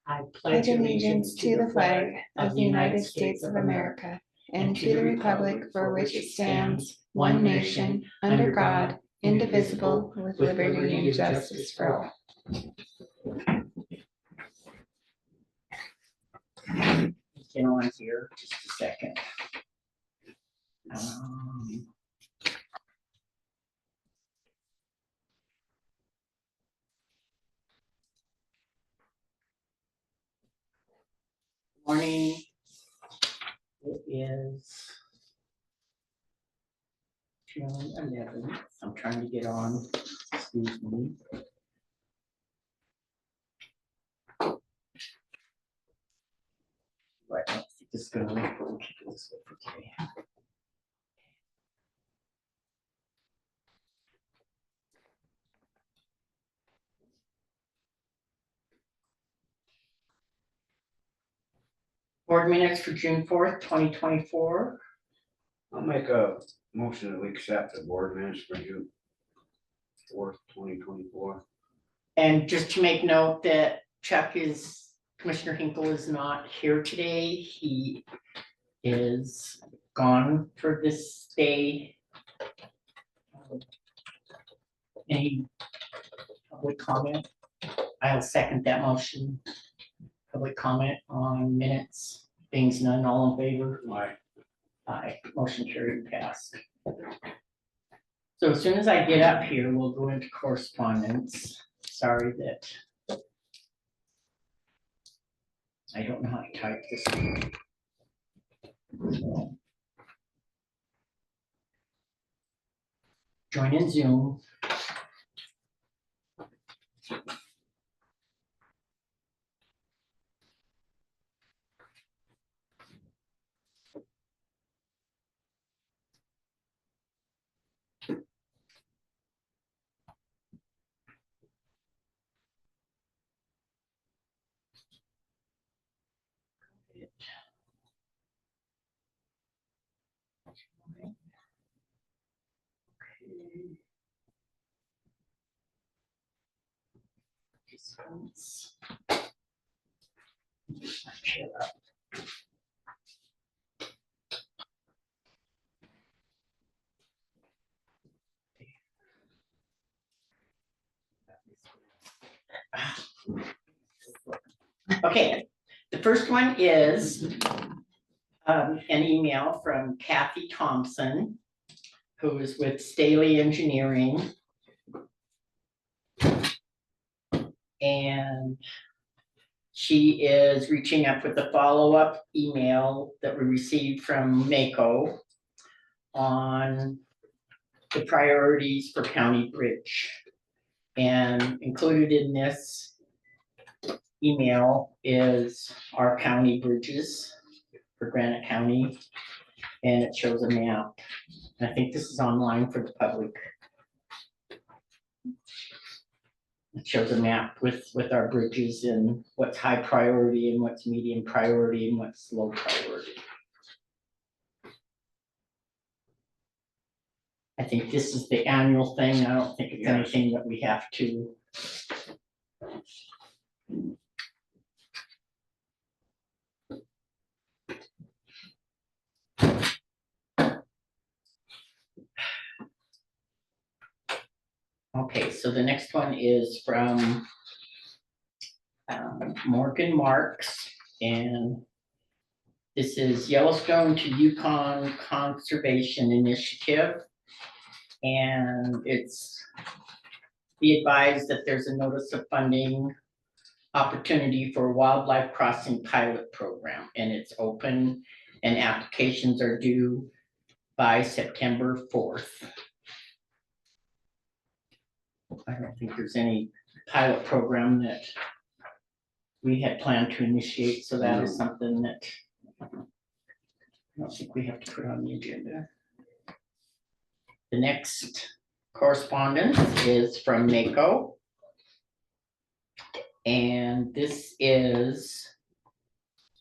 I pledge allegiance to the flag of the United States of America and to the republic for which it stands, one nation, under God, indivisible, with liberty and justice for all. Get on here just a second. Morning. It is June 11th. I'm trying to get on. Excuse me. Right, I think this is going to work. We'll keep it this way for today. Board minutes for June 4th, 2024. I'll make a motion that we accept the board minutes for June 4th, 2024. And just to make note that Commissioner Hinkle is not here today. He is gone for this day. Any public comment? I'll second that motion. Public comment on minutes, things none, all in favor? Aye. Aye, motion carried and passed. So as soon as I get up here, we'll go into correspondence. Sorry that I don't know how to type this. So, join in Zoom. Okay, the first one is an email from Kathy Thompson, who is with Staley Engineering. And she is reaching out with a follow-up email that we received from Mako on the priorities for County Bridge. And included in this email is our county bridges for Granite County, and it shows a map. I think this is online for the public. It shows a map with our bridges and what's high priority and what's medium priority and what's low priority. I think this is the annual thing. I don't think it's anything that we have to. Okay, so the next one is from Morgan Marks, and this is Yellowstone to Yukon Conservation Initiative. And it's be advised that there's a notice of funding opportunity for wildlife crossing pilot program, and it's open and applications are due by September 4th. I don't think there's any pilot program that we had planned to initiate, so that is something that I don't think we have to put on the agenda. The next correspondence is from Mako. And this is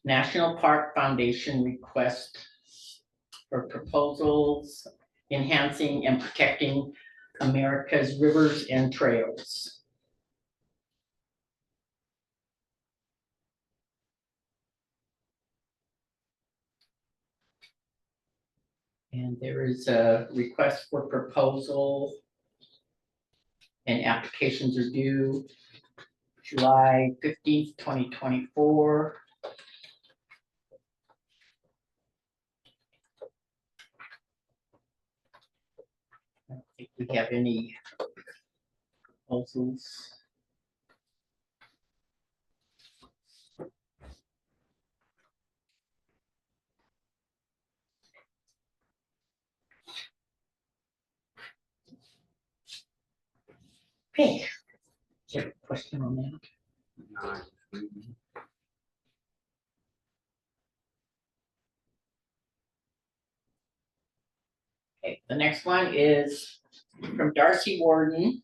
National Park Foundation request for proposals enhancing and protecting America's rivers and trails. And there is a request for proposal. And applications are due July 15th, 2024. I don't think we have any proposals. Okay. Do you have a question on that? Okay, the next one is from Darcy Warden.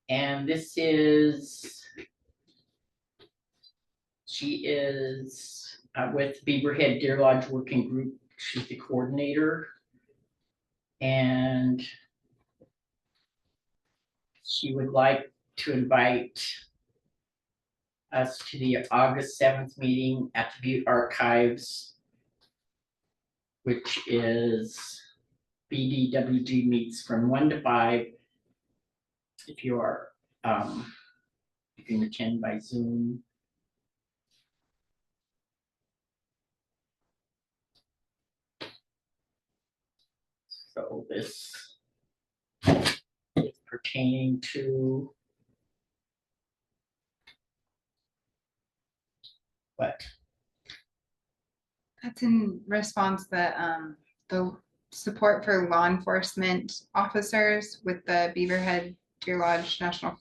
And this is, she is with Beaverhead Deer Lodge Working Group. She's the coordinator. And she would like to invite us to the August 7th meeting at the Butte Archives, which is BDWG meets from 1 to 5. If you are, you can attend by Zoom. So this is pertaining to what? That's in response that the support for law enforcement officers with the Beaverhead Deer Lodge National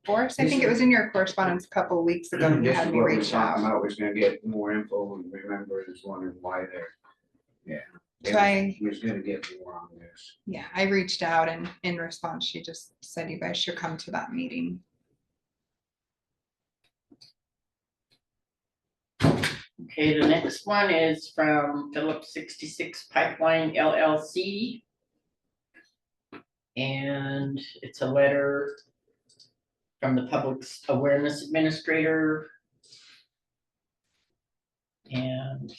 Forest. I think it was in your correspondence a couple of weeks ago. You This had is me what we're reach talking out. about, was gonna get more info and remember, is wondering why they're, So I, he was gonna get more on this. yeah, I reached out and in response, she just said you guys should come to that meeting. Okay, the next one is from Phillips 66 Pipeline LLC. And it's a letter from the Public Awareness Administrator. And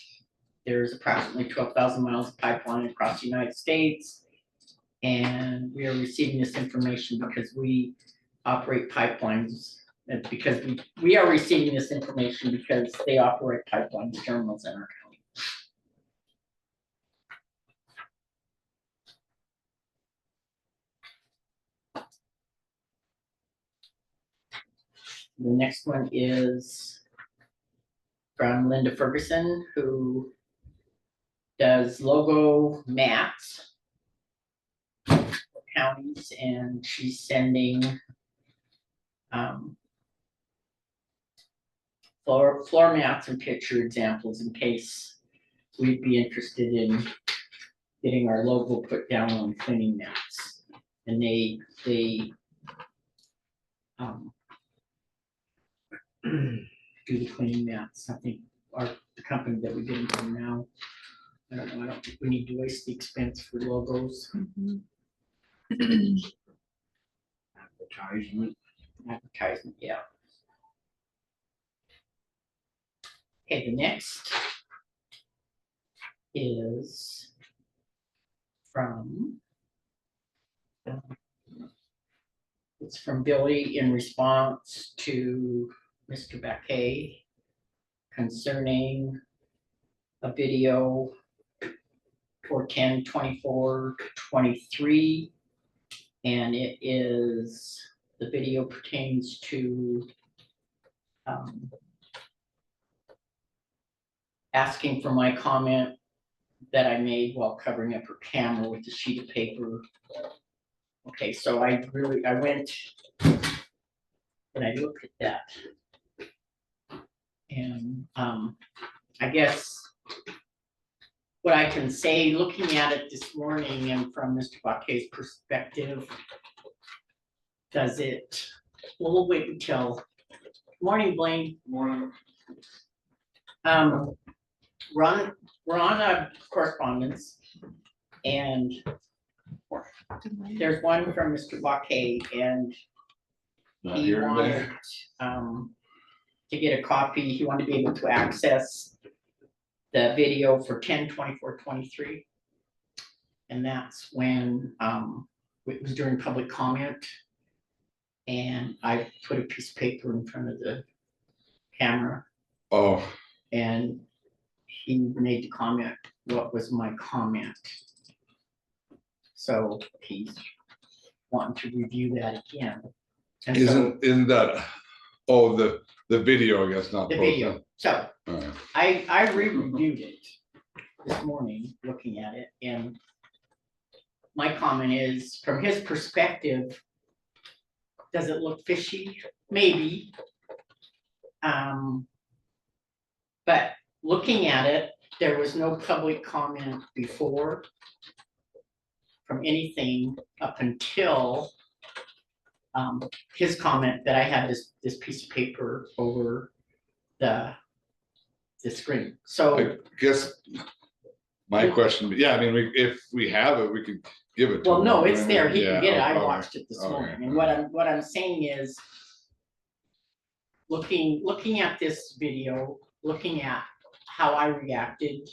there's approximately 12,000 miles of pipeline across the United States. And we are receiving this information because we operate pipelines. And because we are receiving this information because they operate pipeline terminals in our county. The next one is from Linda Ferguson, who does logo mats for counties, and she's sending floor mats and picture examples in case we'd be interested in getting our logo put down on cleaning mats. And they do the cleaning mats. I think the company that we get them from now, I don't know, I don't think we need to waste the expense for logos. Advertisement, yeah. Okay, the next is from, it's from Billy in response to Mr. Baquet concerning a video for 10/24/23, and it is, the video pertains to asking for my comment that I made while covering up her camera with a sheet of paper. Okay, so I went and I looked at that. And I guess what I can say, looking at it this morning and from Mr. Baquet's perspective, does it, well, we'll wait until, morning, Blaine. Morning. We're on a correspondence, and there's one from Mr. Baquet, and Not he here today. wanted to get a copy. He wanted to be able to access the video for 10/24/23. And that's when, it was during public comment. And I put a piece of paper in front of the camera Oh, and he made the comment, what was my comment? So he's wanting to review that again. And so isn't that, oh, the video, I guess, not. the posted. video, so Alright. I re-reviewed it this morning, looking at it, and my comment is, from his perspective, does it look fishy? Maybe. But looking at it, there was no public comment before from anything up until his comment that I had this piece of paper over the screen. So I guess my question, yeah, I mean, if we have it, we could give it to him. well, no, it's there. He Yeah, can get it. I okay, watched it this okay, morning. And what I'm saying is, looking at this video, looking at how I reacted,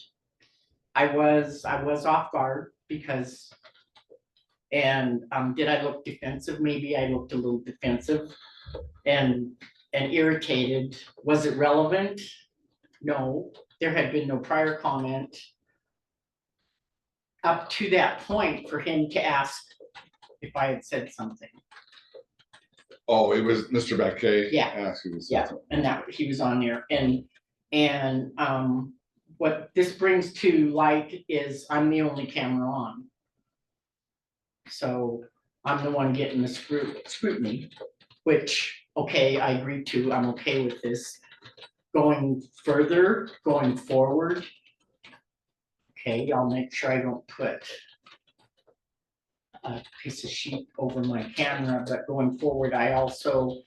I was off guard because, and did I look defensive? Maybe I looked a little defensive and irritated. Was it relevant? No, there had been no prior comment up to that point for him to ask if I had said something. Oh, it was Mr. Baquet. Yeah. Asking to say Yeah, something. and that he was on there, and what this brings to light is I'm the only camera on. So I'm the one getting the scrutiny, which, okay, I agree to, I'm okay with this. Going further, going forward. Okay, I'll make sure I don't put a piece of sheet over my camera, but going forward, I also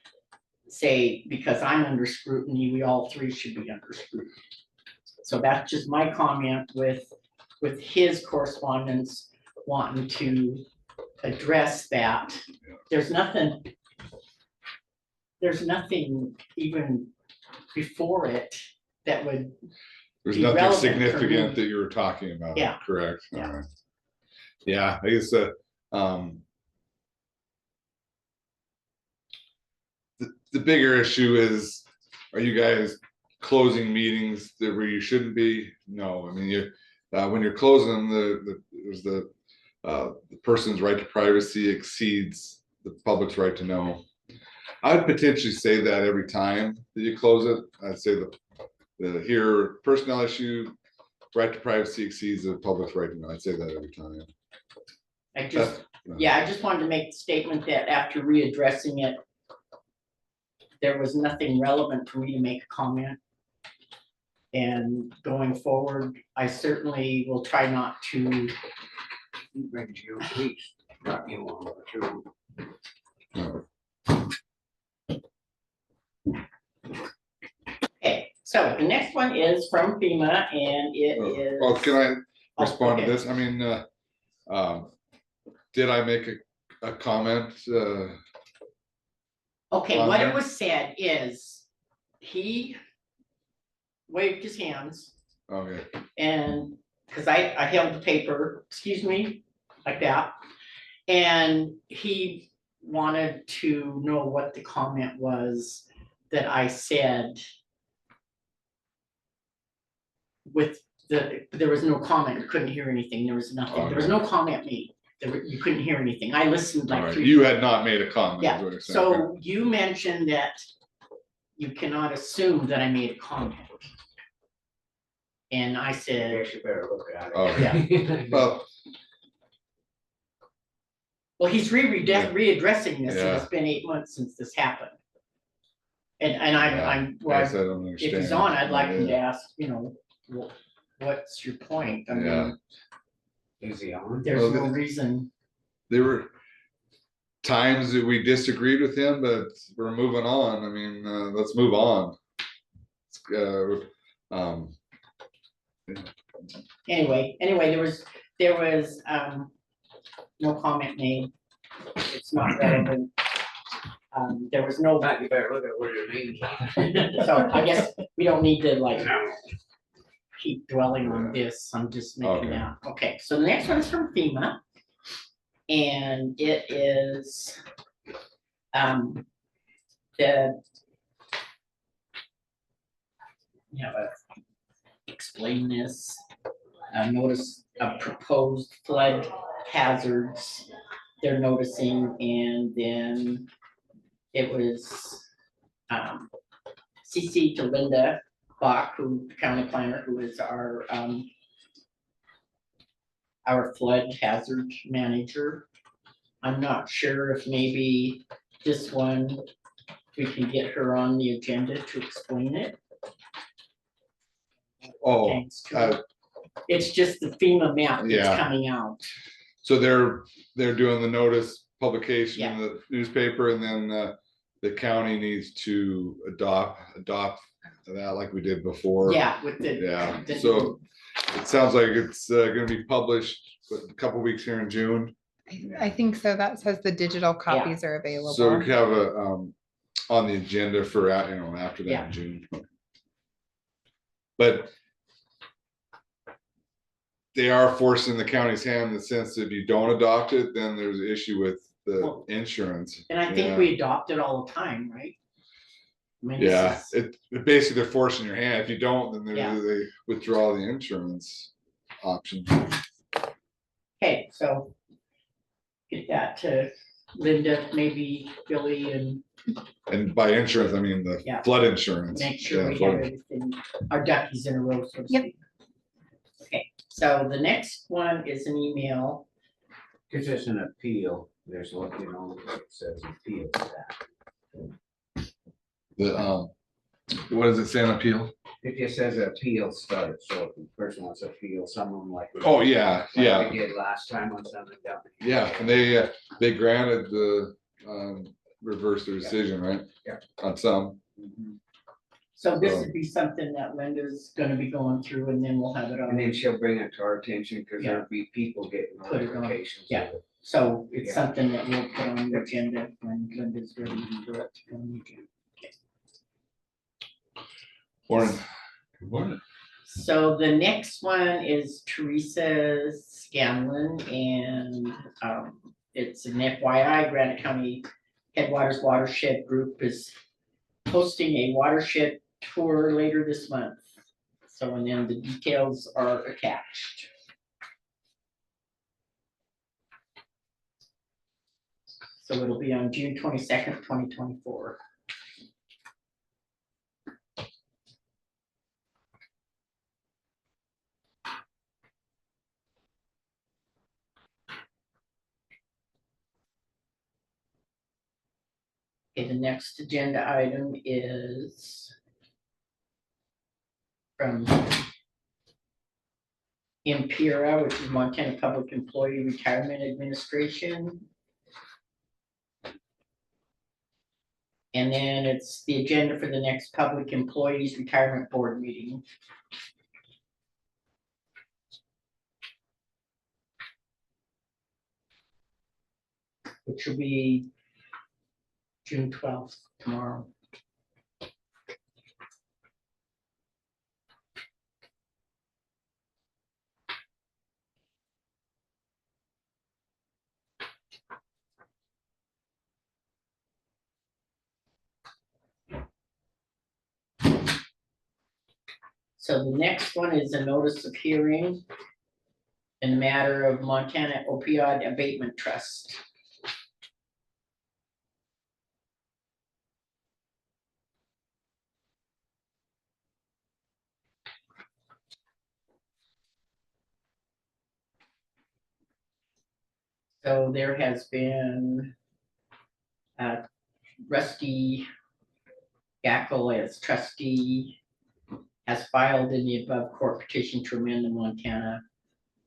say, because I'm under scrutiny, we all three should be under scrutiny. So that's just my comment with his correspondence wanting to address that. There's nothing even before it that would, There's be nothing relevant for significant me. that you were talking about. Yeah. Correct. Yeah. Alright. Yeah, I guess the bigger issue is, are you guys closing meetings that where you shouldn't be? No, I mean, you, when you're closing them, there's the person's right to privacy exceeds the public's right to know. I'd potentially say that every time that you close it. I'd say the here personnel issue, right to privacy exceeds the public's right to know. I'd say that every time. I just, yeah, I just wanted to make the statement that after readdressing it, there was nothing relevant for me to make a comment. And going forward, I certainly will try not to. Bring to you, please, not you on, but you. Okay, so the next one is from FEMA and it is. Oh, can I Oh, respond to okay. this? I mean, did I make a comment? Okay, on what there? it was said is, he waved his hands Okay, and, cause I held the paper, excuse me, like that. And he wanted to know what the comment was that I said. With there was no comment, you couldn't hear anything, there was nothing, there was no comment made, you couldn't hear anything, I listened all like right. 3. You had not made a comment. is Yeah, what you're saying. Okay. so you mentioned that you cannot assume that I made a comment. And I I said, guess you better look at it. Okay. Well, well, he's readdressing this, and Yeah. it's been 8 months since this happened. And I'm, I well, guess I don't if understand. he's on, I'd like him to Yeah. ask, what's your point? I Yeah. mean, Is he on? there's Well, no reason, There were times that we disagreed with him, but we're moving on. I mean, let's move on. anyway, there was no comment made. It's not relevant. There was no, Matt, you better look at where your name's on. so I guess we don't need to like No. keep dwelling on this, I'm just making Okay. that, okay, so the next one's from FEMA. And it is, the. Explain this, notice of proposed flood hazards they're noticing, and then it was, CC to Linda Bach, who, county planner, who is our flood hazard manager. I'm not sure if maybe this one, we can get her on the agenda to explain it. Oh, Thanks to it. It's just the FEMA map Yeah. that's coming out. so they're doing the notice publication in Yeah. the newspaper, and then the county needs to adopt that like we did before. Yeah, with the. Yeah, the- so it sounds like it's gonna be published a couple weeks here in June. I think so. That says the digital copies are So we available. could have a on the agenda for after that Yeah. in June. But they are forcing the county's hand in the sense that if you don't adopt it, then there's an issue with the Well, insurance. And I think Yeah. we adopt it all the time, right? I mean, this Yeah, is- it basically they're forcing your hand. If you don't, then Yeah. they withdraw the insurance option. Okay, so get that to Linda, maybe Billy, and And by insurance, I mean the Yeah. flood insurance. make sure Yeah, we flood- have everything, our duckies in a row, so to Yep. speak. Okay, so the next one is an email. Cause it's an appeal, there's what, it says appeal to that. The what does it say on appeal? It just says appeal started, so if the person wants to appeal someone like. Oh, yeah, like yeah. They did last time on something down. Yeah, and they granted the reverse their decision, right? Yeah. On some. Mhm. So this So- would be something that Linda's gonna be going through, and then we'll have it And on. then she'll bring it to our attention, cause Yeah. there'll be people getting Put it on. notifications. of Yeah. it. So it's Yeah. something that we'll put on the agenda when Linda's ready to do it. Morning. Good morning. So the next one is Teresa Scanlon, and it's an FYI, Granite County Headwaters Watershed Group is hosting a watershed tour later this month. So, and then the details are attached. So it'll be on June 22nd, 2024. Okay, the next agenda item is from Impera, which is Montana Public Employee Retirement Administration. And then it's the agenda for the next Public Employees Retirement Board meeting. Which will be June 12th, tomorrow. So the next one is a notice of hearing in the matter of Montana Opioid Abatement Trust. So there has been Rusty Gackle as trustee has filed in the above court petition to amend the Montana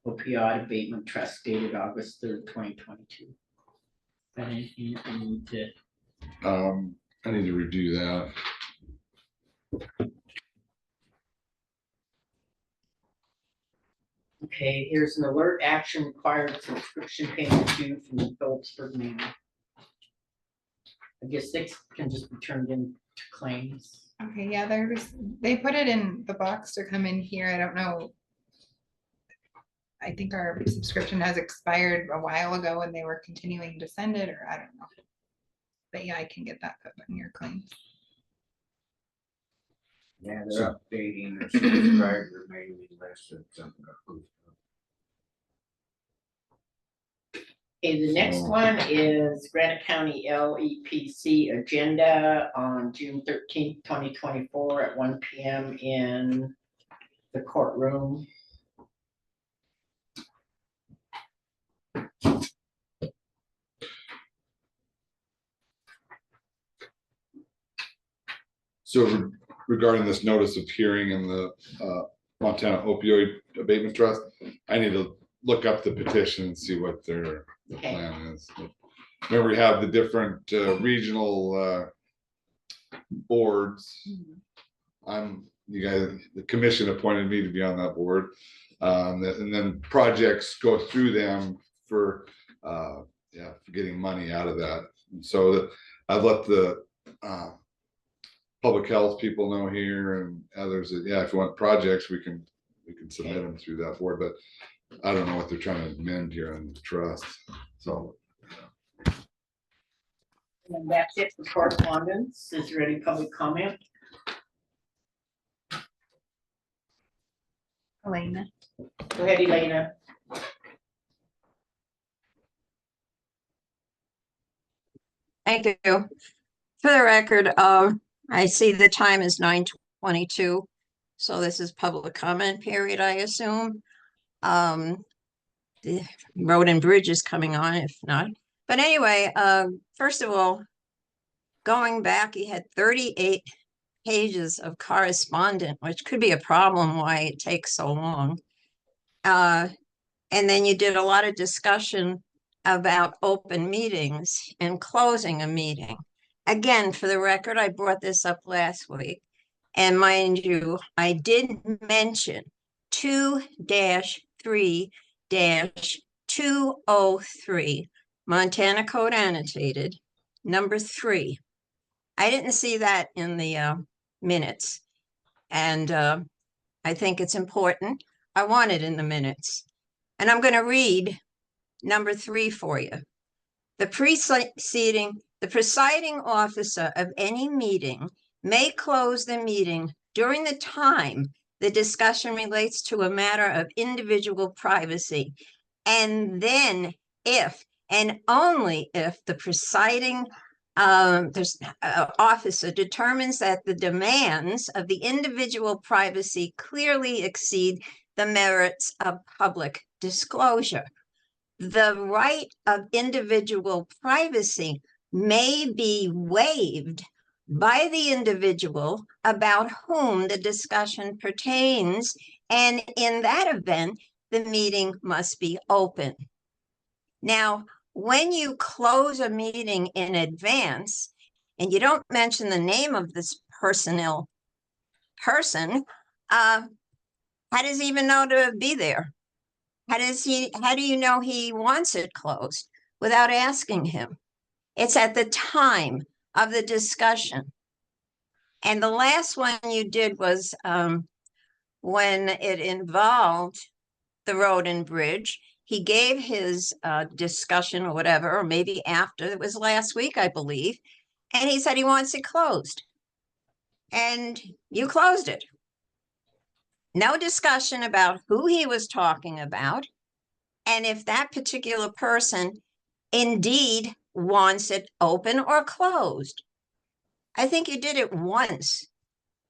Opioid Abatement Trust dated August 3rd, 2022. Got anything that we need to? I need to review that. Okay, here's an alert action required subscription payment due from the Phillipsburg Mail. I guess 6 can just be turned into claims. Okay, yeah, they put it in the box to come in here. I don't know. I think our subscription has expired a while ago and they were continuing to send it, or I don't know. But yeah, I can get that put in your claims. Yeah, they're updating their subscriber mailing list and something. Okay, the next one is Granite County LEPC agenda on June 13th, 2024 at 1 PM in the courtroom. So regarding this notice of hearing in the Montana Opioid Abatement Trust, I need to look up the petition and see what their Okay. plan is. Remember, we have the different regional boards. You guys, the commission appointed me to be on that board. And then projects go through them for getting money out of that. And so I've let the public health people know here and others that, if you want projects, we can submit them through that board, but I don't know what they're trying to amend here on the trust. So. And that's it for correspondence. Is there any public comment? Elena. Go ahead, Elena. Thank you. For the record, I see the time is 9:22, so this is public comment period, I assume. The road and bridge is coming on, if not. But anyway, first of all, going back, he had 38 pages of correspondence, which could be a problem why it takes so long. And then you did a lot of discussion about open meetings and closing a meeting. Again, for the record, I brought this up last week. And mind you, I did mention 2-3-203, Montana Code Annotated, number 3. I didn't see that in the minutes. And I think it's important. I want it in the minutes. And I'm going to read number 3 for you. The presiding officer of any meeting may close the meeting during the time the discussion relates to a matter of individual privacy. And then if and only if the presiding officer determines that the demands of the individual privacy clearly exceed the merits of public disclosure. The right of individual privacy may be waived by the individual about whom the discussion pertains, and in that event, the meeting must be open. Now, when you close a meeting in advance and you don't mention the name of this person, how does he even know to be there? How do you know he wants it closed without asking him? It's at the time of the discussion. And the last one you did was when it involved the road and bridge. He gave his discussion or whatever, or maybe after, it was last week, I believe. And he said he wants it closed. And you closed it. No discussion about who he was talking about. And if that particular person indeed wants it open or closed. I think you did it once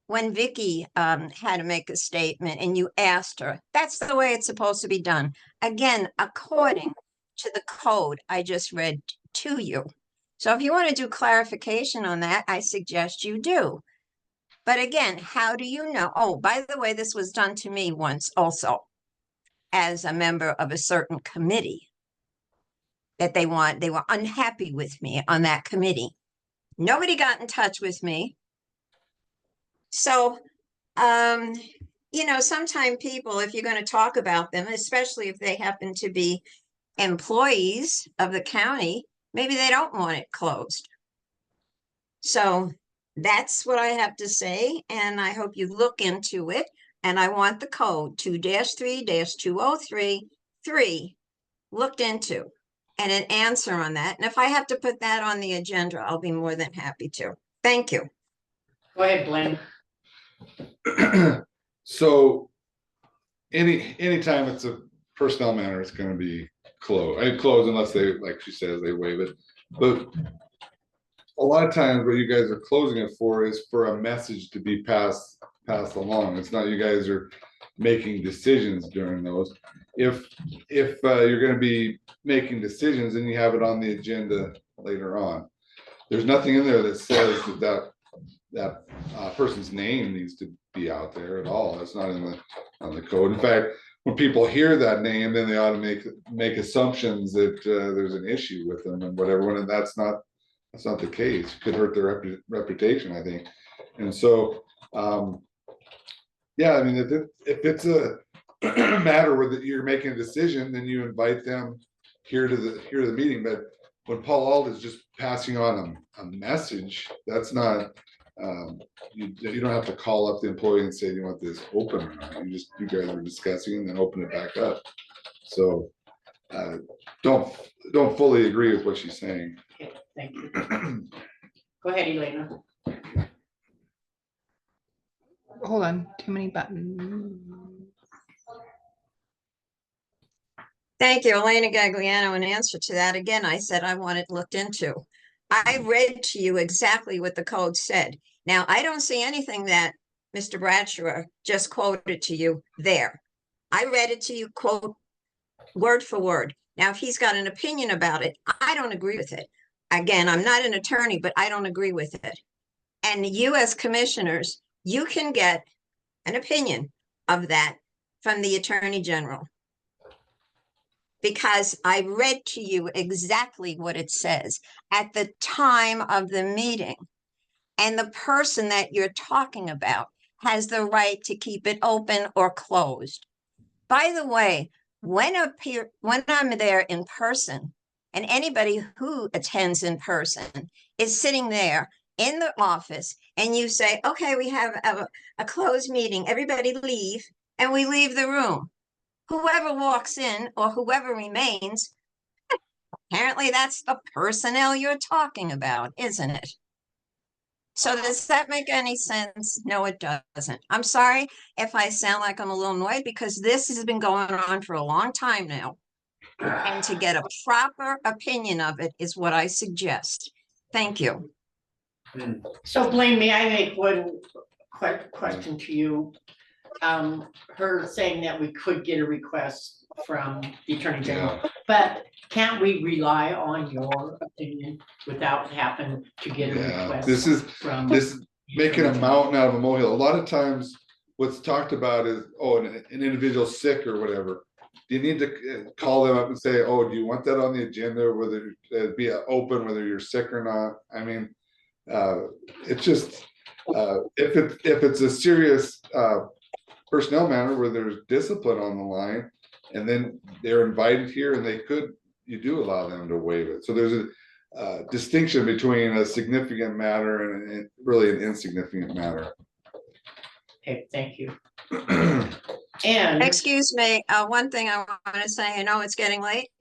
when Vicky had to make a statement and you asked her. That's the way it's supposed to be done. Again, according to the code I just read to you. So if you want to do clarification on that, I suggest you do. But again, how do you know? Oh, by the way, this was done to me once also as a member of a certain committee that they were unhappy with me on that committee. Nobody got in touch with me. So, sometimes people, if you're going to talk about them, especially if they happen to be employees of the county, maybe they don't want it closed. So that's what I have to say, and I hope you look into it. And I want the code 2-3-2033 looked into and an answer on that. And if I have to put that on the agenda, I'll be more than happy to. Thank you. Go ahead, Blaine. So anytime it's a personnel matter, it's gonna be closed. I close unless they, like she says, they waive it. But a lot of times what you guys are closing it for is for a message to be passed along. It's not you guys are making decisions during those. If you're gonna be making decisions and you have it on the agenda later on, there's nothing in there that says that person's name needs to be out there at all. That's not on the code. In fact, when people hear that name, then they ought to make assumptions that there's an issue with them and whatever, when that's not the case. It could hurt their reputation, I think. And so, yeah, I mean, if it's a matter where you're making a decision, then you invite them here to the meeting. But when Paul Alt is just passing on a message, that's not, you don't have to call up the employee and say, do you want this open or not? You guys are discussing and then open it back up. So don't fully agree with what she's saying. Okay, thank you. Go ahead, Elena. Hold on, too many buttons. Thank you, Elena Gagliano. In answer to that, again, I said I want it looked into. I read to you exactly what the code said. Now, I don't see anything that Mr. Bradshaw just quoted to you there. I read it to you, quote, word for word. Now, if he's got an opinion about it, I don't agree with it. Again, I'm not an attorney, but I don't agree with it. And you as commissioners, you can get an opinion of that from the Attorney General. Because I read to you exactly what it says at the time of the meeting. And the person that you're talking about has the right to keep it open or closed. By the way, when I'm there in person, and anybody who attends in person is sitting there in the office, and you say, okay, we have a closed meeting, everybody leave, and we leave the room. Whoever walks in or whoever remains, apparently that's the personnel you're talking about, isn't it? So does that make any sense? No, it doesn't. I'm sorry if I sound like I'm a little annoyed because this has been going on for a long time now. And to get a proper opinion of it is what I suggest. Thank you. So Blaine, may I make one question to you? Her saying that we could get a request from the Attorney General, but can't we rely on your opinion without having to get a request? This is from making a mountain out of a molehill. A lot of times what's talked about is, oh, an individual sick or whatever. You need to call them up and say, oh, do you want that on the agenda, whether it be open, whether you're sick or not? I mean, it's just, if it's a serious personnel matter where there's discipline on the line, and then they're invited here and you do allow them to waive it. So there's a distinction between a significant matter and really an insignificant matter. Okay, thank you. And Excuse me, one thing I want to say, I know it's getting late,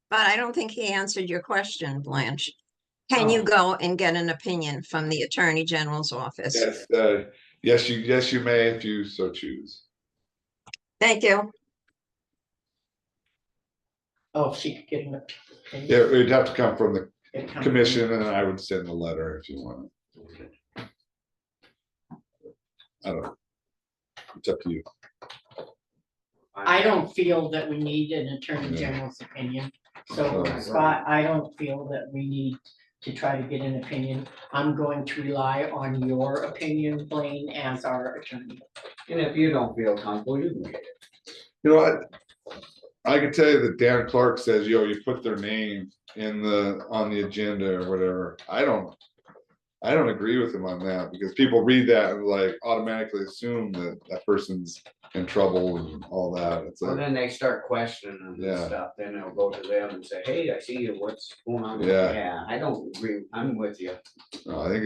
but I don't think he answered your question, Blanche. Can you go and get an opinion from the Attorney General's office? Yes, yes, you may if you so choose. Thank you. oh, she could get an opinion. Yeah, it'd have to come from the It comes commission, and I would send a letter if you want. I don't know. It's up to you. I don't feel that we need an Attorney General's opinion. So Scott, I don't feel that we need to try to get an opinion. I'm going to rely on your opinion, Blaine, as our attorney. And if you don't feel comfortable, you can get it. You know what? I can tell you that Dan Clark says, yo, you put their name on the agenda or whatever. I don't agree with him on that, because people read that and like automatically assume that person's in trouble and all that. It's Well, a, then they start questioning them and Yeah. stuff, then they'll go to them and say, hey, I see you, what's going on? Yeah. Yeah, I don't agree, I'm with you. no, I think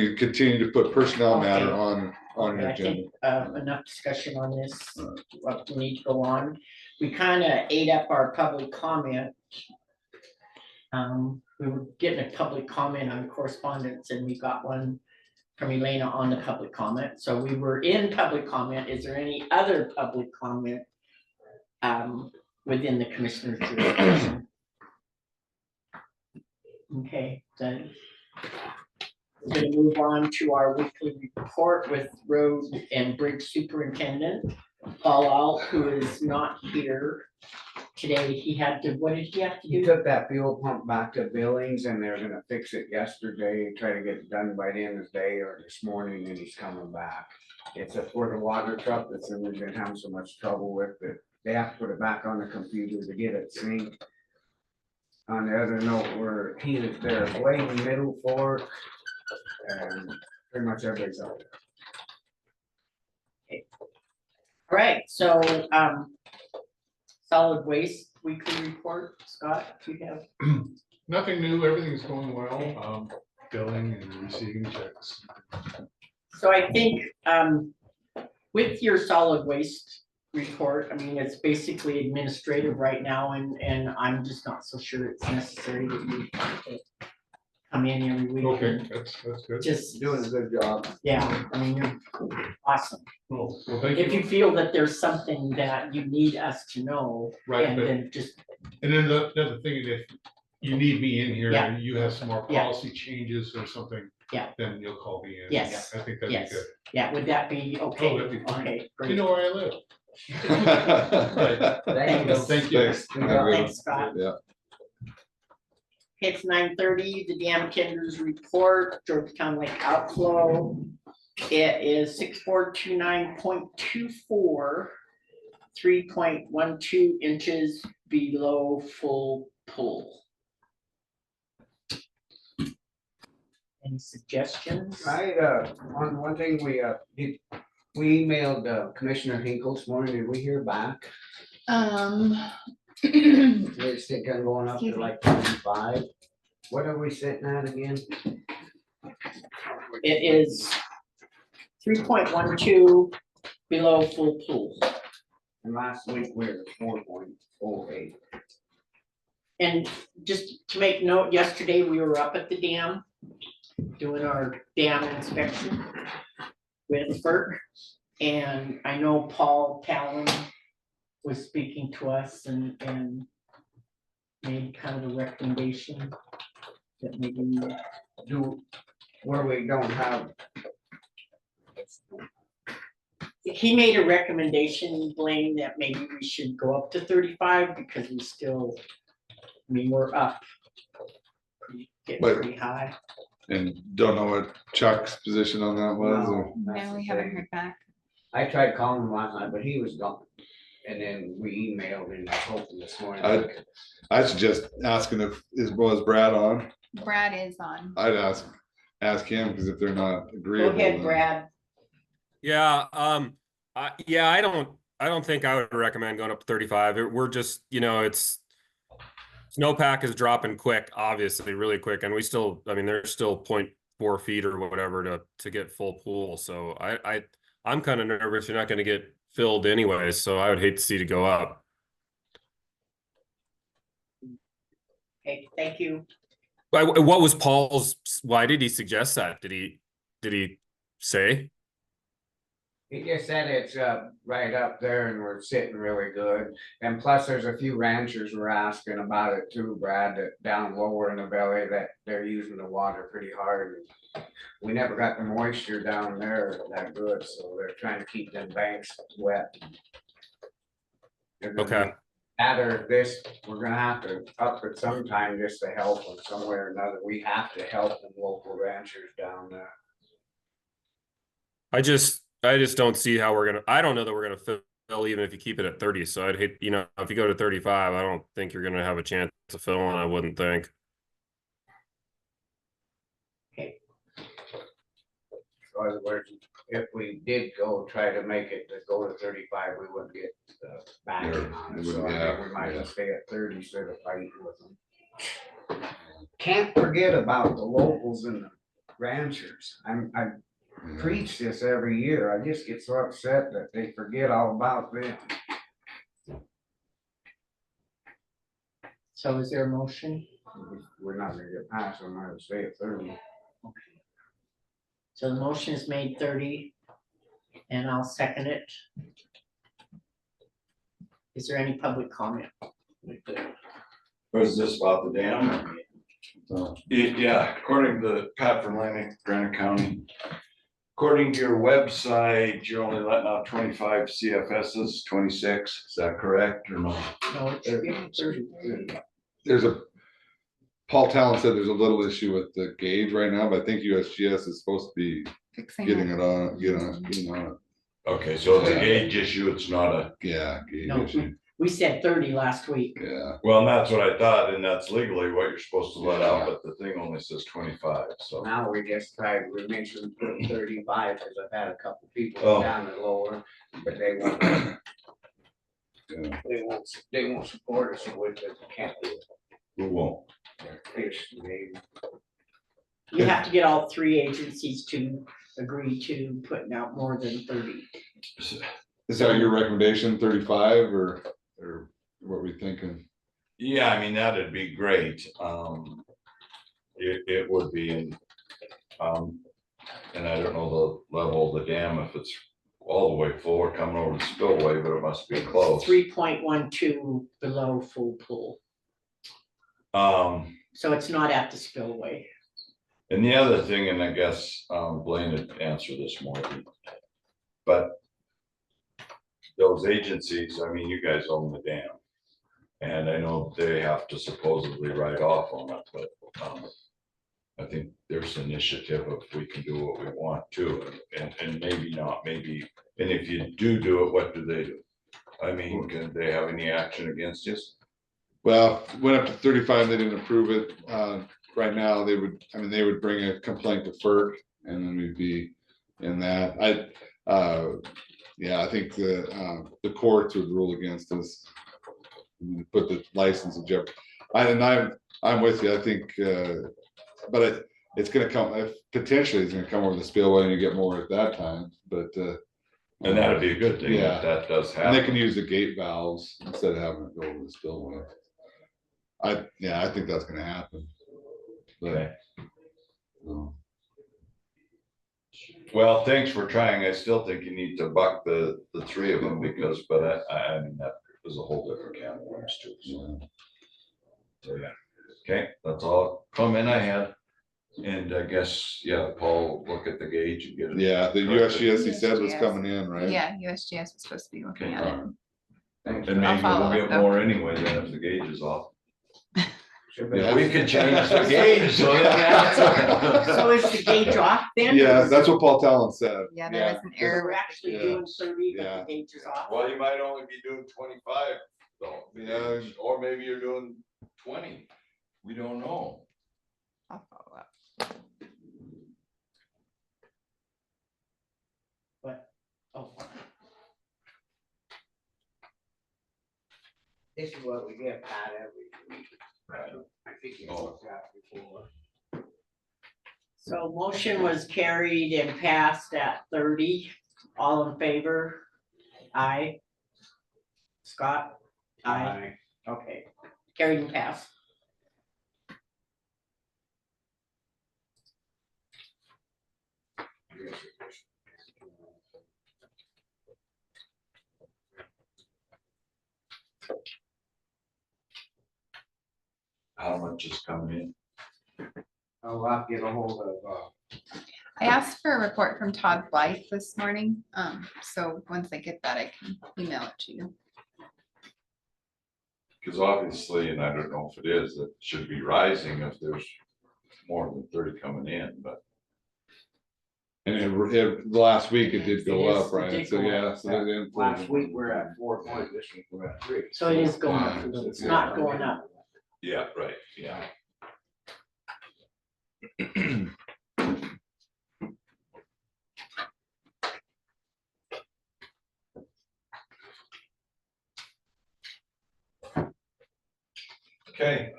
you continue to put personnel matter Okay. on Okay, your I agenda. think enough discussion on this, what we need to go on. We kind of ate up our public comment. We were getting a public comment on correspondence and we got one from Elena on the public comment. So we were in public comment. Is there any other public comment within the commissioner's jurisdiction? Okay, then we're gonna move on to our weekly report with road and bridge superintendent Paul Alt, who is not here today. He had to, what did he have to He do? took that fuel pump back to Billings and they're gonna fix it yesterday, try to get it done by the end of the day or this morning, and he's coming back. It's for the water truck that's we've been having so much trouble with that they have to put it back on the computer to get it synced. On the other note, they're Blaine Middle Fork and pretty much everybody's out there. All right, so solid waste weekly report, Scott, do you have? Nothing new, everything's going well, billing and receiving checks. So I think with your solid waste report, I mean, it's basically administrative right now and I'm just not so sure it's necessary that you have to come in every week. Okay, that's good. Just, Doing a good job. yeah, I mean, you're awesome. Well, thank If you. you feel that there's something that you need us to know, Right, and but, then just, and then the other thing, if you need me in here Yeah. and you have some more Yeah. policy changes or something. Yeah. Then you'll call me in. Yes. I think that'd be yes, good. yeah, would that be okay? Oh, that'd be fine. Okay, You great. know where I live. Thank you. Thank you. Thanks. Have a good one. Thanks, Scott. Yeah. It's 9:30, the dam tenders report, Georgetown Lake outflow. It is 6429.24, 3.12 inches below full pull. Any suggestions? On one thing, we emailed Commissioner Hinkle this morning, did we hear back? We're thinking going up to Excuse me. like 25. What are we sitting at again? It is 3.12 below full pool. And last week we were 4.08. And just to make note, yesterday we were up at the dam doing our dam inspection with FERC. And I know Paul Callan was speaking to us and made kind of a recommendation that maybe, Where we don't have, he made a recommendation, Blaine, that maybe we should go up to 35 because we still, I mean, we're up. Getting But- pretty high. And don't know what Chuck's position on that was, or? no, that's No, the we haven't thing. heard back. I tried calling him last night, but he was gone. And then we emailed and told him this morning. I suggest asking if, was Brad on? Brad is on. I'd ask him, because if they're not Go agreeable. ahead, then- Brad. Yeah, I don't think I would recommend going up to 35. We're just, snowpack is dropping quick, obviously, really quick, and there's still 0.4 feet or whatever to get full pool. So I'm kind of nervous you're not going to get filled anyway. So I would hate to see it go up. Okay, thank you. What was Paul's? Why did he suggest that? Did he say? He just said it's right up there and we're sitting really good. And plus, there's a few ranchers were asking about it too, Brad, that down lower in the valley that they're using the water pretty hard. We never got the moisture down there that good, so they're trying to keep them banks wet. Okay. Either this, we're gonna have to up it sometime just to help them some way or another. We have to help the local ranchers down there. I just don't see how I don't know that we're gonna fill even if you keep it at 30. So I'd hate, if you go to 35, I don't think you're gonna have a chance to fill, and I wouldn't think. Otherwise, if we did go try to make it to go to 35, we wouldn't get backing on it. So I Yeah, think we might as well yeah. stay at 30 instead of fighting with them. Can't forget about the locals and the ranchers. I Yeah. preach this every year. I just get so upset that they forget all about them. So is there a motion? We're not gonna get past them, I'd stay at 30. So the motion is made 30, and I'll second it. Is there any public comment? Was this about the dam? Yeah, according to Pat from Granite County. According to your website, you're only letting out 25 CFSs, 26, is that correct or no? No, it should be 30. There's Paul Talon said there's a little issue with the gauge right now, but I think USGS is supposed to be Fixing getting it. it on, getting on it. Okay, so it's a gauge issue, it's not a, Yeah, gauge No. issue. We said 30 last week. Yeah, well, and that's what I thought, and that's legally what you're supposed to let out, but the thing only says 25, so. Now we just tried, we made sure to put 35, because I've had a couple people Oh. down at lower, but they won't. yeah. They won't support us, so we just can't do it. Who won't? They're fish, they- You have to get all three agencies to agree to putting out more than 30. Is that your recommendation, 35, or what we thinking? Yeah, I mean, that'd be great, it would be, and I don't know the level of the dam, if it's all the way full or coming over the spillway, but it must be close. 3.12 below full pool, so it's not at the spillway. And the other thing, and I guess Blaine would answer this more, but those agencies, I mean, you guys own the dam. And I know they have to supposedly write off on it, but I think there's initiative if we can do what we want to, and maybe not, maybe, and if you do it, what do they do? I mean, can they have any action against us? Well, went up to 35, they didn't approve it. Right now, they would bring a complaint to FERC, and then we'd be in that. Yeah, I think the courts would rule against us. Put the license in jeopardy. I'm with you, I think, but it's gonna come, potentially it's gonna come over the spillway and you get more at that time, but. And that'd be a good thing Yeah. if that does And they can happen. use the gate valves instead of having it go over the spillway. I think that's gonna happen. But, Okay. so, Well, thanks for trying. I still think you need to buck the three of them because, but I mean, that was a whole different can of worms too. So, yeah. so yeah. Okay, that's all comment I had. And I guess, yeah, Paul, look at the gauge and get it. Yeah, the USGS, he said was USGS. coming in, right? Yeah, USGS is supposed to be looking Okay, at it. alright. Thanks. And maybe follow we'll up, get though. more anyway than if the gauge is off. Should be- Yeah. We can change the gauge. So that- So is the gauge off then? Yeah, that's what Paul Talon said. Yeah, there was an So error. we're actually Yeah. doing 30, but Yeah. the gauge is off. Well, you might only be doing 25 though. Yeah. Or maybe you're doing 20. We don't know. I'll follow up. But, oh, This is what we get, Pat, every week. I think you Oh. looked at before. so motion was carried and passed at 30. All in favor? Aye. Scott? Aye. Okay, carried and passed. How much is coming in? I'll have to get a hold of, I asked for a report from Todd Blythe this morning, so once I get that, I can email it to you. Because obviously, and I don't know if it is, it should be rising if there's more than 30 coming in, but And the last week it did go It is, up, it right? did So, go yeah. up. So then- last week we're at 4 point, this week we're at 3. So it is going up, a little. It's not going up. yeah, right, yeah.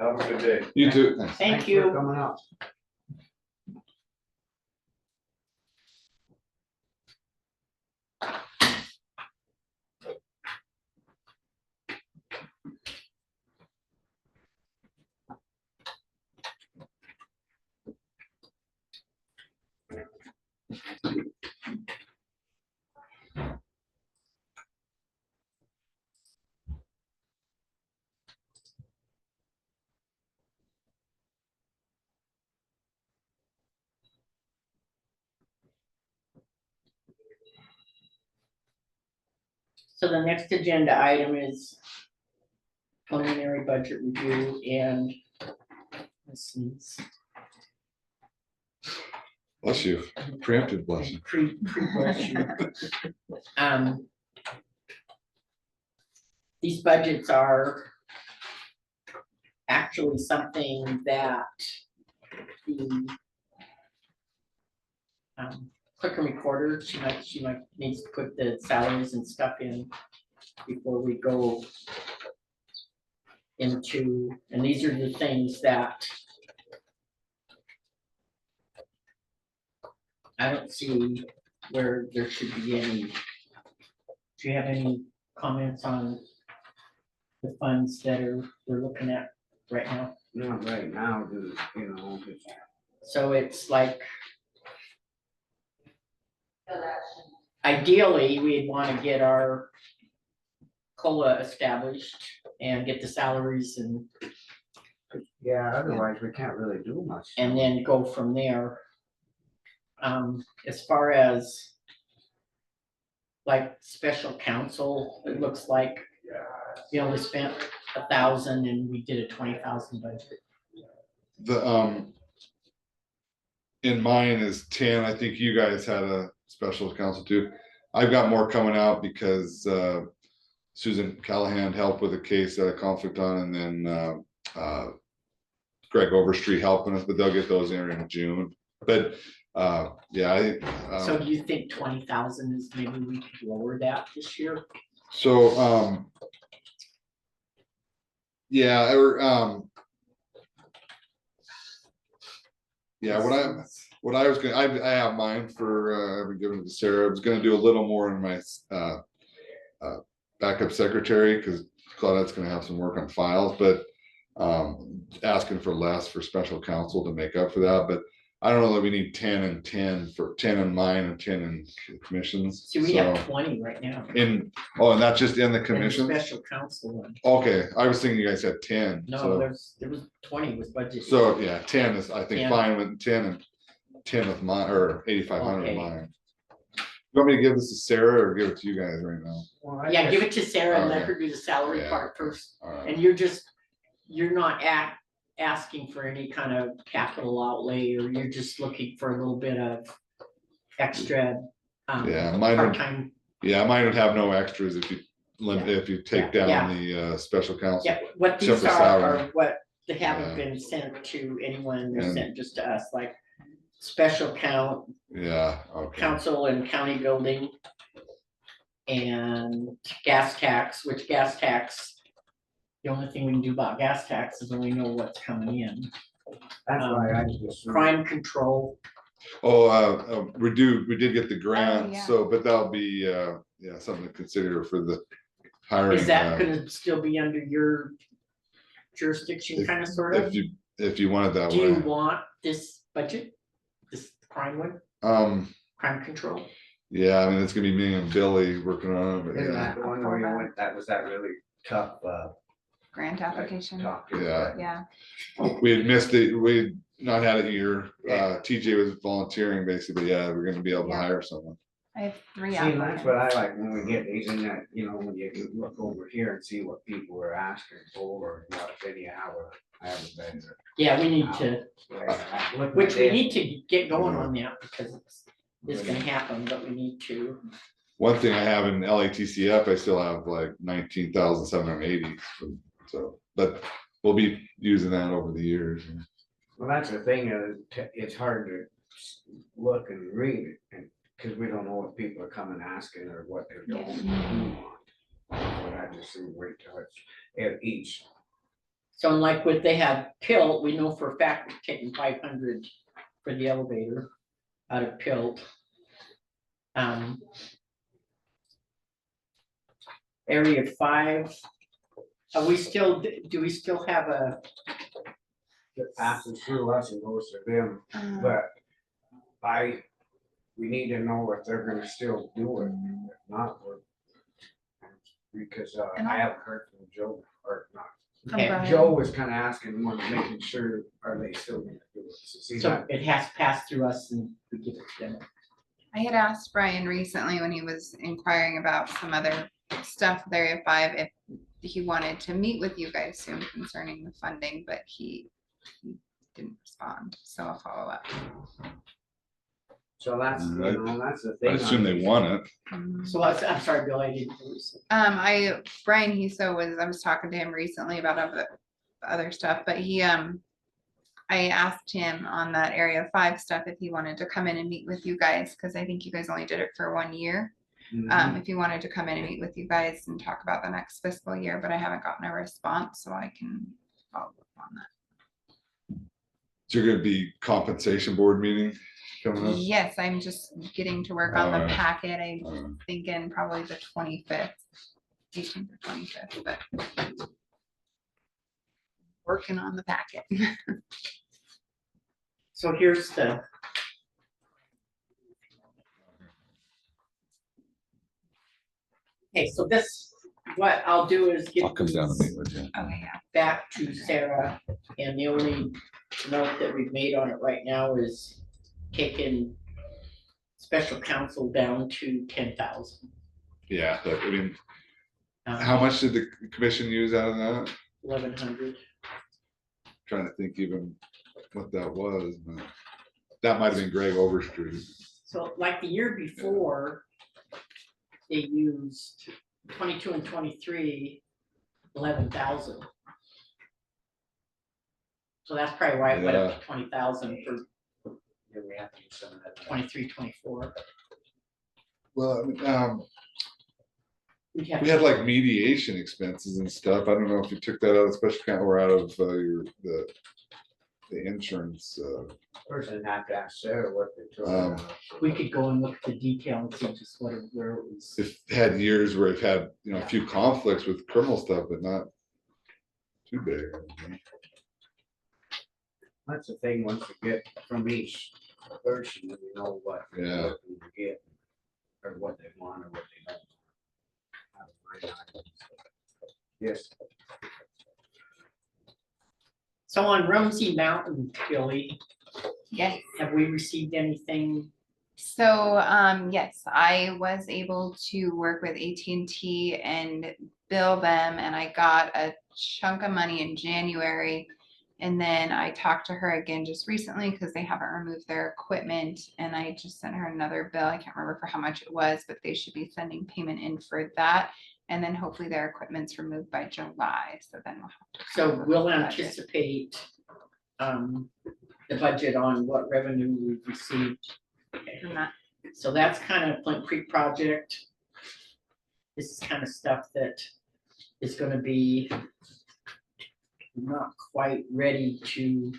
Have a good day. You too. Thanks. Thank Thanks for you. coming up. So the next agenda item is preliminary budget review and this is Bless you. Preemptive bless you. bless you. These budgets are actually something that the clerk and recorder, she might needs to put the salaries and stuff in before we go into, and these are the things that I don't see where there should be any. Do you have any comments on the funds that we're looking at right now? Not right now, you know, just So it's like. Ideally, we'd want to get our COLA established and get the salaries yeah, otherwise we can't really do much. and then go from there. As far as like special counsel, it looks like we only spent 1,000 and we did a 20,000 budget. The in mine is 10. I think you guys had a special counsel too. I've got more coming out because Susan Callahan helped with a case that a conflict on, and then Greg Overstreet helping us, but they'll get those in June. But yeah, So do you think 20,000 is maybe we could lower that this year? so yeah, or yeah, what I was gonna, I have mine for I've been giving it to Sarah. I was gonna do a little more in my backup secretary, because Claudette's gonna have some work on files, but asking for less for special counsel to make up for that. But I don't know that we need 10 and 10 for 10 in mine and 10 in commissions. See, we have 20 right now. In, oh, and that's just in the And the commission? special counsel one. Okay, I was thinking you guys had 10. No, so- there was 20 was budgeted. So yeah, 10 is, I think, 10. fine with 10 and 10 with mine, or 8,500 Okay. mine. You want me to give this to Sarah or give it to you guys right now? Well, I Yeah, guess- give it to Sarah and let Okay. her do the salary Yeah, part okay. first. All right. And you're not asking for any kind of capital outlay, or you're just looking for a little bit of extra Yeah, mine would, part-time. yeah, mine would have no extras if you if you take Yeah, down the special counsel. Yeah, what these Except for are salary. what they haven't Yeah. been sent to anyone, they're And- sent just to us, like special Yeah, okay. council and county building. And gas tax, which gas tax, the only thing we can do about gas tax is when we know what's coming in. That's why I just. Crime control, Oh, we did get the grant, yeah. so, but that'll be, yeah, something to consider for the hiring. is that gonna still be under your jurisdiction, kind of, sort of? If you want it that Do you way. want this budget, this crime one, crime control? Yeah, I mean, it's gonna be me and Billy working on it, but Isn't yeah, that the one where you went, that was that really tough, Grant application, talk? Yeah. yeah. we had missed it, we had not had it here. Yeah. TJ was volunteering basically, yeah, we're gonna be able to Yeah. hire someone. I have 3 See, that's what applicants. I like when we get these in that, you know, when you can look over here and see what people are asking for, or what, anyhow, I have a better. Yeah, we need to, Look which at we this. need to get going on that, because it's gonna happen, but we need to. One thing I have in LATCF, I still have like 19,780, so, but we'll be using that over the years. Well, that's the thing, it's hard to look and read it, and, cause we don't know what people are coming asking or what they're doing. Yeah. But I just wait till it's, at each So like with they have Pilt, we know for a fact we're taking 500 for the elevator out of Pilt. Area 5, are we still, do we still have a, That passes through us and goes to them, but we need to know if they're gonna still do it, if not, we're. Because And I haven't heard from Joe, or not, okay, Brian. Joe was kinda asking, one, making sure, are they still gonna do it? So see so that, it has to pass through us and we give it to them. I had asked Brian recently when he was inquiring about some other stuff with Area 5 if he wanted to meet with you guys soon concerning the funding, but he didn't respond, so I'll follow up. so that's, you Right. know, that's the I thing. assume they want it. So I'm sorry, Bill, I didn't. Brian I was talking to him recently about other stuff, but I asked him on that Area 5 stuff if he wanted to come in and meet with you guys, because I think you guys only did it for 1 year. Mhm. If he wanted to come in and meet with you guys and talk about the next fiscal year, but I haven't gotten a response, so I can follow up on that. So you're gonna be compensation board meeting coming up? Yes, I'm just getting to work on the Alright. packet. I'm Uh, thinking probably the 25th, 18th or 25th, but working on the packet. So here's the. Okay, so this, what I'll do is give I'll come down and these meet with you. Okay, yeah. back to Sarah, and the only note that we've made on it right now is taking special counsel down to 10,000. Yeah, like, I mean, how much did the commission use out of that? 1,100. Trying to think even what that was, but that might have been Greg Overstreet. So like the year before, they used 22 and 23, 11,000. So that's probably why it went up to 20,000 for Yeah, we have to do some of that. 23, 24. Well, I mean, We'd have we had like mediation expenses and stuff. I don't know if you took that out of special account or out of the insurance. Person have to ask Sarah what they took. we could go and look at the detail and see just where it was. If had years where we've had, you know, a few conflicts with criminal stuff, but not too big. That's the thing, once you get from each person, you know what. Yeah. what you get, or what they want or what they don't. Yes, So on Rumsey Mountain, Billy, Yes. have we received anything? So, yes, I was able to work with AT&T and bill them, and I got a chunk of money in January. And then I talked to her again just recently because they haven't removed their equipment, and I just sent her another bill. I can't remember for how much it was, but they should be sending payment in for that. And then hopefully their equipment's removed by July, so then we'll have to. So we'll budget. anticipate the budget on what revenue we've received. Okay. From that. So that's kind of Flint Creek project. This is kind of stuff that is gonna be not quite ready to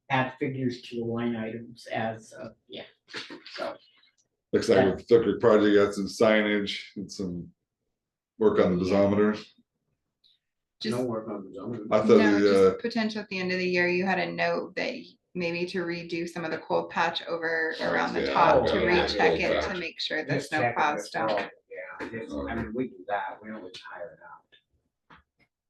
add figures to the line items as of yet. So Looks like with Thucker project, got some signage and some work on the barometer. Just no work on the zone. I thought No, the, just potential at the end of the year, you had a note that maybe to redo some of the cold patch over around the Yeah, top to yeah, recheck cold it to patch. make sure there's Just no check it, clouds that's down. all. Yeah, I mean, we do that, we always hire it out.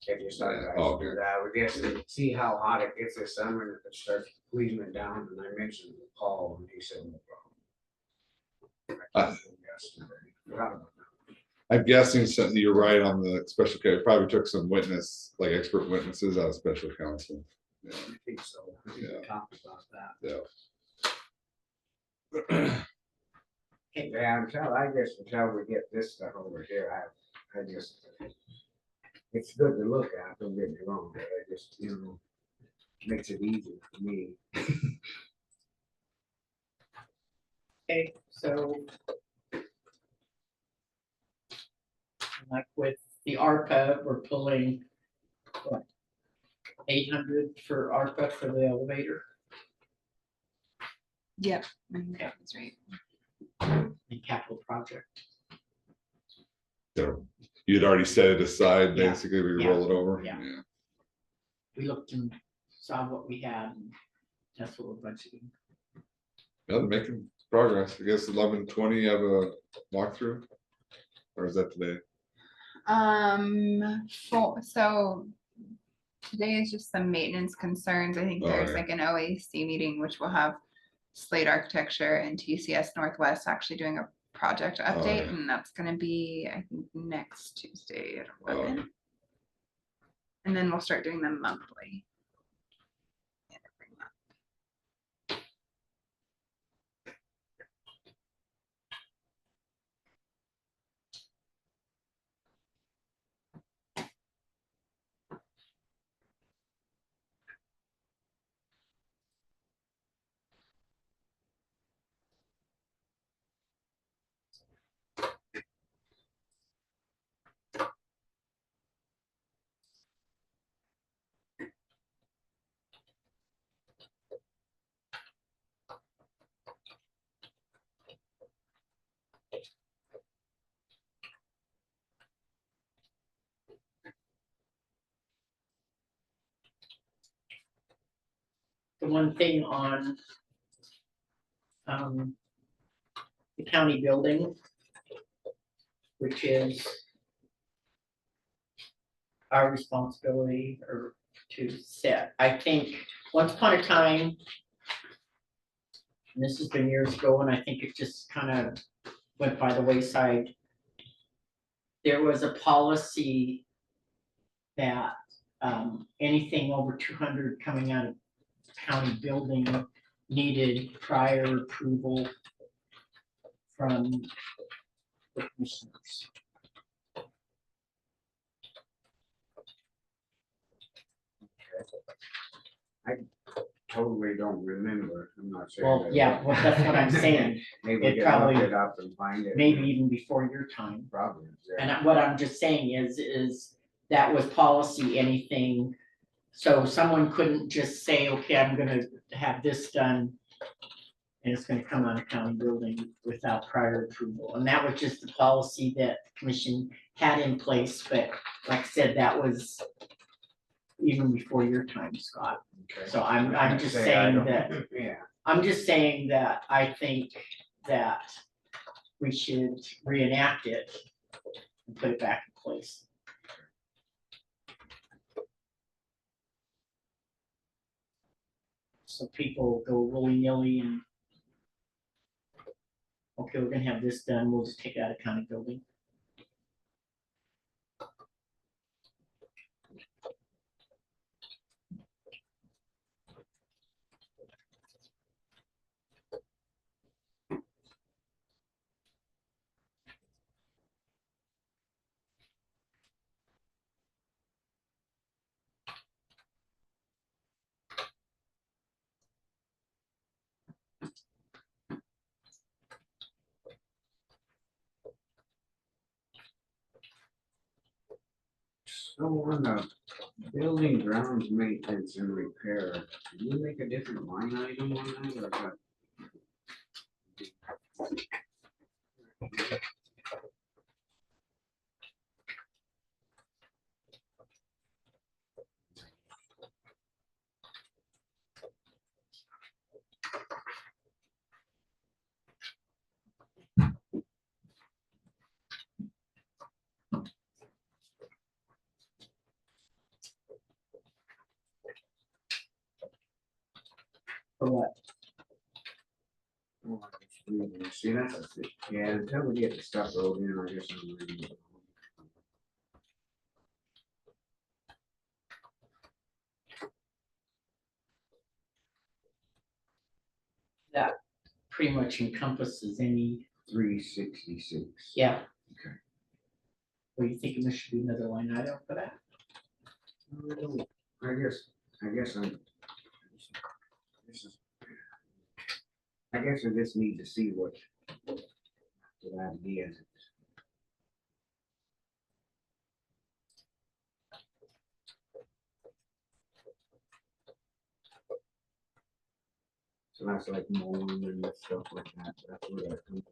If you start guys Oh, do that, we get to see how hot it gets this summer, and if it starts squeezing it down, and I mentioned it to Paul, and he said, no problem. I talked to him yesterday. Forgot about that. I'm guessing something, you're right on the special case, probably took some witness, like expert witnesses out of special counsel. Yeah, I think so, I think Yeah. we talked about that. yeah. Yeah, I guess until we get this stuff over here, I just, it's good to look at, don't get me wrong, but I just, you know, makes it easier for me. okay, so like with the ARPA, we're pulling what? 800 for ARPA for the elevator, Yep. I think that was right. the capital project. So you'd already set it aside, Yeah, basically, we yeah, roll it over? yeah. We looked and saw what we had, and that's what we're budgeting. Yeah, they're making progress, I guess 11:20 you have a walkthrough? Or is that today? So today is just some maintenance concerns. I think Oh, there's yeah. like an OAC meeting, which will have Slate Architecture and TCS Northwest actually doing a project update, yeah. and that's gonna be, I think, next Tuesday at Oh, 11. And then we'll start doing them monthly. The one thing on the county building, which is our responsibility or to set, I think, once upon a time, and this has been years ago, and I think it just kind of went by the wayside. There was a policy that anything over 200 coming out of county building needed prior approval from the commissioners. Totally don't remember, I'm not saying. Well, that- yeah, well, that's what I'm saying, Maybe it we can look probably- it up and find it. maybe even before your time. Probably. yeah. And what I'm just saying is that was policy, anything. So someone couldn't just say, okay, I'm gonna have this done. And it's gonna come out of county building without prior approval. And that was just the policy that the commission had in place, but like I said, that was even before your time, Scott. Okay. So I'm just Say I saying don't- that, Yeah, I'm just saying that I think that we should reenact it and put it back in place. So people go willy-nilly and okay, we're gonna have this done, we'll just take it out of county building. so on the building grounds maintenance and repair, can you make a different line item on that or what? For what? Oh, I just read it. See, that's, yeah, until we get the stuff rolled in, I guess I'm reading it. That pretty much encompasses any, 366. yeah. Okay. Well, you thinking there should be another line item for that? I guess I'm. This is. I guess I just need to see what idea is. So that's like mowing and stuff like that, that's where that comes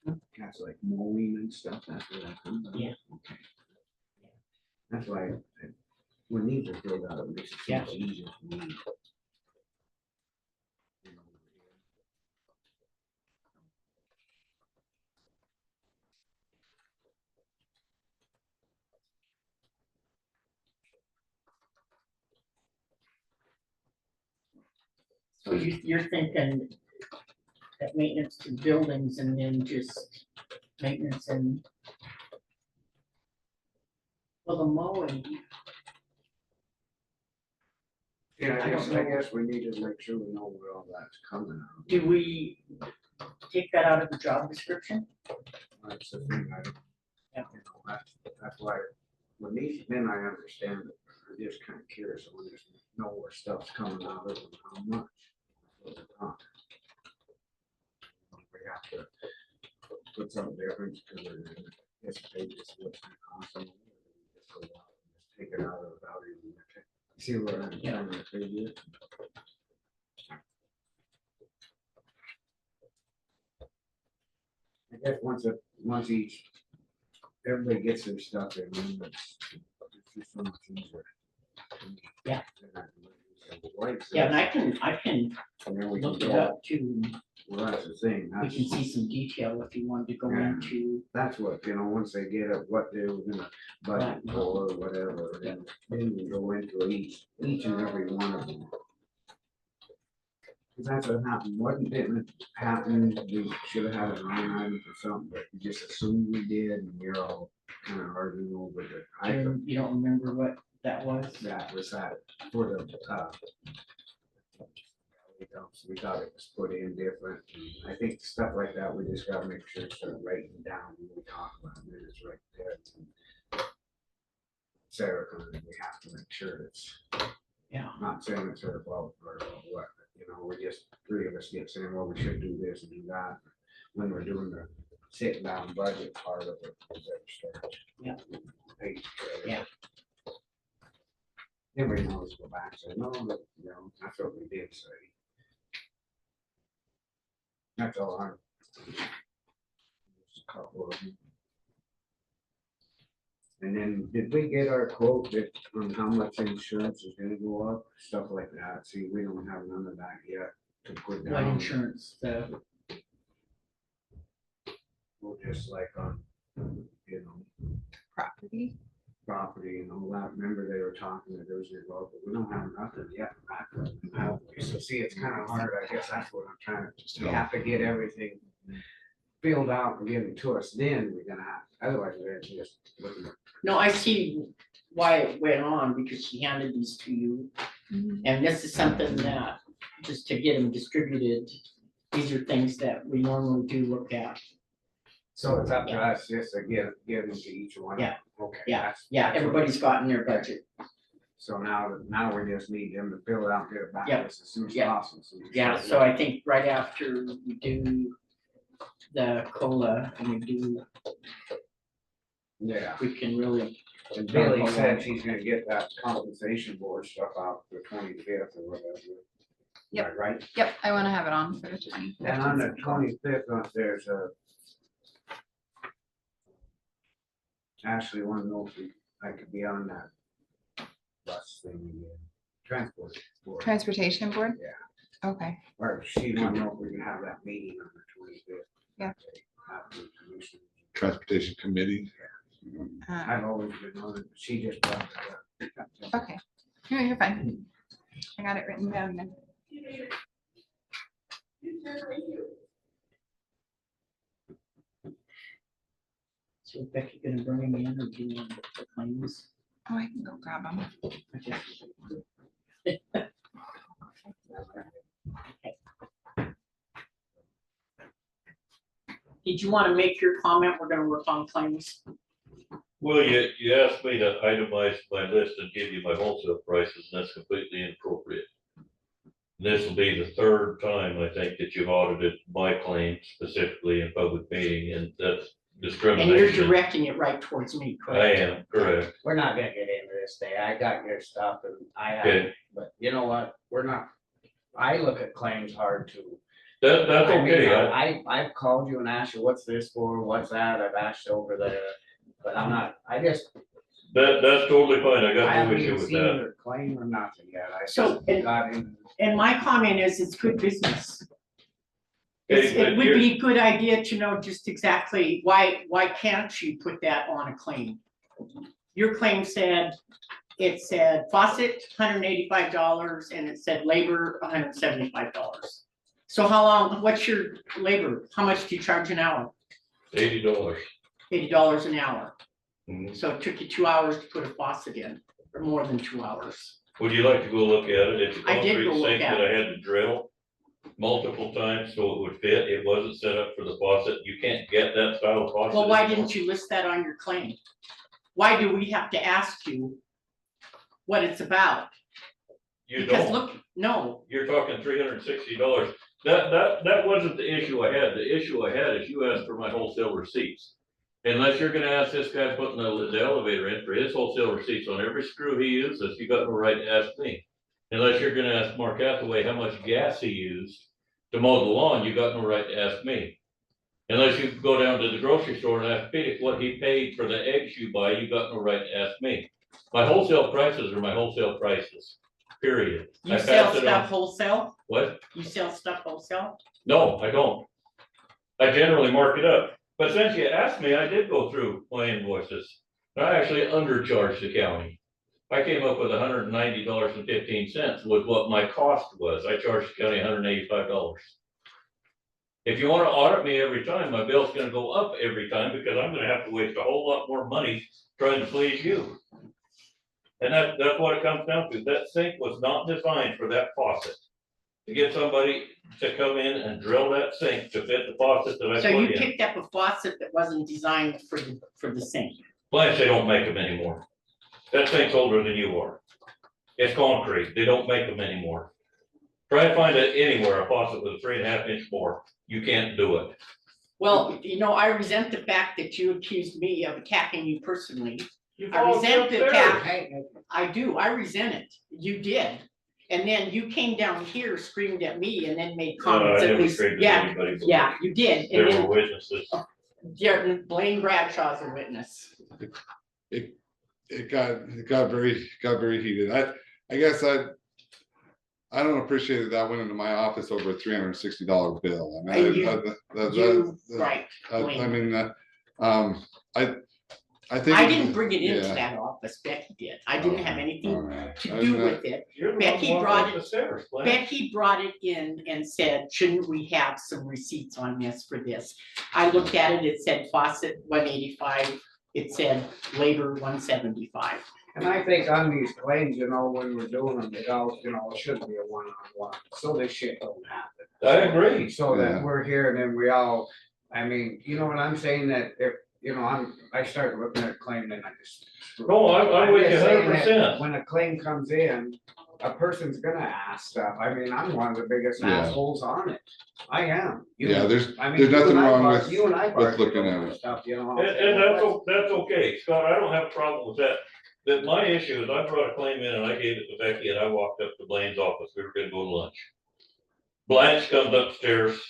from. That's like mowing and stuff, that's where that comes from. Yeah. Okay. That's why, when these are filled out, it makes it so much easier for me. So you're thinking that maintenance to buildings and then just maintenance and. Well, the mowing, Yeah, I don't know. I guess we need to make sure we know where all that's coming out. do we take that out of the job description? That's the thing, Yeah. That's why, when these, then I understand it, I'm just kind of curious, I want to know where stuff's coming out of and how much. What's it not. We have to put some difference, because we're gonna, this page is what's gonna cost them. Just go out and just take it out of the value. See where I'm trying to figure it? I guess once each, everybody gets their stuff in, then it's just so much easier. Yeah. Like, Yeah, and I can and then we can look it go, up too. well, that's the thing, We can see some detail if you wanted to go Yeah. into, that's what, once they get up what they were gonna budget Right. for or whatever, then we go into each and every one of them. Cause that's what happened, wasn't it happened, we should have had a line item for something, but we just assumed we did, and we're all kind of arguing over it. I thought you don't remember what that was? that was that for the, we thought it was put in different, and I think stuff like that, we just gotta make sure it's writing down when we talk about it, it's right there. Sarah, we have to make sure it's, Yeah, not saying it's her fault or what, we're just, three of us get saying, well, we should do this and do that. When we're doing the sit down budget part of it. We better start. Yeah. Page credit. Yeah. Then we can always go back and say, no, but, that's what we did say. That's all I'm. Just a couple of them. And then, did we get our quote on how much insurance is gonna go up, stuff like that? See, we don't have none of that yet to put what down. insurance, the, We're just like on, Property. property and all that. Remember they were talking that those involved, but we don't have nothing yet back from them, have we? So see, it's kind of hard. I guess that's what I'm trying to, we have to get everything filled out and given to us, then we're gonna have, otherwise we're just looking at. no, I see why it went on, because she handed these to you. Mhm. And this is something that, just to get them distributed, these are things that we normally do look at. So it's up to us just to give them to each one. Yeah. Okay. Yeah, that's- Yeah, that's what- everybody's gotten their budget. So now we just need them to fill it out, get it back to Yeah. us as soon as Yeah. possible. So we Yeah, start so I think right after we do the COLA and we do, Yeah. we can really, And Billy said she's gonna get that compensation board stuff out the 25th or whatever. Yep. Am I Right, Yep, I want to have it on for the 20th. and on the 25th, there's a. Ashley wanna know if I could be on that bus thing again, transport board, Transportation board? Yeah. Okay, or she wanna know if we can have that meeting on the 25th. Yeah. After the commission. Transportation Committee. I've always been on it, but she just brought it up. okay. No, you're fine. I got it written down then. so Becky gonna bring him in or do you want the claims? Oh, I can go grab them. Did you wanna make your comment? We're gonna work on claims. Well, you asked me to itemize my list and give you my wholesale prices, and that's completely inappropriate. This will be the third time, I think, that you've audited my claim specifically in public meeting, and that's And you're discrimination. directing it right towards me, I correct? am, correct. We're not gonna get into this day, I got your stuff and I have, Okay. but you know what, we're not. I look at claims hard too. That's I mean, okay. I've called you and asked you, what's this for, what's that, I've asked you over there, but I'm not, That's totally fine. I I got no haven't issue even with seen that. your claim or nothing yet, I So, just got in. And my comment is, it's good business. Okay, but It would you're- be a good idea to know just exactly why can't you put that on a claim? Your claim said, it said faucet, $185, and it said labor, $175. So how long, what's your labor? How much do you charge an hour? $80. $80 an hour. Mhm. So it took you 2 hours to put a faucet in, or more than 2 hours. Would you like to go look at it? It's a I did go concrete look sink at that I had to drill multiple times so it would fit. It wasn't set up for the faucet. You can't get that style of faucet. Well, why anymore. didn't you list that on your claim? Why do we have to ask you what it's about? You Because don't. look, no, You're talking $360. That wasn't the issue I had. The issue I had is you asked for my wholesale receipts. Unless you're gonna ask this guy putting the elevator in for his wholesale receipts on every screw he uses, you got no right to ask me. Unless you're gonna ask Mark Hathaway how much gas he used to mow the lawn, you got no right to ask me. Unless you go down to the grocery store and ask Pete what he paid for the eggs you buy, you got no right to ask me. My wholesale prices are my wholesale prices, period. I you pass sell it stuff on. wholesale? What? You sell stuff wholesale? No, I don't. I generally mark it up, but since you asked me, I did go through my invoices. And I actually undercharged the county. I came up with $190.15 was what my cost was. I charged the county $185. If you wanna audit me every time, my bill's gonna go up every time because I'm gonna have to waste a whole lot more money trying to please you. And that's what it comes down to. That sink was not designed for that faucet. To get somebody to come in and drill that sink to fit the faucet that I So put you in. picked up a faucet that wasn't designed for the sink. Plus, they don't make them anymore. That sink's older than you are. It's concrete. They don't make them anymore. Try to find it anywhere, a faucet with a 3.5 inch bore. You can't do it. Well, you know, I resent the fact that you accused me of attacking you personally. You I followed me resent the upstairs. fact- Hey, I do, I resent it. You did. And then you came down here, screamed at me, and then made No, I comments at never least, screamed at yeah, anybody. but yeah, you did. There And were then, witnesses. yeah, Blaine Bradshaw's a witness. It got very heated. I guess I don't appreciate that went into my office over a $360 bill. I mean, And You, right, I mean, I think. I didn't bring it into yeah. that office, Becky did. I didn't have All anything right. to do with it. You're the Becky one brought walking up it- the stairs, Blaine. Becky brought it in and said, shouldn't we have some receipts on this for this? I looked at it, it said faucet 185, it said labor 175. and I think on these claims, you know, when we're doing them, it all, you know, it should be a one-on-one, so this shit don't happen. I agree. So Yeah. that we're here and then we all, I mean, you know what I'm saying, that if, you know, I start looking at a claim, then I just. No, I'm with you just saying that 100%. When a claim comes in, a person's gonna ask stuff, I mean, I'm one of the biggest Yeah. assholes on it, I am. You- Yeah, there's I mean, there's you nothing and I wrong bar- with. You and I bargain looking over at it. stuff, you know. And that's okay, Scott, I don't have a problem with that. But my issue is I brought a claim in and I gave it to Becky and I walked up to Blaine's office, we were gonna go to lunch. Blanche comes upstairs,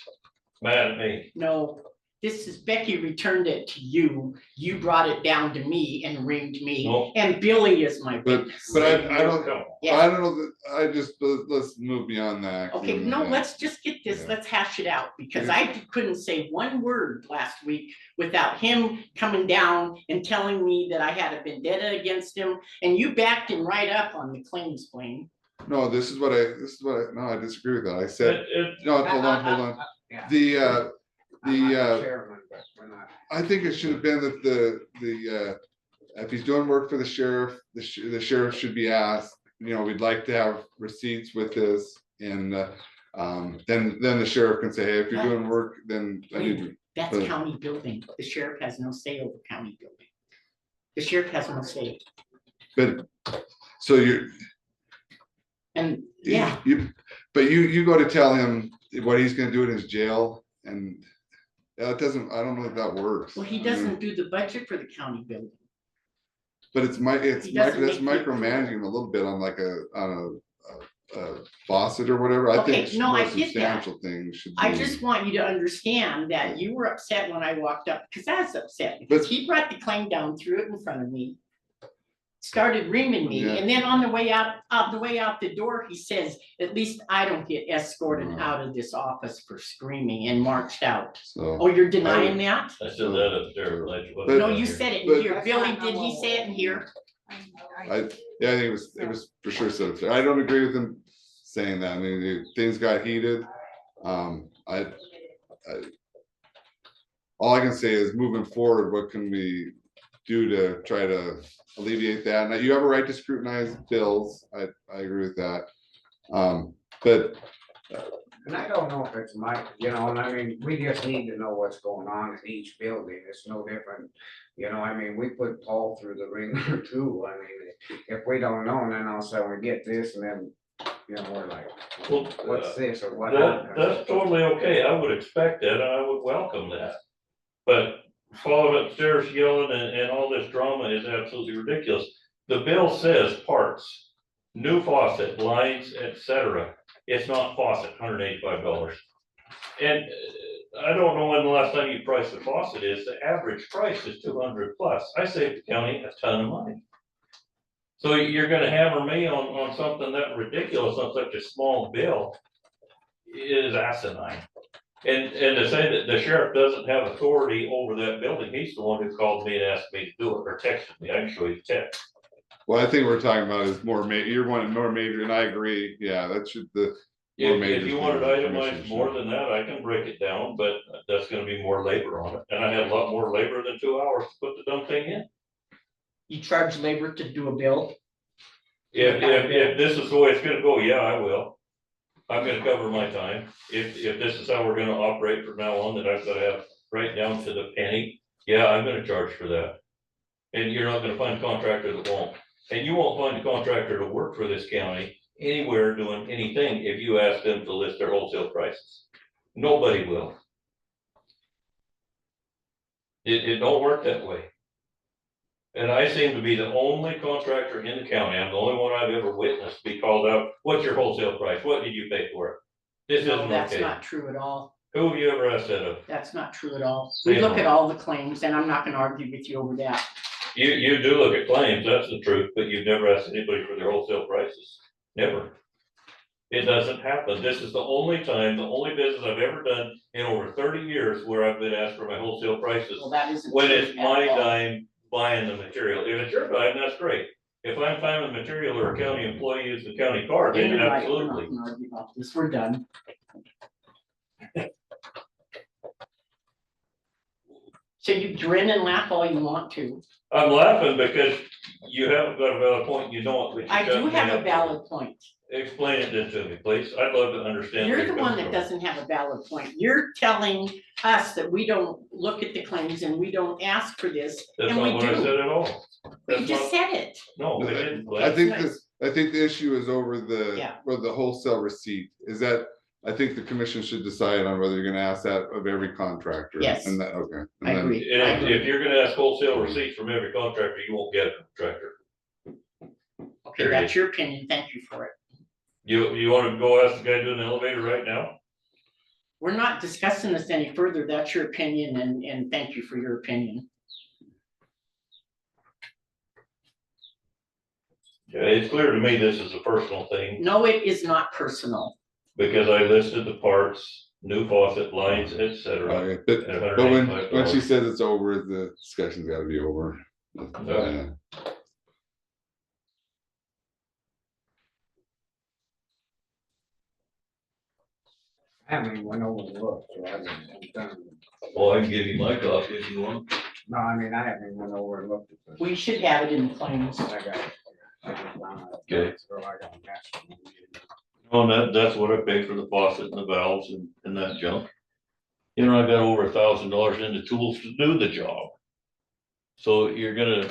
mad at me. No, this is Becky returned it to you, you brought it down to me and ringed me, No. and Billy is my But- witness. but I don't- Come on. Yeah. I don't know that, let's move beyond that. Okay, no, let's just get this, Yeah. let's hash it out, because Yeah. I couldn't say one word last week without him coming down and telling me that I had a vendetta against him, and you backed him right up on the claims, Blaine. No, no, I disagree with that. I said, It- no, hold on. Yeah. The, I'm not the, the chairman, but we're not. I think it should have been that if he's doing work for the sheriff, the sheriff should be asked, you know, we'd like to have receipts with this. And, then the sheriff can say, hey, if you're doing work, then I need to. That's But- county building, the sheriff has no say over county building. The sheriff has no say, But, so you're, and yeah, but you go to tell him what he's gonna do in his jail, and it doesn't, I don't know if that works. well, he I mean, doesn't do the budget for the county building. But it's He doesn't that's make the- micromanaging a little bit on like a faucet or whatever. I think Okay, no, I more get that. substantial things should be. I just want you to understand that you were upset when I walked up, because I was upset, because he brought the claim down, threw it in front of me. Started reaming me, Yeah. and then on the way out the door, he says, at least I don't get escorted out of this office for screaming, and marched out. So, Oh, you're denying that? I said that upstairs. But- No, you said it in But- here. Billy, did he say it in here? yeah, I think it was for sure said it. I don't agree with him saying that. I mean, things got heated. All I can say is moving forward, what can we do to try to alleviate that? Now, you have a right to scrutinize bills. I agree with that. But And I don't know if it's my, you know, and I mean, we just need to know what's going on in each building. It's no different. You know, I mean, we put Paul through the ringer too. I mean, if we don't know, then all of a sudden we get this and then, you know, we're like, Well, what's this or what? That's totally okay. I would expect that and I would welcome that. But falling upstairs yelling and all this drama is absolutely ridiculous. The bill says parts, new faucet, lines, etc. It's not faucet, $185. And I don't know when the last time you priced a faucet is. The average price is 200 plus. I saved the county a ton of money. So you're gonna hammer me on something that ridiculous on such a small bill is asinine. And to say that the sheriff doesn't have authority over that building, he's the one who called me and asked me to do it or texted me. I can show you the text. what I think we're talking about is more you're wanting more major, and I agree. Yeah, that should more If major you want it things the itemized commission more should- than that, I can break it down, but that's gonna be more labor on it. And I had a lot more labor than 2 hours to put the dumb thing in. You charge labor to do a bill? If this is the way it's gonna go, yeah, I will. I'm gonna cover my time. If this is how we're gonna operate from now on, that I've gotta have right down to the penny, yeah, I'm gonna charge for that. And you're not gonna find a contractor that won't. And you won't find a contractor to work for this county anywhere doing anything if you ask them to list their wholesale prices. Nobody will. It don't work that way. And I seem to be the only contractor in the county, I'm the only one I've ever witnessed be called out, what's your wholesale price? What did you pay for it? This No, isn't that's okay. not true at all. Who have you ever asked that of? That's not true at all. Say We look no. at all the claims, and I'm not gonna argue with you over that. You do look at claims, that's the truth, but you've never asked anybody for their wholesale prices, never. It doesn't happen, this is the only time, the only business I've ever done in over 30 years where I've been asked for my wholesale prices. Well, that isn't. When true it's at my all. dime buying the material, if it's your dime, that's great. If I'm finding material or a county employee uses the county card, then You're right, we're not absolutely. gonna argue about this. We're done. So you grin and laugh all you want to. I'm laughing because you haven't got a valid point, you know it, but you I do got- have a valid point. Explain it then to me, please, I'd love to understand. where You're the you're one coming that from. doesn't have a valid point. You're telling us that we don't look at the claims and we don't ask for this, That's and not we what I said do. at all. You That's just not, said it. no, I didn't. I think nice. I think the issue is over Yeah. the wholesale receipt. Is that I think the commission should decide on whether you're gonna ask that of every contractor. Yes. And that, okay. And I then- agree. I If, agree. if you're gonna ask wholesale receipts from every contractor, you won't get a contractor. Okay, that's your opinion. Thank you for it. You wanna go ask the guy doing the elevator right now? We're not discussing this any further. That's your opinion, and thank you for your opinion. Yeah, it's clear to me this is a personal thing, No, it is not personal. because I listed the parts, new faucet lines, etc. Okay, but at But when $185. she says it's over, the discussion's gotta be over. Yeah. I haven't even went over and looked, so I haven't done. Well, I can give you my copy if you want. No, I mean, I haven't even went over and looked at this. We should have it in the claims. I got it. Okay. So I got a mess. Oh, and that's what I paid for the faucet and the valves and that junk. You know, I got over $1,000 into tools to do the job. So you're gonna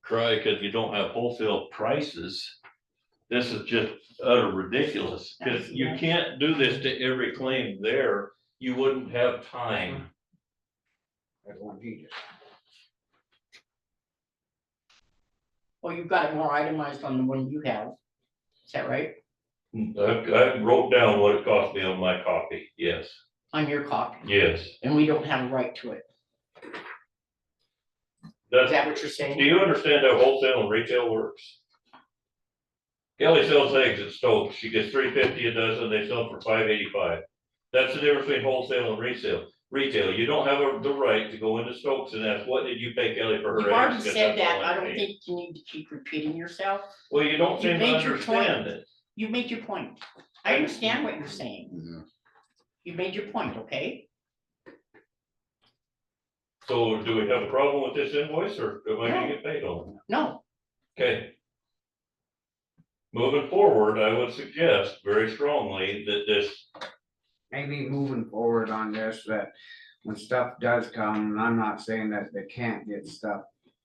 cry because you don't have wholesale prices. This is just utter ridiculous, because you can't do this to every claim there. You wouldn't have time. That's one he just. Well, you've got it more itemized on the one you have. Is that right? I wrote down what it cost me on my copy, yes, On your copy, yes. and we don't have a right to it. Is That's, that what you're do saying? you understand how wholesale and retail works? Kelly sells eggs at Stokes, she gets $3.50 a dozen, they sell for $5.85. That's the difference between wholesale and resale. Retail, you don't have the right to go into Stokes and ask, what did you pay Kelly for her eggs? You've already 'Cause said that's all that, I don't paid. think you need to keep repeating yourself. Well, you don't You seem to made your understand point. it. You made your point. I understand what you're saying. Yeah. You made your point, okay? So do we have a problem with this invoice or am I gonna No. get paid on it? No, Okay. Moving forward, I would suggest very strongly that this, Maybe moving forward on this, that when stuff does come, and I'm not saying that they can't get stuff.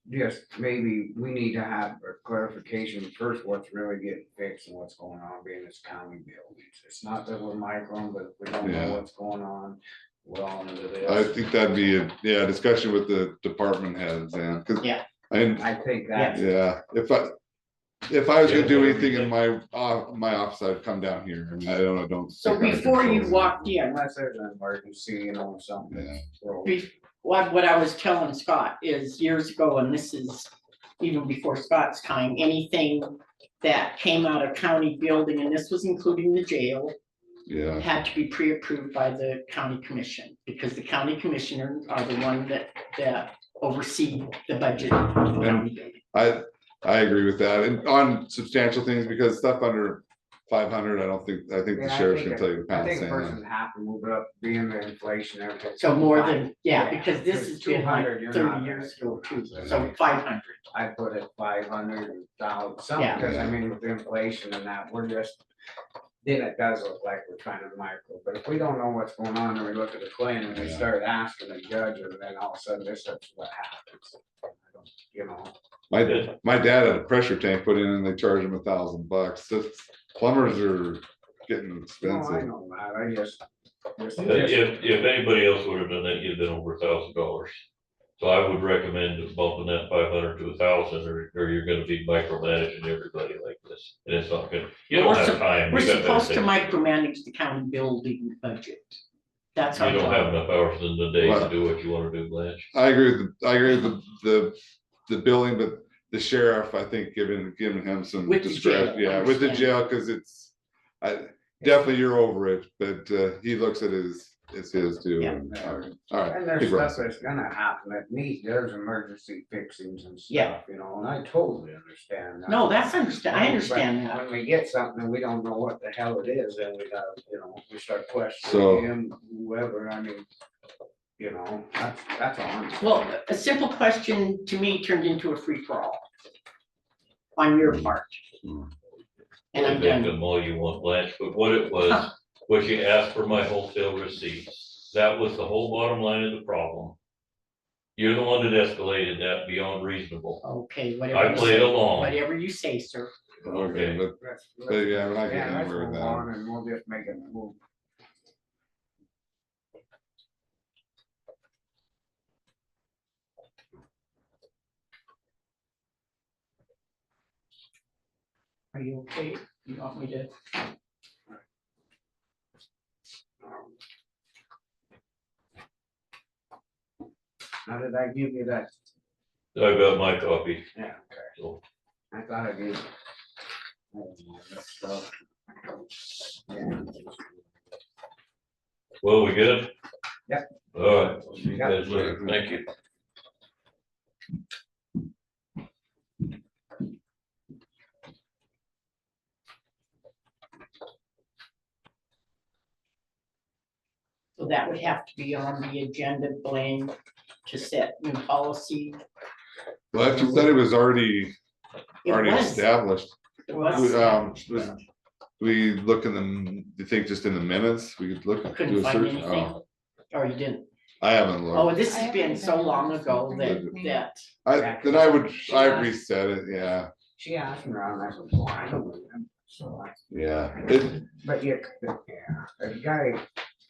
Just maybe we need to have a clarification first, what's really getting fixed and what's going on being this county buildings. It's not that we're micro, but if we don't Yeah. know what's going on, we're all into I this. think that'd be a discussion with the department heads, and, cause. Yeah. I think that. Yeah, if I was gonna do anything in my office, I'd come down here, I mean, I don't. so think I before you control it. walked in, Unless there's an emergency, you know, something. what I was telling Scott is years ago, and this is even before Scott's time, anything that came out of county building, and this was including the jail, Yeah, had to be pre-approved by the county commission, because the county commissioners are the one that oversee the budget of the county building. I agree with that, and on substantial things, because stuff under 500, I think the Yeah, I sheriff's think gonna tell you to I pound think a sand. person have to move it up, being the inflation, everything. So more than, yeah, Yeah, because this has been like 200, you're 30 not- years ago too, so 500. I put it 500, 1,000, something, Yeah. because I mean, with inflation and that, we're just. Then it does look like we're trying to micro, but if we don't know what's going on, and we look at the claim and we Yeah. start asking the judge, and then all of a sudden this is what happens. I don't- You know, My dad had a pressure tank put in and they charged him $1,000. Plumbers are getting no, I expensive. know that, I just. if anybody else would have done that, you'd have been over $1,000. So I would recommend bumping that 500 to 1,000, or you're gonna be micromanaging everybody like this, and it's not gonna, you don't have time. We're You got better supposed to things do. micromanage the county building budget. That's our You don't have job. enough hours in the day to Well- do what you wanna do, Blanche. I agree with the billing, but the sheriff, I think, giving him some With the discretion, jail, yeah, with the understand. jail, cause definitely you're over it, but he looks at it's his too. Yeah. and, all right, And there's keep rolling. stuff that's gonna happen at me, there's emergency fixings and Yeah. stuff, you know, and I totally understand that. No, that's understand, I But understand that. When we get something and we don't know what the hell it is, then we gotta, you know, we start So- questioning him, whoever, I mean. You know, that's all I'm saying. Well, a simple question to me turned into a free-for-all on your part. Mm. And I'm Make done. them all you want, Blanche, but what it was you asked for my wholesale receipts. That was the whole bottom line of the problem. You're the one that escalated that beyond reasonable. Okay, whatever. I you played say. along. Whatever you say, sir. Okay, but Let's- yeah, we're not getting let's anywhere with move that. on and we'll just make it move. Are you okay? You want me to? Now, did I give you that? I got my copy, Yeah, okay. so. I thought I gave. Oh, that stuff. Yeah. Well, we good? Yep. All right, you Yep. guys later. Thank you. So that would have to be on the agenda, Blaine, to set new policy. well, I thought it was already It was- established. It was. We look in the, you think just in the minutes, we could look. Couldn't do a find search? anything. Oh, Or you didn't? I haven't Oh, looked. this I has been haven't so even long noticed ago something. that, Then I Yeah. reset it, yeah, She asked me around, I said, well, I don't remember, so I. yeah. But yeah, a guy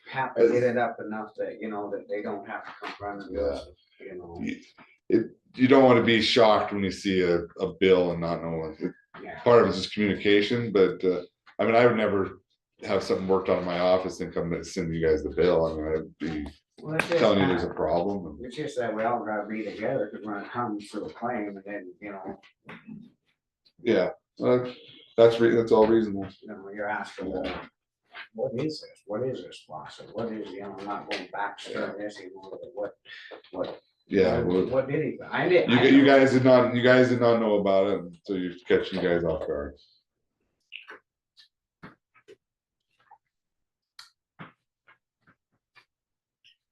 have to get it up enough that, you know, that they don't have to come running, Yeah. you know. you don't want to be shocked when you see a bill and not know it. Yeah. Part of it's just communication, but I mean, I would never have something worked on in my office and come and send you guys the bill. I mean, I'd be Well, it's just telling you there's a that- problem. It's just that we all gotta be together, cause when it comes to a claim, and then, Yeah, that's all reasonable. you're asking, well, what is this? What is this faucet? What is, I'm not going back to this anymore, but what? Yeah, well, What did he? I did. you guys did not know about it, so you're catching you guys off guard.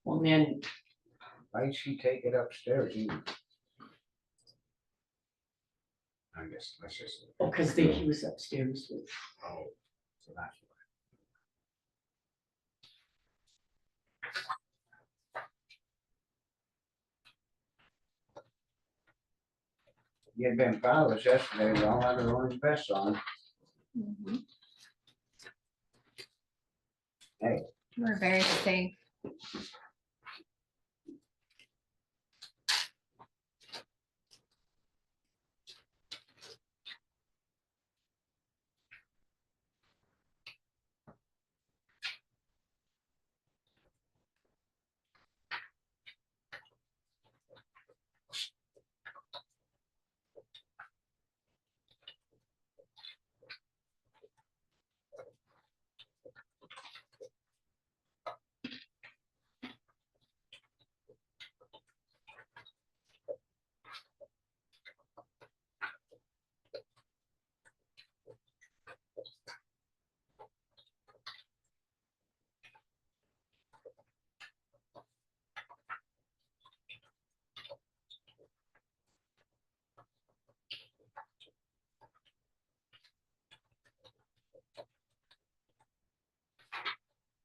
Well, then, Why'd she take it upstairs? I guess, let's just, because he was upstairs with, oh, so that's. You had been fabulous yesterday, we all had our orange vests on. Mhm. Hey. We're very safe.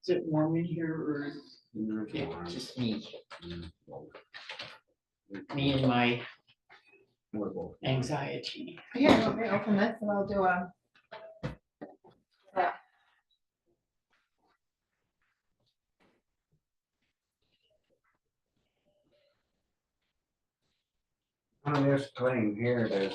is it warm in here or is Mm, it just me? mm, Me and my we're both- anxiety. Yeah, you want me to open this and I'll do a. On this claim here, there's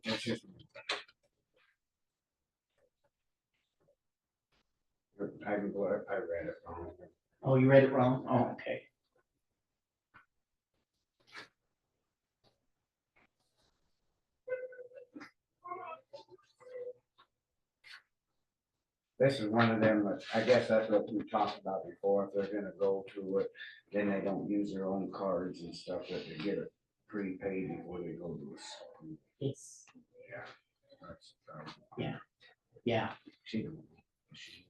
it's just. I read it wrong. Oh, you read it wrong? Oh, okay. This is one of them, that I guess that's what we talked about before, if they're gonna go to it, then they don't use their own cards and stuff, that they get it prepaid before they go to this. It's, Yeah. That's, yeah, she don't. she-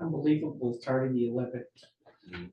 Unbelievable, starting the 11th.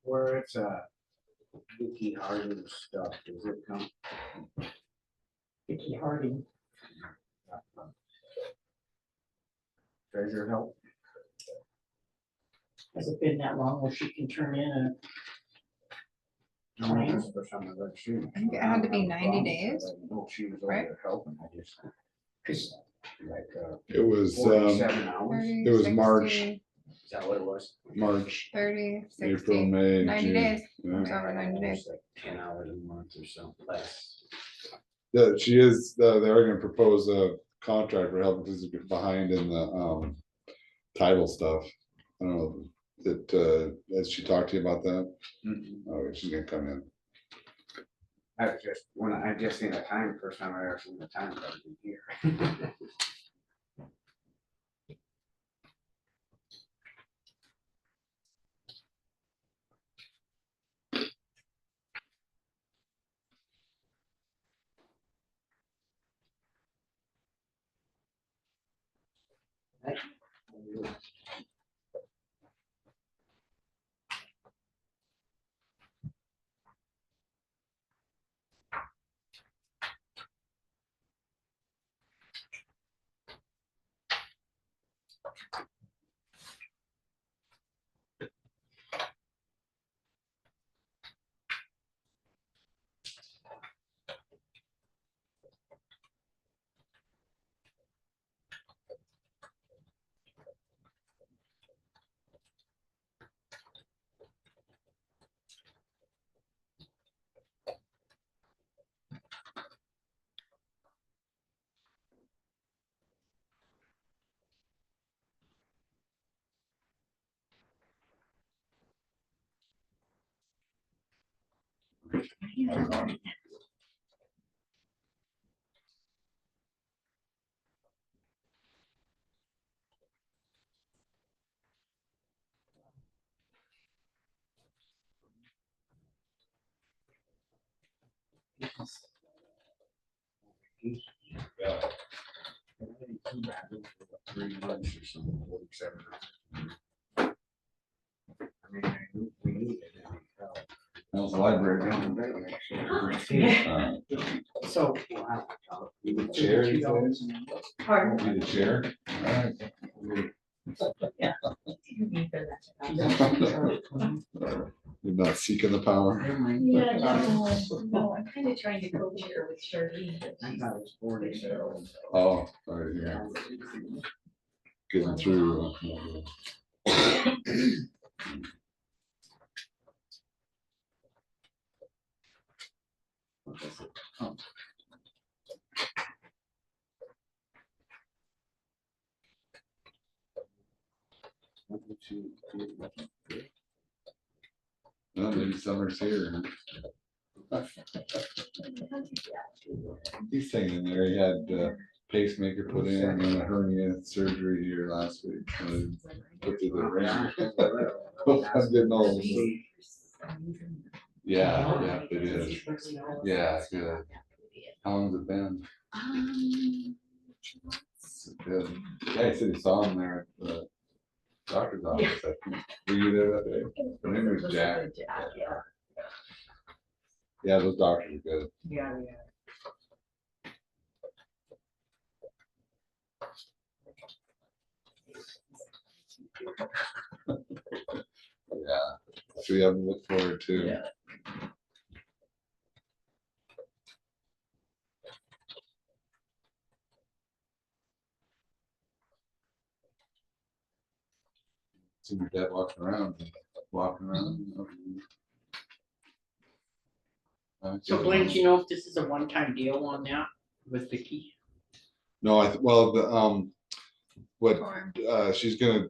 Where it's Vicky Harding stuff, does it come? Vicky Harding. Treasure help? Has it been that long where she can turn in a No, that's for some of that she. I think it had to be 90 days, No, she was over right? there helping, I just, cause like, It was, 47 hours, 30, It was 60, March. is that what it was? March, 30, 60, April, May, 90 June. days. Yeah. It's over 90 days. It's like 10 hours a month or something less. Yeah, she is, they are gonna propose a contract for help because it's behind in the title stuff. I don't know, that, has she talked to you about that? Mhm. Oh, she's gonna come in. I was just, when I just seen the time, first time I ever seen the time card in here. Yeah. 3 months or something, 47 hours. I mean, we need it. How's the library so. Need a chair, you guys? Pardon? Need a chair? Alright. Yeah. You're not seeking the power. Yeah, no, I'm kind of trying to co-chair with Charlene. I thought it was 40, so. Oh, alright, yeah. Getting through. Well, maybe summer's here. He's saying in there, he had pacemaker put in and a hernia surgery here last week. And put through the ringer. I'm getting old. So. Yeah, it is. Yeah, good. How long's it been? Good. Yeah, he said he saw him there at the doctor's office. I think. Were you there that day? Her name was Jack. Yeah, those doctors are good. Yeah. Yeah, so we have to look forward to. Yeah. See your dad walking around. So Blaine, do you know if this is a one-time deal on that with Vicky? No, well, the, what, Form. she's gonna,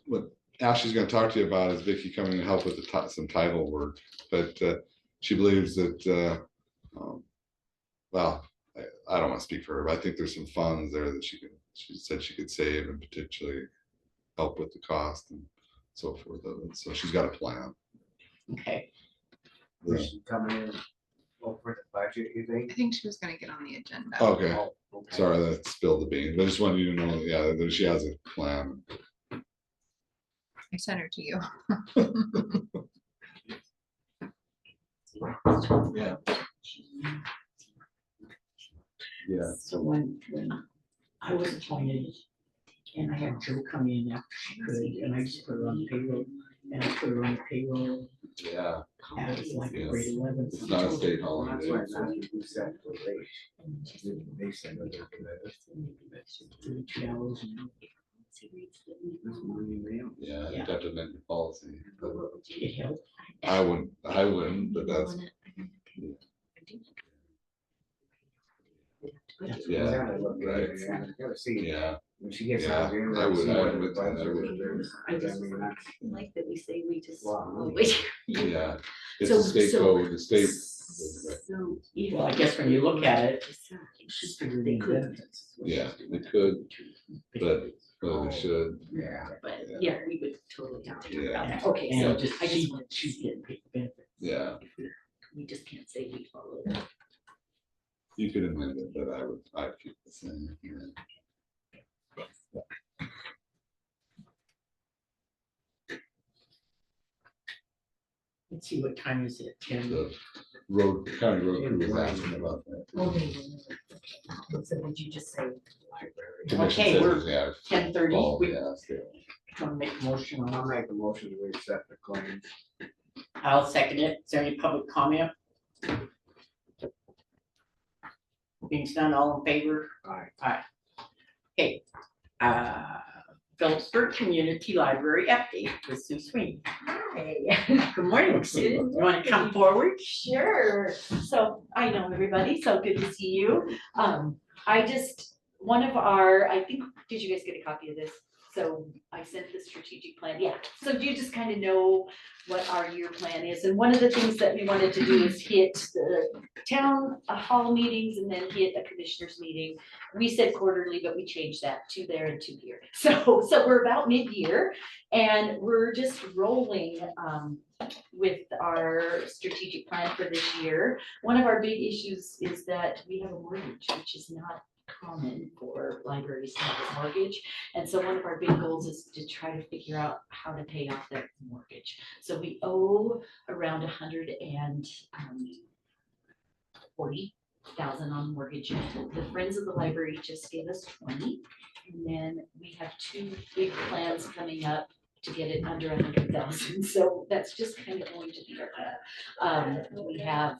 what Ashley's gonna talk to you about is Vicky coming to help with the some title work, but, she believes that, well, I don't wanna speak for her, but I think there's some funds there that she said she could save and potentially help with the cost and so forth of it, so she's got a plan. Okay, Was she coming in over the budget, you think? I think she was gonna get on the agenda. Okay, Oh, okay. sorry that spilled the beans, but I just wanted you to know, yeah, that she has a plan. I sent her to you. Yeah. Yeah. so when I was appointed and I had Joe come in after she could, and I just put her on payroll, and I put her on payroll Yeah, as like Yes. grade 11. it's not a state That's holiday. why not who set the rate. They said that they're good. 32 hours and Yeah, you'd have to amend your policy. but it helped. I wouldn't, but that's, yeah, right. Gotta see, Yeah, when she gets Yeah, out here. I would- see I what would- the I budget would. is. I just mean, that's- like that we say we just. Wow. yeah, it's a state code, the state. So. if- Well, I guess when you look at it, she's figured in benefits. Yeah, they could, but they should, Yeah. But Yeah. yeah, we would totally have to talk about Yeah. that. Okay, And so just, I just want she's getting paid benefits. yeah, we just can't say we follow that. you could amend it, but I'd keep the same. Yeah. Let's see, what time is it? 10? The county road crew was asking about that. So did you just say library? Commission Okay, says, we're yeah, 10:30. fall, We yeah, still. want to make a motion I'll on. make a motion to accept the claims. I'll second it. Is there any public comment? Being done, all in favor? Aye. Okay. Phillipsburg Community Library update with Sue Sweeney. Hi. Good morning, Sue. You want to come forward? Sure. So I know everybody, so good to see you. I think, did you guys get a copy of this? So I sent the strategic plan, yeah. So you just kind of know what our year plan is. And one of the things that we wanted to do is hit the town hall meetings and then hit a commissioners meeting. We said quarterly, but we changed that to there and to here. So we're about mid-year and we're just rolling with our strategic plan for this year. One of our big issues is that we have a mortgage, which is not common for libraries to have a mortgage. And so one of our big goals is to try to figure out how to pay off that mortgage. So we owe around 140,000 on mortgage. The Friends of the Library just gave us 20. And then we have two big plans coming up to get it under 100,000. So that's just kind of going to be our plan. We have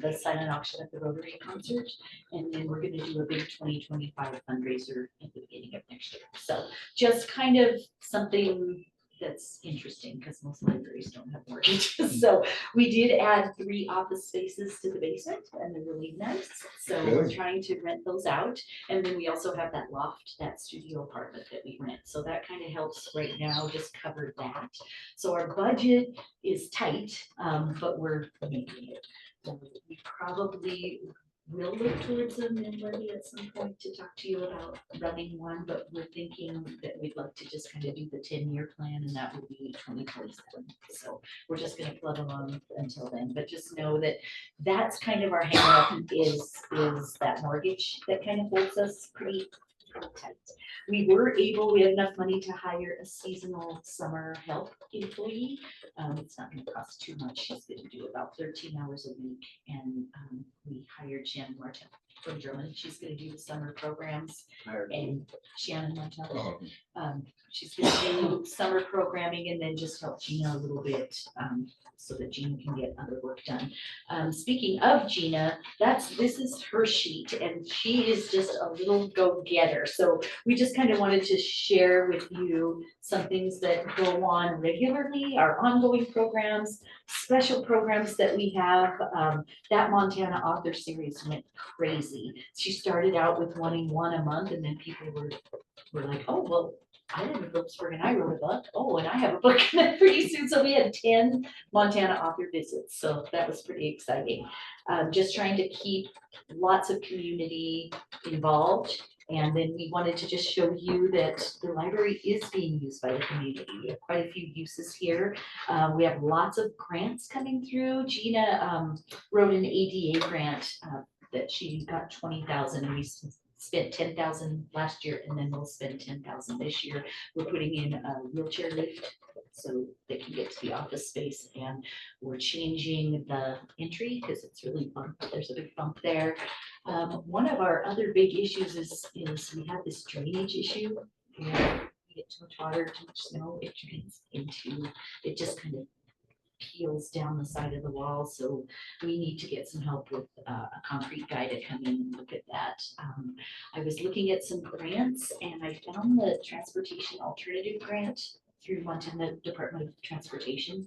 the silent auction at the Rotary concert, and then we're gonna do a big 2025 fundraiser at the beginning of next year. So just kind of something that's interesting, because most libraries don't have mortgages. So we did add 3 office spaces to the basement, and they're really nice. So we're Good. trying to rent those out. And then we also have that loft, that studio apartment that we rent. So that kind of helps right now, just cover that. So our budget is tight, but we're making it. We probably will look towards them and Wendy at some point to talk to you about running one, but we're thinking that we'd like to just kind of do the 10-year plan and that would be 2027. So we're just gonna plug along until then, but just know that that's kind of our hang up is that mortgage that kind of holds us pretty tight. We have enough money to hire a seasonal summer help employee. It's not gonna cost too much. She's gonna do about 13 hours a week. And we hired Shannon Martel from Germany. She's gonna do the summer programs. And Shannon Martel, Oh, she's gonna do summer programming and then just help Gina a little bit, so that Gina can get other work done. Speaking of Gina, this is her sheet and she is just a little go-getter. So we just kind of wanted to share with you some things that go on regularly, our ongoing programs, special programs that we have. That Montana author series went crazy. She started out with wanting one a month and then people were like, oh, well, I did a Phillipsburg and I wrote a book. Oh, and I have a book pretty soon. So we had 10 Montana author visits. So that was pretty exciting. Just trying to keep lots of community involved. And then we wanted to just show you that the library is being used by the community. We have quite a few uses here. We have lots of grants coming through. Gina wrote an ADA grant that she got 20,000 and we spent 10,000 last year and then we'll spend 10,000 this year. We're putting in a wheelchair lift so they can get to the office space and we're changing the entry because it's really bumped. There's a big bump there. One of our other big issues is we have this drainage issue. Where we get too much water, too much snow, it drains into, it just kind of peels down the side of the wall, so we need to get some help with a concrete guy to come in and look at that. I was looking at some grants and I found the transportation alternative grant through Montana Department of Transportation,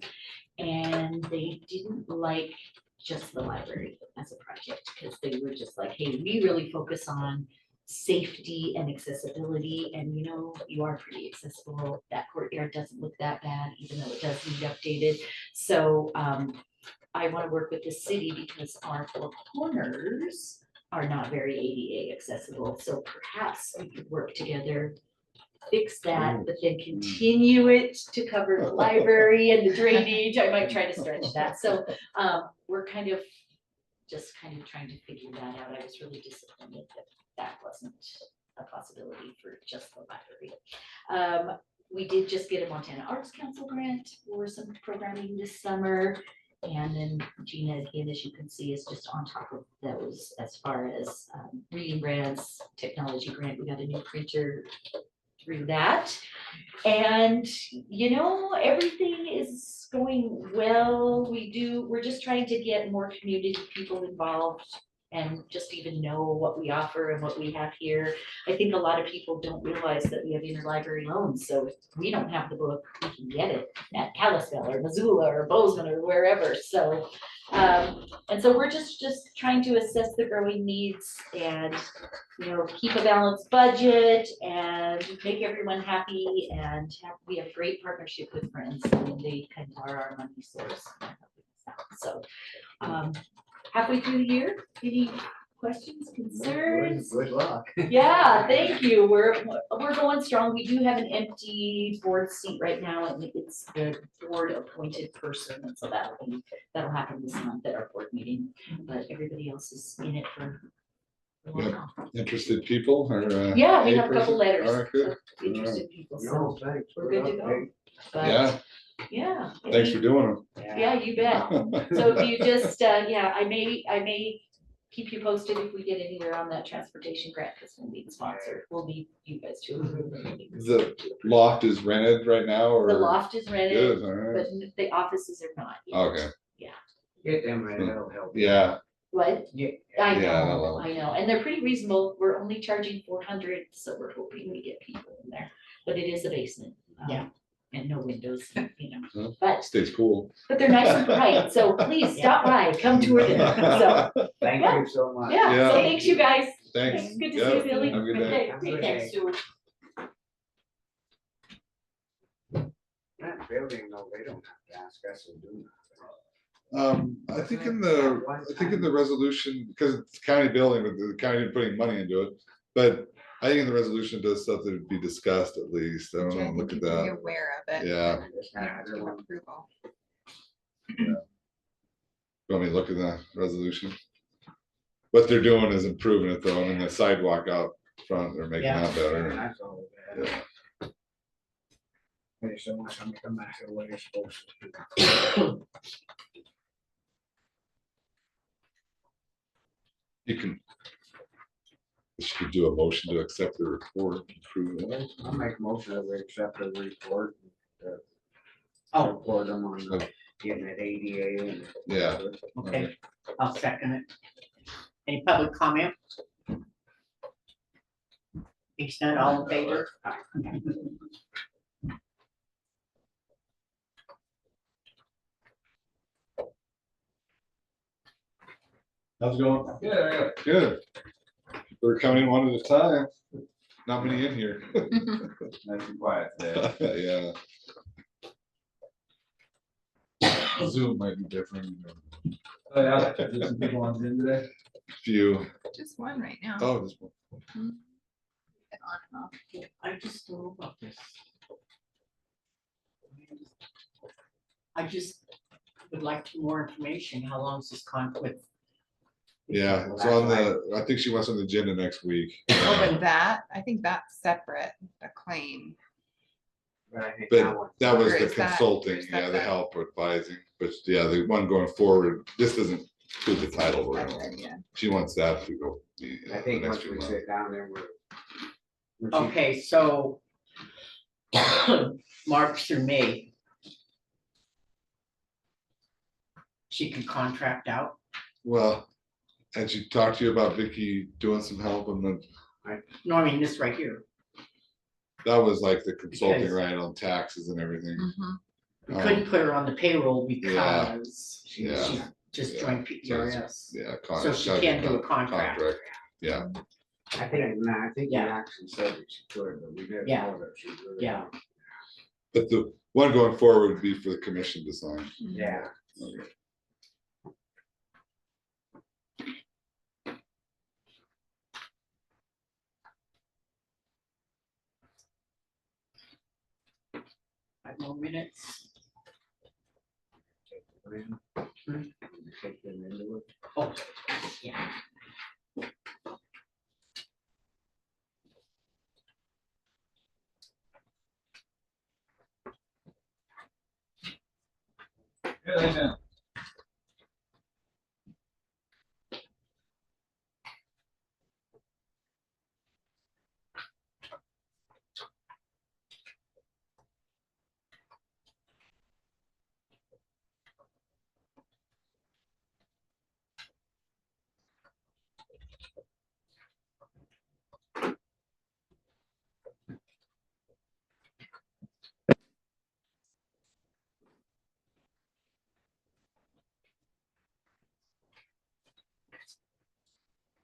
and they didn't like just the library as a project because they were just like, hey, we really focus on safety and accessibility, and you are pretty accessible. That courtyard doesn't look that bad, even though it does need updated. So I want to work with the city because our four corners are not very ADA accessible. So perhaps we could work together, fix that, but then continue it to cover the library and the drainage. I might try to stretch that. So we're kind of trying to figure that out. I was really disappointed that wasn't a possibility for just the library. We did just get a Montana Arts Council grant for some programming this summer. And then Gina, again, as you can see, is just on top of those as far as reading grants, technology grant. We got a new printer through that. And everything is going well. We're just trying to get more community people involved and just even know what we offer and what we have here. I think a lot of people don't realize that we have interlibrary loans. So if we don't have the book, we can get it at Kalispell or Missoula or Bozeman or wherever. So and so we're just trying to assess the growing needs and keep a balanced budget and make everyone happy, and we have great partnership with Friends, and they kind of are our money source. So halfway through the year, any questions, concerns? Good luck. Yeah, thank you. We're going strong. We do have an empty board seat right now, and it's the board appointed person, and so that'll happen this month at our board meeting. But everybody else is in it for a long Yep. haul. interested people or? Yeah, we a have a couple person? letters All right, good. of interested people, so No, thanks. we're good to go. But Yeah, yeah. thanks for doing them. Yeah, you bet. So if you just, I may keep you posted if we get anywhere on that transportation grant, because we'll need sponsor. We'll need you guys too. The loft is rented right now or? The loft is rented, Good, all right. but the offices are not yet. Okay, Get them and that'll help. yeah, What? Yeah. I Yeah, know, and they're pretty reasonable. We're only charging 400, so we're hoping we get people in there, but it is a basement. Yeah. And no windows, Huh? but stays cool. they're nice and bright, so please stop by, come tour them. So, Thank Yeah. you so much. yeah, Yeah. so thanks you guys. Thanks. Good to Yeah, see you, Billy. have a good day. Okay, Have a good thanks, day. Stuart. That building, no, they don't have to ask us to do I think in the resolution, because it's county building, but the county didn't put any money into it, but I think in the resolution does stuff that would be discussed at least. I don't Which I know, look think at you can be that. aware of it. Yeah. You don't have to give approval. You want me to look at the resolution? What they're doing is improving it though, and the sidewalk out front, they're making Yeah. that better. That's all that. Yeah. I just don't want something to come back the way it's supposed to. You can. Should do a motion to accept the report. Approve it. I'll make a motion that we accept the report. Oh, Report them on getting that ADA and. Yeah. okay, I'll second it. Any public comment? Think none, all in favor? How's it going? Yeah. Good. We're coming one at a time. Not many in here. Nice and quiet today. Yeah. Zoom might be different. You know. Oh, yeah, there's some people on Zoom today. Few. Just one right now. Oh, this one. On and off. I just don't know about this. I just would like more information. How long is this conflict? Yeah, it's on the, I think she wants on the agenda next week. Oh, but that, I think that's separate, the claim. But I think But that was Or the is that- consulting, is that yeah, the the- help advising, but yeah, the one going forward, this doesn't include the title. we're on. Yeah. She wants that to go. the I think next once few we months. sit down there, we're. Okay, so March through May. She can contract out. Well, and she talked to you about Vicky doing some help and then No, I mean this right here. that was like the consulting, Because- right, on taxes and everything. Mhm. We Um, couldn't put her on the payroll Yeah. because Yeah. she just Yeah. joined PRS. Yeah. So she can't do a contract. Yeah, I think, no, I think we Yeah. actually said that she could, but we didn't Yeah. know that she really. Yeah. but the one going forward would be for the commission to sign. Yeah. Okay. Five more minutes. Take them in. Take them into it. Oh, yeah. Yeah, thanks, man.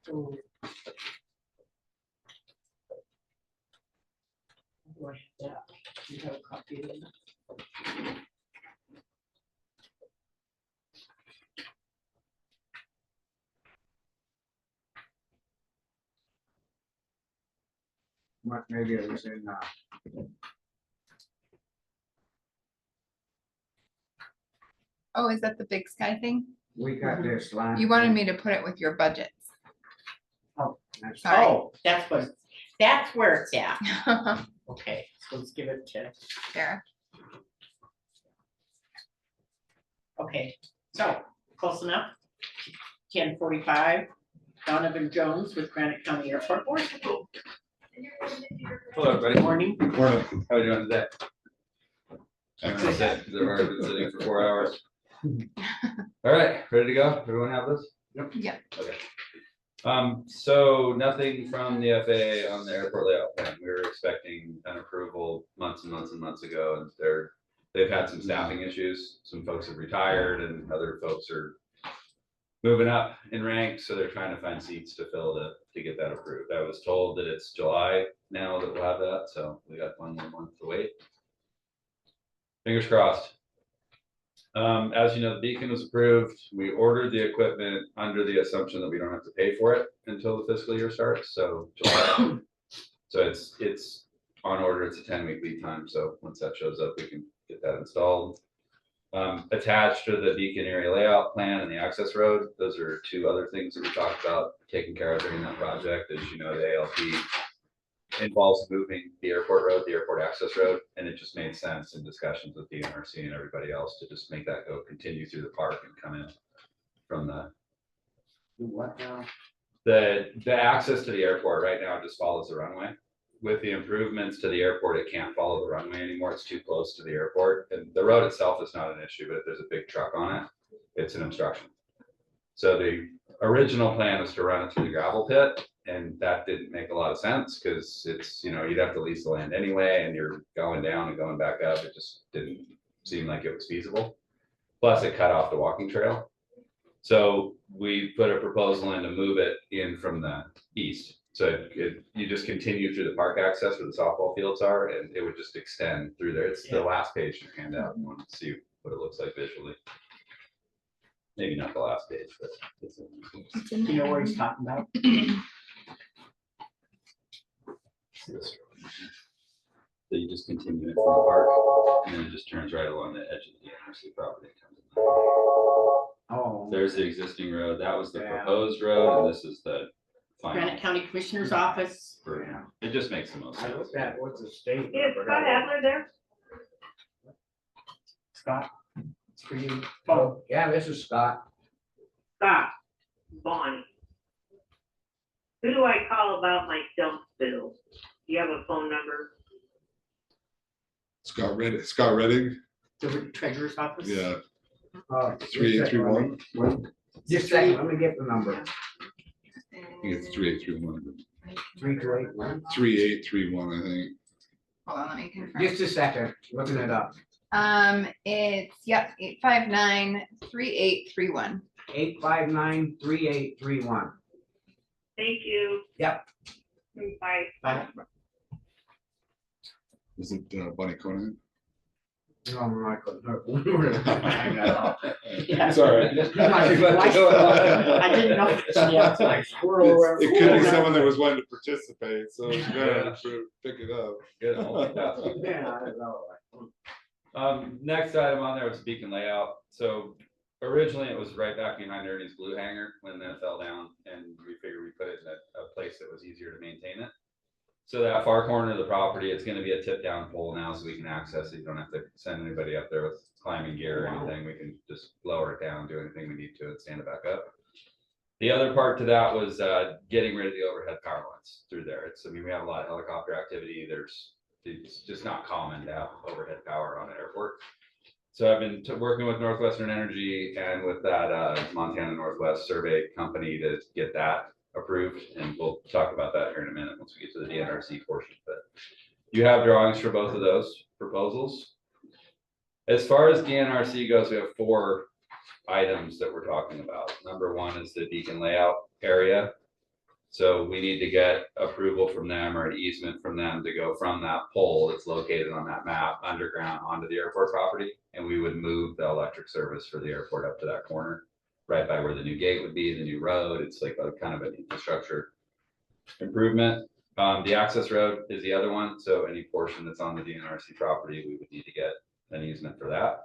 So. Do I have that? You have a copy of that? Maybe it was in, Oh, is that the Big Sky thing? we got this last. You wanted me to put it with your budgets. That's- Sorry. Oh, that's where it's at. Okay, so let's give it to, Sarah. okay, so close enough. 10:45, Donovan Jones with Granite County Airport Board. Hello, everybody. Good morning. Morning. How are you doing today? Excellent. I've already been sitting for 4 hours. All right, ready to go? Everyone have this? Yeah. Okay. So nothing from the FAA on the airport layout plan. We were expecting an approval months and months and months ago, and they've had some staffing issues. Some folks have retired and other folks are moving up in rank, so they're trying to find seats to fill to get that approved. I was told that it's July now that we'll have that, so we got one more month to wait. Fingers crossed. As you know, the beacon was approved. We ordered the equipment under the assumption that we don't have to pay for it until the fiscal year starts, so July. So it's on order. It's a 10-week lead time, so once that shows up, we can get that installed. Attached to the beacon area layout plan and the access road, those are two other things that we talked about taking care of during that project. As you know, the ALP involves moving the airport road, the airport access road, and it just made sense in discussions with DNRC and everybody else to just make that go continue through the park and come in from the What now? the access to the airport right now just follows the runway. With the improvements to the airport, it can't follow the runway anymore. It's too close to the airport. And the road itself is not an issue, but if there's a big truck on it, it's an obstruction. So the original plan was to run it through the gravel pit, and that didn't make a lot of sense because it's, you know, you'd have to lease the land anyway, and you're going down and going back up. It just didn't seem like it was feasible. Plus, it cut off the walking trail. So we put a proposal in to move it in from the east. So you just continue through the park access where the softball fields are, and it would just extend through there. It's the last page in your handout. You want to see what it looks like visually. Maybe not the last page, but it's You know what he's talking about? this. So you just continue it from the park, and then it just turns right along the edge of the NRC property. Oh. There's the existing road. That was the Yeah. proposed road, and this is the final. Granite County Commissioner's Office. Yeah. It just makes the most I sense. looked at, what's the state? Is Scott Adler there? Scott, it's for you. Oh, yeah, this is Scott. Scott, Bonnie. Who do I call about my dump bill? Do you have a phone number? Scott Redding, The Treasurer's Office. yeah, Just 3831. a second, let me get the number. I think it's 3831. 3281. 3831, I think. Hold on, let me confirm. Just a second, looking it up. It's, yep, 859-3831. 859-3831. Thank you. Yep. Bye. Bye. Is it Bonnie Conan? No, I couldn't. Yeah. Sorry. I didn't know. Yeah. It could be someone that was wanting to participate, so it's better to pick it up. Good. multitasking. Yeah, I know. Next item on there was beacon layout. So originally it was right back behind Ernie's glue hanger when that fell down, and we figured we put it in a place that was easier to maintain it. So that far corner of the property, it's gonna be a tip down pole now, so we can access it. You don't have to send anybody up there with climbing gear or anything. We can just lower it down, do anything we need to, and stand it back up. The other part to that was getting rid of the overhead power lines through there. I mean, we have a lot of helicopter activity. It's just not common to have overhead power on an airport. So I've been working with Northwestern Energy and with that Montana Northwest survey company to get that approved, and we'll talk about that here in a minute once we get to the DNRC portion. But you have drawings for both of those proposals. As far as DNRC goes, we have 4 items that we're talking about. Number 1 is the beacon layout area. So we need to get approval from them or an easement from them to go from that pole that's located on that map underground onto the airport property. And we would move the electric service for the airport up to that corner, right by where the new gate would be, the new road. It's like a kind of an infrastructure improvement. The access road is the other one. So any portion that's on the DNRC property, we would need to get an easement for that.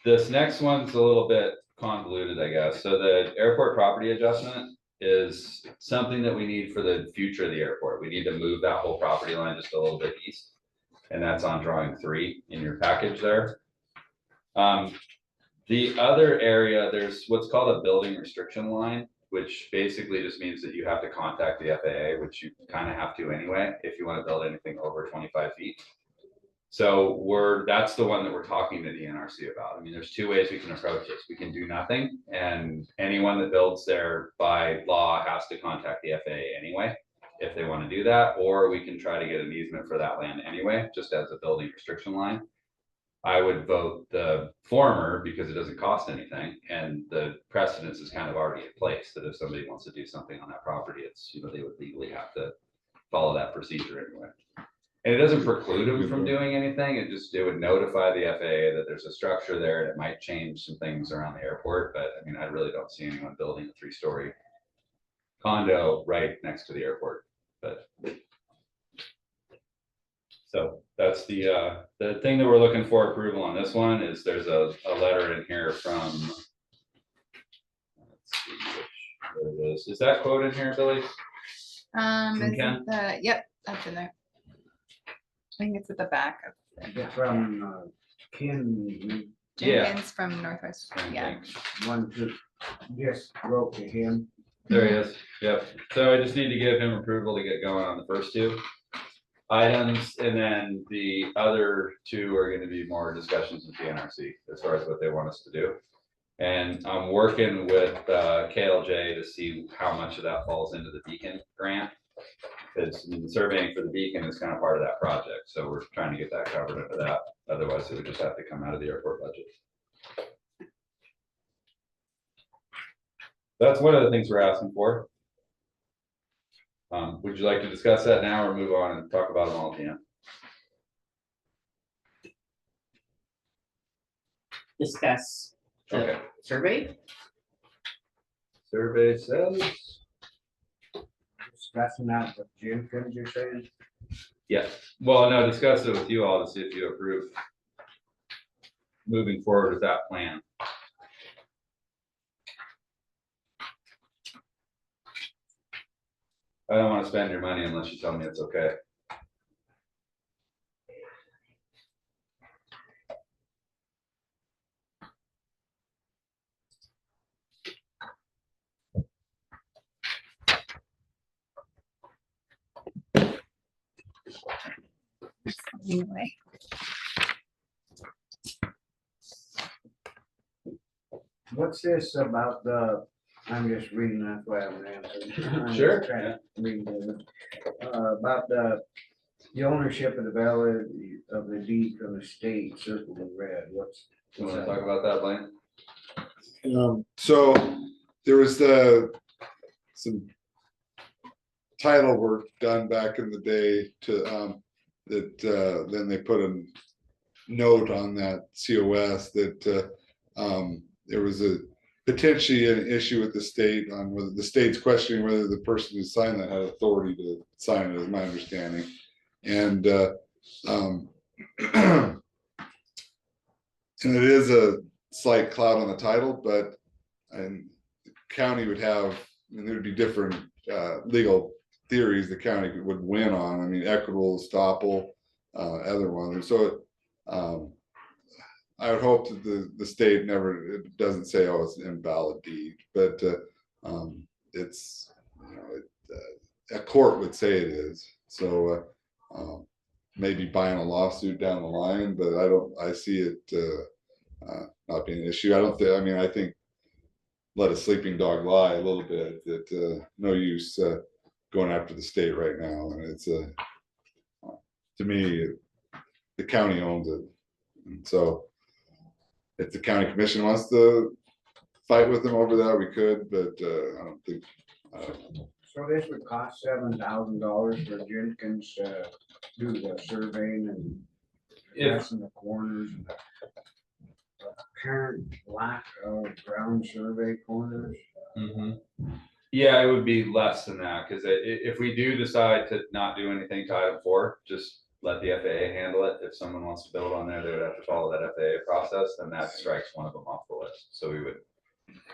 This next one's a little bit convoluted, I guess. So the airport property adjustment is something that we need for the future of the airport. We need to move that whole property line just a little bit east. And that's on drawing 3 in your package there. The other area, there's what's called a building restriction line, which basically just means that you have to contact the FAA, which you kind of have to anyway, if you want to build anything over 25 feet. So that's the one that we're talking to the NRC about. I mean, there's 2 ways we can approach this. We can do nothing, and anyone that builds there by law has to contact the FAA anyway, if they want to do that, or we can try to get an easement for that land anyway, just as a building restriction line. I would vote the former because it doesn't cost anything, and the precedence is kind of already in place that if somebody wants to do something on that property, it's, you know, they would legally have to follow that procedure anyway. And it doesn't preclude them from doing anything, it would notify the FAA that there's a structure there, and it might change some things around the airport, but I mean, I really don't see anyone building a 3-story condo right next to the airport, but. So that's the thing that we're looking for approval on this one is there's a letter in here from. Let's see where it is. Is that quote in here, Billy? Ken? Yep, that's in there. I think it's at the back of From Ken, Jenkins from Northwest, Same yeah. thing. one to, just wrote to him. There he is. Yep. So I just need to give him approval to get going on the first 2 items, and then the other 2 are going to be more discussions with the NRC as far as what they want us to do. And I'm working with KLJ to see how much of that falls into the Beacon grant. Because the surveying for the Beacon is kind of part of that project, so we're trying to get that covered under that. Otherwise, it would just have to come out of the airport budget. That's one of the things we're asking for. Would you like to discuss that now or move on and talk about them all at the end? Discuss the Okay. survey. Survey says, Discussing that with Jenkins, you're saying? yes. Well, no, discuss it with you all to see if you approve moving forward with that plan. I don't want to spend your money unless you tell me it's okay. Anyway. What's this about I'm just reading, that's why I'm answering. I'm just Sure, trying to read it. About the ownership of the validity of the deed from the state circled in red, You want to talk about that, Blaine? So there was some title work done back in the day to, then they put a note on that COS that, there was potentially an issue with the state on whether the state's questioning whether the person who signed that had authority to sign it, is my understanding. And and it is a slight cloud on the title, but and the county would have, and there'd be different legal theories the county would win on. I mean, equitable, estoppel, other ones. So I would hope that the state never, it doesn't say, oh, it's an invalid deed, but it's, you know, a court would say it is. So maybe buying a lawsuit down the line, but I see it not being an issue. I mean, I think let a sleeping dog lie a little bit, that no use going after the state right now. And it's to me, the county owns it. And so if the county commission wants to fight with them over that, we could, but I don't think. So this would cost $7,000 for Jenkins to do the surveying and addressing the corners and the apparent lack of ground survey corners. Yeah, it would be less than that, because if we do decide to not do anything to item 4, just let the FAA handle it. If someone wants to build on there, they would have to follow that FAA process, then that strikes one of them off the list. So we would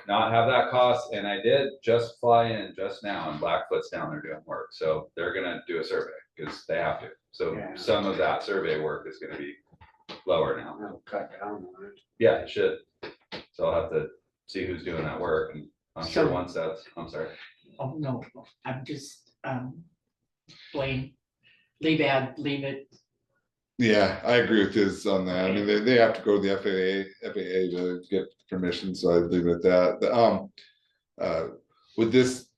not have that cost. And I did just fly in just now, and Blackfoot's down there doing work. So they're gonna do a survey because they have to. So some of that survey work is gonna be lower now. I'll cut down on it. Yeah, it should. So I'll have to see who's doing that work, and I'm sure So- once that's, I'm sorry. Oh, no, I'm just, Blaine, leave it. Yeah, I agree with his on that. I mean, they have to go to the FAA to get permission, so I'd leave it at that. Would this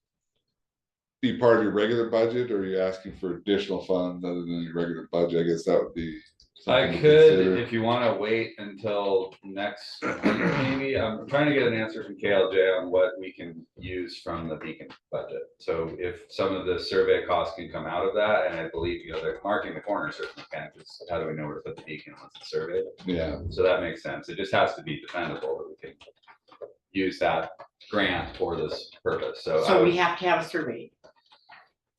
be part of your regular budget, or are you asking for additional funds other than your regular budget? I guess that would be I something to could, consider? if you wanna wait until next week, maybe, I'm trying to get an answer from KLJ on what we can use from the Beacon budget. So if some of the survey costs can come out of that, and I believe, they're marking the corner certainly can, because how do we know where to put the beacon once it's surveyed? Yeah, So that makes sense, it just has to be defendable that we can use that grant for this purpose, so. I So would- we have to have a survey.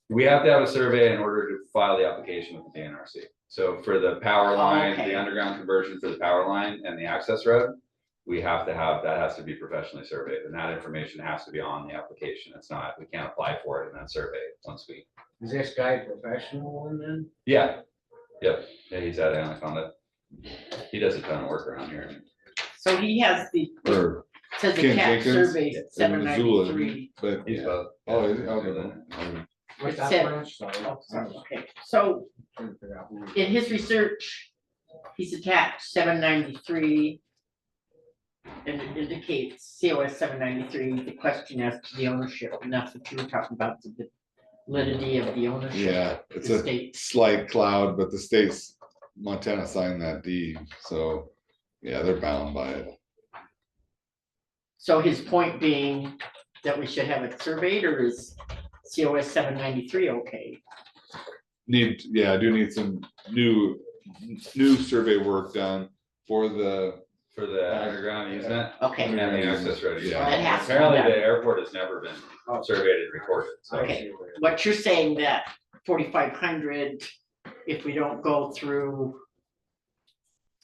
We have to have a survey in order to file the application with the DNRC. So for the power line, Okay. the underground conversion for the power line and the access road, we have to have, that has to be professionally surveyed, and that information has to be on the application. It's not, we can't apply for it and then survey it once we. Is this guy professional one then? Yeah, yep, yeah, he's at Anaconda. He does a ton of work around here. So he has the, or says the Ken cat Jenkins survey in 793. Missoula, but He's yeah. both. Oh, is it? Okay. What's It that said- branch? Sorry. Oh, sorry, okay, so Trying to figure out who- in his research, he's attached 793. And it indicates COS 793, the question as to the ownership, and that's what you were talking about, the validity of the ownership. Yeah, it's The a state. slight cloud, but the state's, Montana signed that deed, so, yeah, they're bound by it. So his point being that we should have it surveyed, or is COS 793 okay? Yeah, I do need some new survey work done for the, For the underground easement Okay, and the access road. Yeah. That has to be Apparently done. the airport has never been surveyed and recorded, so. Okay. But you're saying that 4,500, if we don't go through,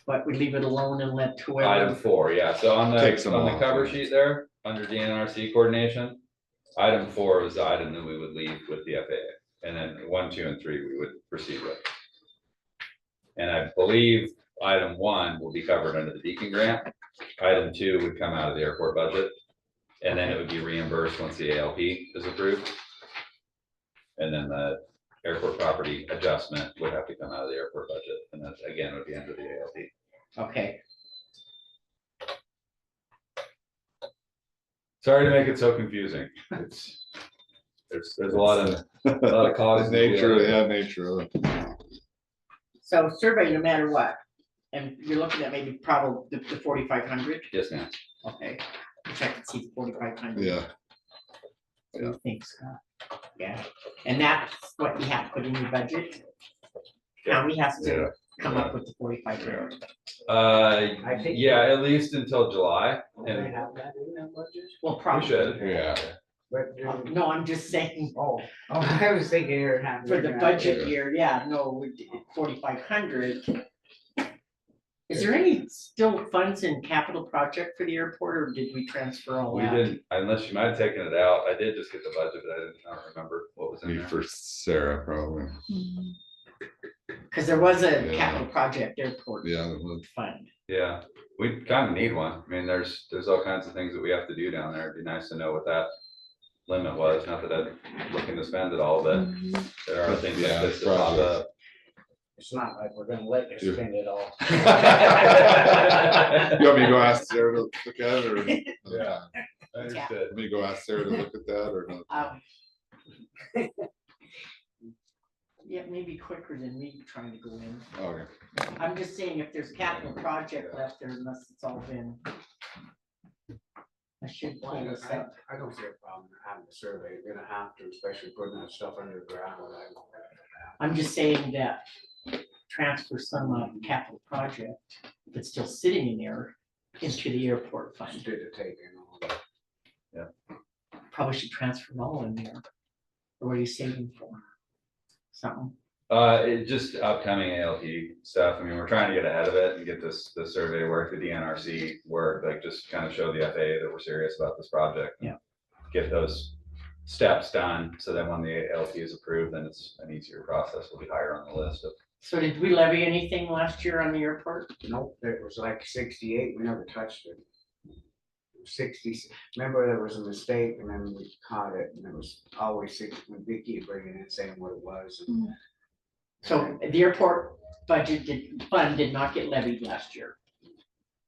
but we leave it alone and let Item whoever, 4, yeah, so on Take some the off, cover yeah. sheet there, under DNRC coordination. Item 4 is the item that we would leave with the FAA, and then 1, 2, and 3 we would proceed with. And I believe item 1 will be covered under the Beacon grant. Item 2 would come out of the airport budget, and then it would be reimbursed once the ALP is approved. And then the airport property adjustment would have to come out of the airport budget, and that again would be under the ALP. okay, Sorry to make it so confusing. It's, there's a lot of cogs. in the nature, wheel. yeah, nature of it. so survey no matter what, and you're looking at maybe probably the 4,500, Yes, ma'am. okay, which I can see 4,500. Yeah, What do you think, Scott? Yeah, and that's what you have to put in your budget? County has yeah. to come up with the 4,500. I think- Yeah, at least until July, Do they and have that in that budget? Well, we probably. should. Yeah, But, No, I'm just saying, I was thinking it had. for the budget year, yeah, no, we did 4,500. Is there any still funds in capital project for the airport, or did we transfer all We that? didn't, unless you might have taken it out. I did just get the budget, but I don't remember what was in me there. for Sarah, probably, Cause there was a Yeah. capital project airport yeah, that would- fund. Yeah, we kind of need one. I mean, there's all kinds of things that we have to do down there. It'd be nice to know what that limit was. Not that I'm looking to spend it all, but there are things like Yeah, this that pop probably. up. It's not like we're gonna let you Yeah. spend it all. You want me to go ask Sarah to look at it, or? Yeah. Understood. Let me go ask Sarah to look at that, or not? Yeah, maybe quicker than me trying to go in. Okay, I'm just saying if there's capital project left there, unless it's all been. I should pull this up. I don't see a problem having the survey, you're gonna have to, especially putting that stuff under the ground. I'm just saying that transfer some capital project that's still sitting in there into the airport fund. Instead of taking all that. Probably should transfer it all in there. Or what are you saving for? Something. It just upcoming ALP stuff. I mean, we're trying to get ahead of it and get this survey work, the DNRC work, like just kind of show the FAA that we're serious about this project. Yeah. Get those steps done, so that when the ALP is approved, then it's an easier process. We'll be higher on the list of. So did we levy anything last year on the airport? Nope, it was like 68, we never touched it. 60, remember there was a mistake and then we caught it and it was always 60, when Vicky bringing it saying what it was. and- So the airport budget fund did not get levied last year.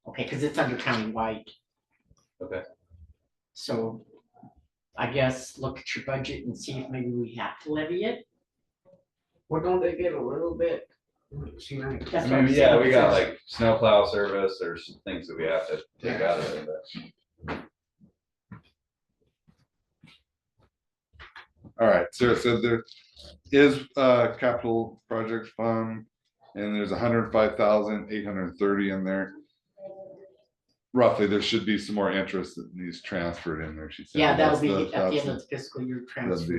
Okay, cause it's under countywide. Okay. So I guess look at your budget and see if maybe we have to levy it. Well, don't they get a little bit See, nice. That's I what I'm mean, yeah, saying. we got like snowplow service, there's some things that we have to take out of it, but. All right, so there is a capital project fund, and there's 105,830 in there. Roughly, there should be some more interest that needs transferred in there, she said. Yeah, that'll That's be the- at the that's end of the fiscal year That'd transfer.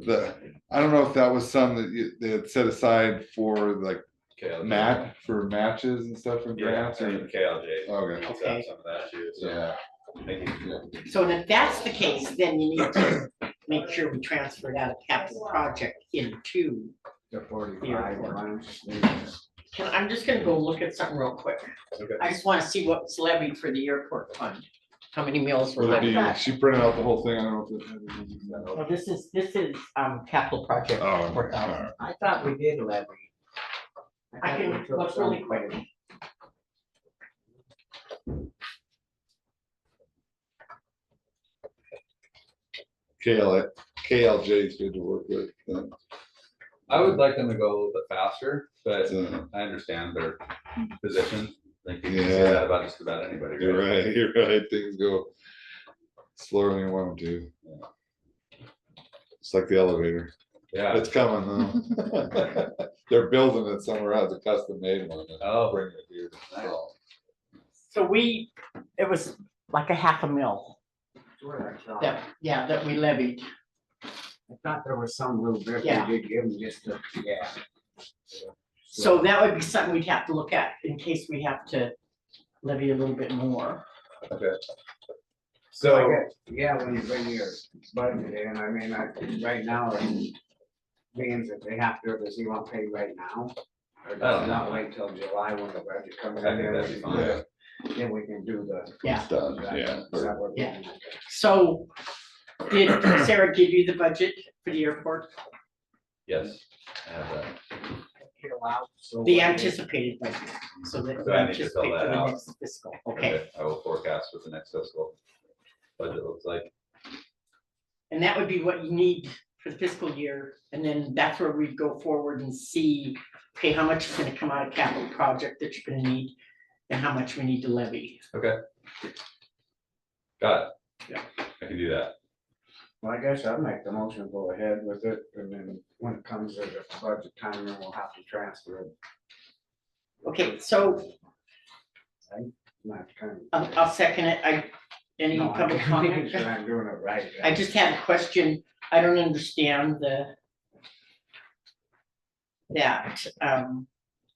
be, I don't know if that was some that they had set aside for like for matches and stuff and Yeah, grants or. KLJ. Okay. needs to Okay. have some of that too, so. Yeah. Thank you. So if that's the case, then you need to make sure we transfer that capital project into. The 45 ones. I'm just gonna go look at something real quick. Okay. I just wanna see what's levied for the airport fund. How many mills were Would it be, levied? she printed out the whole thing, I don't know if it. Well, this is capital project. Oh, 4,000. alright. I thought we did levy. I thought we can took look some. really quick. KLJ is good to work with. I would like them to go a little bit faster, but So, I understand their position. Like you can say Yeah. that about just about anybody. You're right, you're right, things go slower than you want them to. It's like the elevator, Yeah. it's coming though. They're building it somewhere else, a custom made one. and Oh. bringing it here. So, So it was like a half a mil that we levied. I thought there was some little bit we Yeah. did give them just to, yeah. So that would be something we'd have to look at in case we have to levy a little bit more. Okay. So, I So, guess, yeah, when you bring your budget in, I mean, right now, being that they have to, does he want to pay right now? Or I don't does he know. not wait till July when the budget comes in? I think there, that'd be we fine. can do it, Then we can do the. Yeah. Stuff, yeah. Is that what we- Yeah. So did Sarah give you the budget for the airport? yes, I have that. So The what- anticipated budget, so that. So I need to fill anticipate for that the out. next fiscal. Okay, I will forecast what the next fiscal budget looks like. and that would be what you need for the fiscal year, and then that's where we go forward and see, okay, how much is gonna come out of capital project that you're gonna need, and how much we need to levy. Okay. Got it. Yeah. I can do that. Well, I guess I'd make the motion, go ahead with it, and then when it comes to the budget time, then we'll have to transfer it. Okay, so Not kind of. I'll second it. Any No, public I'm making comment? sure I'm doing it right. I just had a question. I don't understand that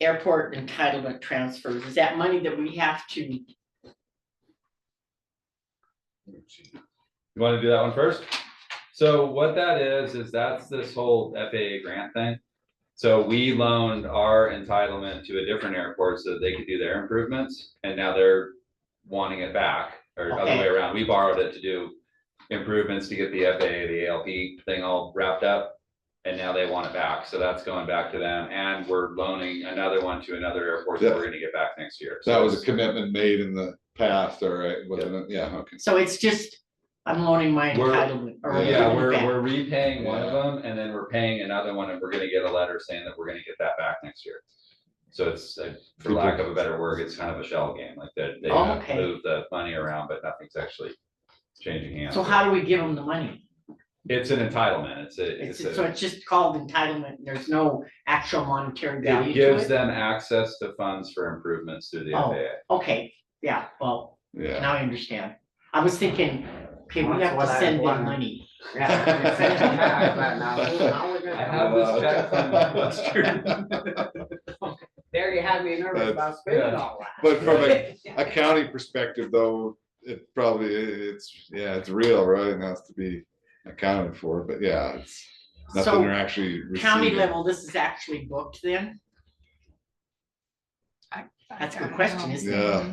airport entitlement transfers. Is that money that we have to? You wanna do that one first? So what that is that's this whole FAA grant thing. So we loaned our entitlement to a different airport so that they could do their improvements, and now they're wanting it back, or other way Okay. around. We borrowed it to do improvements to get the FAA, the ALP thing all wrapped up. And now they want it back, so that's going back to them, and we're loaning another one to another airport that we're gonna get back next year. That So was a it's- commitment made in the past, all right, wasn't it? Yeah, okay. So it's just, I'm loaning my We're- entitlement. or Yeah, giving it we're back. repaying one of them, and then we're paying another one, and we're gonna get a letter saying that we're gonna get that back next year. So it's, for lack of a better word, it's kind of a shell game, like that they Oh, have okay. moved the money around, but nothing's actually changing hands. So how do we give them the money? It's an entitlement, it's So it's just called entitlement. There's no actual monetary value it to gives it? them access to funds for improvements through the Oh. FAA. Okay, yeah, well, Yeah. now I understand. I was thinking, okay, we That's have what to I send them wanted. money. Yeah, I said, yeah, but now we're gonna- I have this check from- That's true. There you had me nervous about spending all that. But from a accounting perspective, though, it probably, it's real, right? It has to be accounted for, but yeah, it's nothing So, they're actually County receiving. level, this is actually booked then? That's a good question, isn't it? Yeah.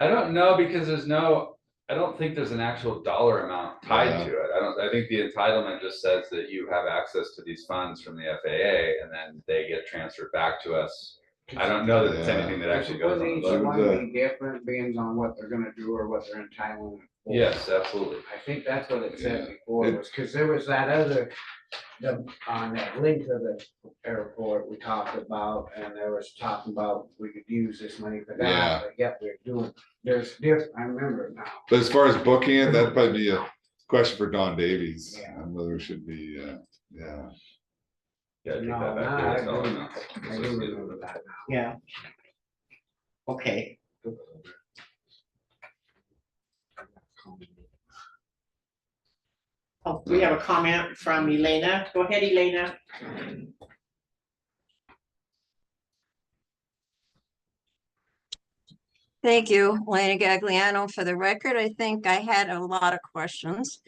I don't know, because I don't think there's an actual dollar amount tied Yeah. to it. I think the entitlement just says that you have access to these funds from the FAA, and then they get transferred back to us. I don't know that it's Yeah. anything that actually goes on the Each book. one be different, being on what they're gonna do or what they're entitled for. Yes, absolutely. I think that's what it said Yeah. before, was, cause there was that other on that link to the airport we talked about, and there was talking about we could use this money for Yeah. that, but yet we're doing, there's different, I remember now. But as far as booking it, that'd probably be a question for Don Davies, Yeah. on whether it should be, yeah. Yeah, take No, that back. no, to I us, all do. amounts I do associated remember with it. that now. Yeah. Okay, oh, we have a comment from Elena. Go ahead, Elena. Thank you, Elena Gagliano. For the record, I think I had a lot of questions,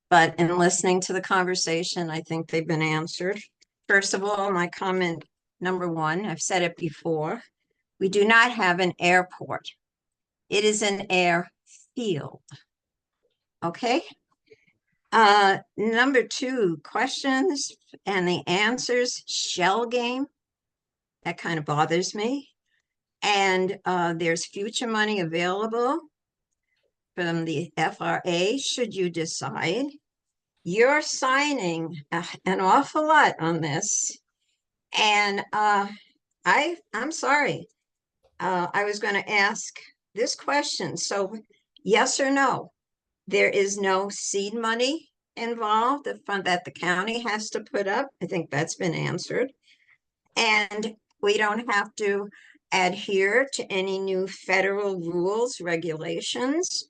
but in listening to the conversation, I think they've been answered. First of all, my comment number one, I've said it before, we do not have an airport. It is an airfield. Okay? Number two, questions and the answers, shell game. That kind of bothers me. And there's future money available from the FRA, should you decide. You're signing an awful lot on this. And I'm sorry. I was going to ask this question. So yes or no? There is no seed money involved, the fund that the county has to put up. I think that's been answered. And we don't have to adhere to any new federal rules, regulations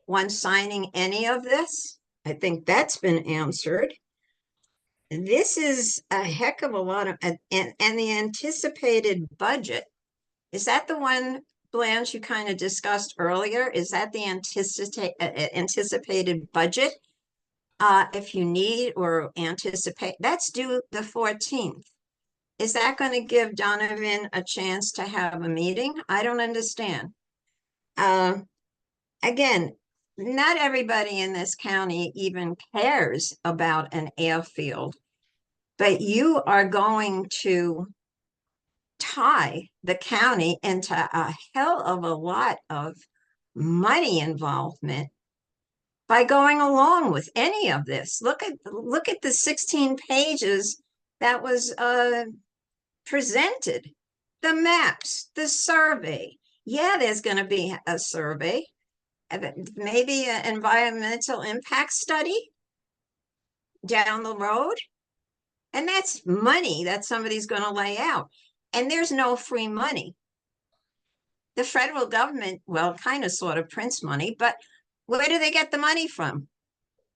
when signing any of this. I think that's been answered. This is a heck of a lot of, and the anticipated budget, is that the one, Blanche, you kind of discussed earlier? Is that the anticipated budget? If you need or anticipate, that's due the 14th. Is that going to give Donovan a chance to have a meeting? I don't understand. Again, not everybody in this county even cares about an airfield, but you are going to tie the county into a hell of a lot of money involvement by going along with any of this. Look at the 16 pages that was presented, the maps, the survey. Yeah, there's going to be a survey, maybe an environmental impact study down the road. And that's money that somebody's going to lay out. And there's no free money. The federal government, well, kind of sort of prints money, but where do they get the money from?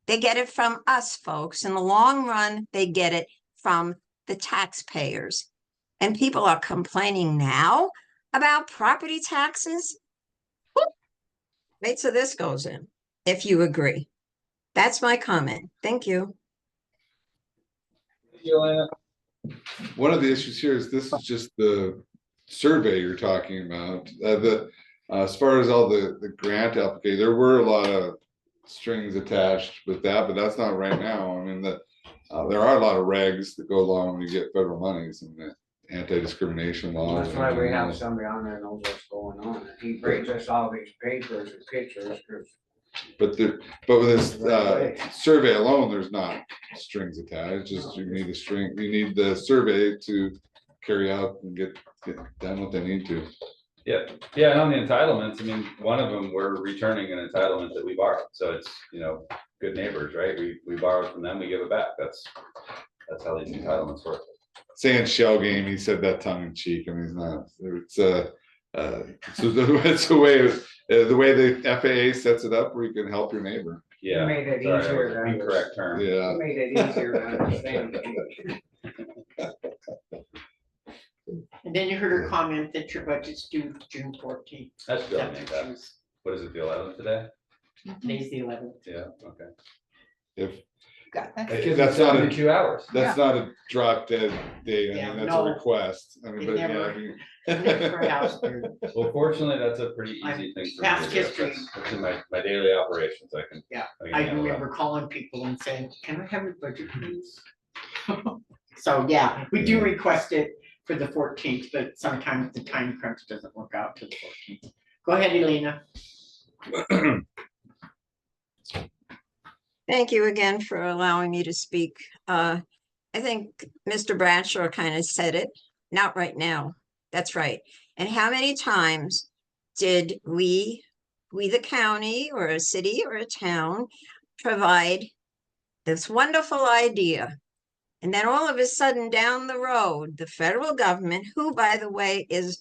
They get it from us, folks. In the long run, they get it from the taxpayers. And people are complaining now about property taxes. Wait till this goes in, if you agree. That's my comment. Thank you. One of the issues here is this is just the survey you're talking about. As far as all the grant application, there were a lot of strings attached with that, but that's not right now. I mean, there are a lot of regs that go along when you get federal monies and the anti-discrimination laws. That's why we have somebody on there knows what's going on, and he brings us all these papers and pictures, because But with this survey alone, there's not strings attached. Just you need you need the survey to carry out and get done what they need to. Yeah, and on the entitlements, I mean, one of them, we're returning an entitlement that we borrowed, so it's, good neighbors, right? We borrowed from them, we give it back, that's how these entitlements work. Saying shell game, he said that tongue in cheek. I mean, he's not. It's a way of the way the FAA sets it up, where you can help your neighbor. Yeah. made it Sorry, easier that was to the incorrect term. Yeah. made it easier to understand. And then you heard her comment that your budget's due June 14th. That's good, That's what she was- What is it, the 11th today? Today's the 11th. Yeah, okay. If Got that. That gives That's us not a- 72 hours. that's not a drop dead date, I Yeah, mean, that's no. a request. I mean, It but never- yeah, I mean. Never house there. Well, fortunately, that's a pretty I'm easy thing for me past to do. history. That's in my daily operations, I can. Yeah, can I handle that. remember calling people and saying, can I have your budget, please? So, yeah, we do request it for the 14th, but sometimes the time crunch doesn't work out to the 14th. Go ahead, Elena. Thank you again for allowing me to speak. I think Mr. Bradshaw kind of said it, not right now. That's right. And how many times did we, the county or a city or a town, provide this wonderful idea? And then all of a sudden down the road, the federal government, who by the way is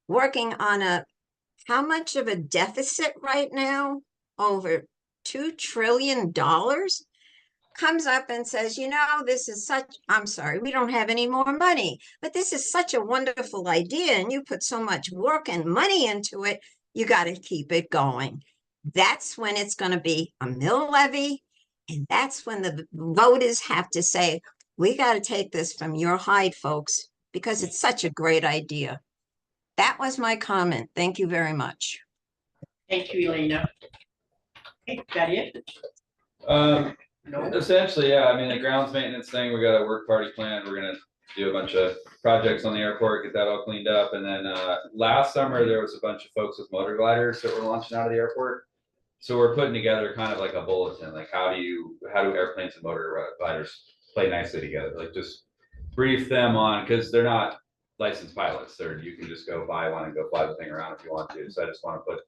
working on how much of a deficit right now? Over $2 trillion, comes up and says, this is I'm sorry, we don't have any more money, but this is such a wonderful idea and you put so much work and money into it, you got to keep it going. That's when it's going to be a mill levy. And that's when the voters have to say, we got to take this from your hide, folks, because it's such a great idea. That was my comment. Thank you very much. Thank you, Elena. Okay, that it? No? Essentially, yeah, I mean, the grounds maintenance thing, we got a work party planned, we're gonna do a bunch of projects on the airport, get that all cleaned up, and then, last summer, there was a bunch of folks with motor gliders that were launching out of the airport. So we're putting together kind of like a bulletin, like how do airplanes and motor gliders play nicely together, like just brief them on, cause they're not licensed pilots, you can just go buy one and go fly the thing around if you want to, so I just wanna put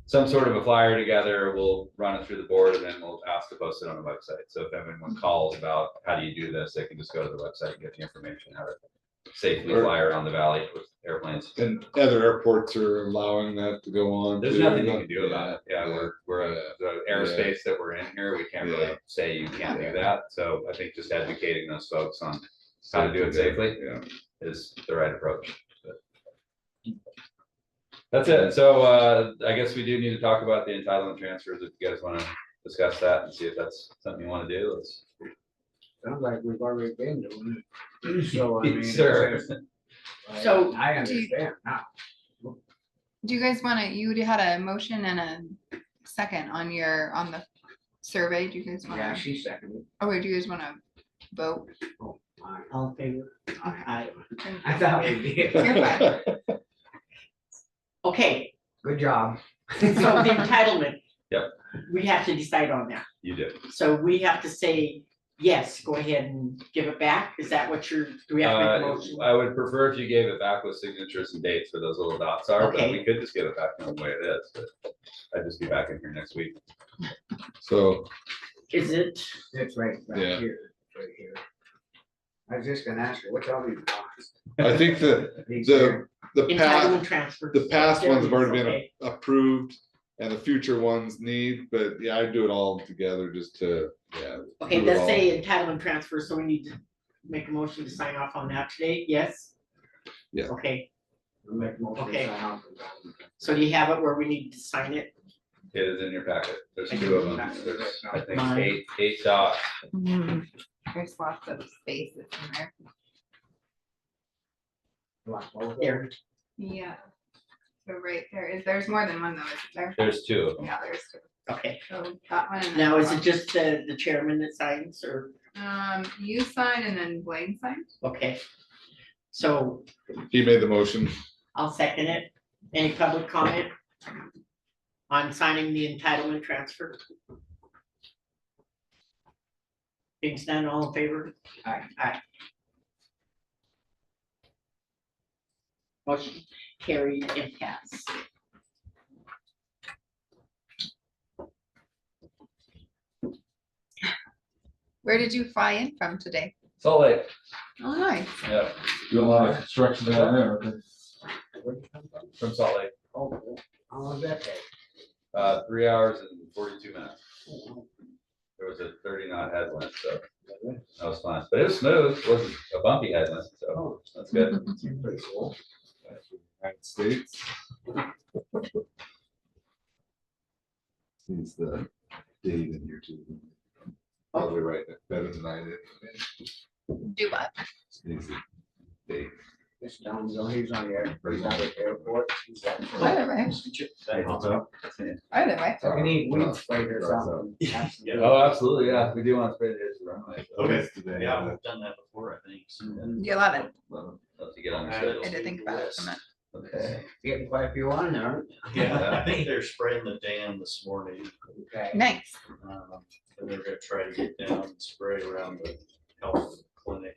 some sort of a flyer together, we'll run it through the board and then we'll ask to post it on the website. So if anyone calls about how do you do this, they can just go to the website and get the information, how to safely fly around the valley with airplanes. And other airports are allowing that to go on. There's too. nothing you can do about it. Yeah, we're Yeah. the airspace that we're in here, we can't really say you can't do that. So I think just educating those folks on how to do it safely is the right approach. That's it. So I guess we do need to talk about the entitlement transfers if you guys want to discuss that and see if that's something you want to do. Let's. Sounds like we've already been doing it. So I mean. Sure. So- I understand now. Do you guys wanna, you had a motion and a second on the survey, do you guys Yeah, wanna, she seconded. do you guys wanna vote? Oh, my. All in favor? Aye. I thought we did. You're fine. Okay, Good job. so the entitlement. Yep. We have to decide on that. You do. So we have to say, yes, go ahead and give it back. Is that what do we have to make a motion? I would prefer if you gave it back with signatures and dates where those little dots are, but Okay. we could just give it back the way it is. But I'd just be back in here next week. So, Is it, It's right Yeah. here, right here. I was just gonna ask you, what's all these dots? I think These the here? past, entitlement transfer? the past There ones it have already is, been okay. approved and the future ones need, but yeah, I'd do it all together just to, Okay, do it let's all. say entitlement transfer, so we need to make a motion to sign off on that today, yes? Yeah. Okay, I'll make a motion to Okay. sign off. so do you have it where we need to sign it? It is in your packet. There's I two do. of them. There's, I think, Mine. eight dots. There's lots of spaces in there. There, Yeah. So right there's more than one though, isn't there? There's two of them. Yeah, there's two. okay. So that one and then. Now, is that it just the chairman that signs or, one. You sign and then Blaine signs? okay? So He made the motion. I'll second it. Any public comment on signing the entitlement transfer? Being none, all in favor? Aye. Aye. Motion carried and passed. Where did you fly in from today? Salt Lake. Oh, nice. Yeah, Do a lot of construction down there. from Salt Lake. Oh, how long that take? 3 hours and 42 minutes. There was a 30-knot headwind, so that was fun. But it was smooth. It wasn't a bumpy headwind, so that's good. Pretty cool. United States. Sees the date in here too. Probably right, better than I did. Do what? Sees the date. This down, he's on the airport. He's at- Either way, either way. So we need weed sprayed or something. Oh, absolutely, yeah. We do want to spray the edge of the runway. so Okay. Today. Yeah, we've done that before, I think. So You love it. Love to get on the I schedule. had to think about it for a minute. Okay. Getting quite a few on there. Yeah, I think they're spraying the dam this morning. Okay. Nice. And they're gonna try to get down and spray around the health clinic.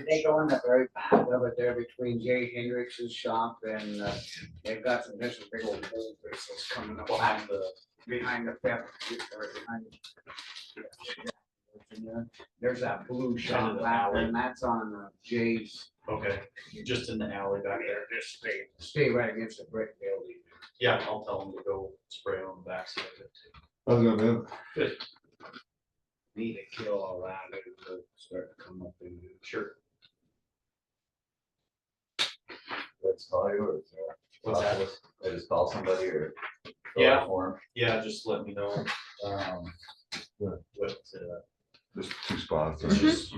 They go in the very back of it there between Jay Hendricks's shop and, they've got some, there's some big old pole bristles coming up behind the pep, or behind. There's that blue Kind shop of the back there, alley. and that's on Jay's. Okay, just in the alley back there. Just stay right against the brick building. Yeah, I'll tell them to go spray on the backside of it. How's it going, man? Need to kill all that, it'll start to come up in. Sure. Let's call you or? What's that? I just call somebody or? Yeah. Form. Yeah, just let me know, what, There's 2 spots. it's just.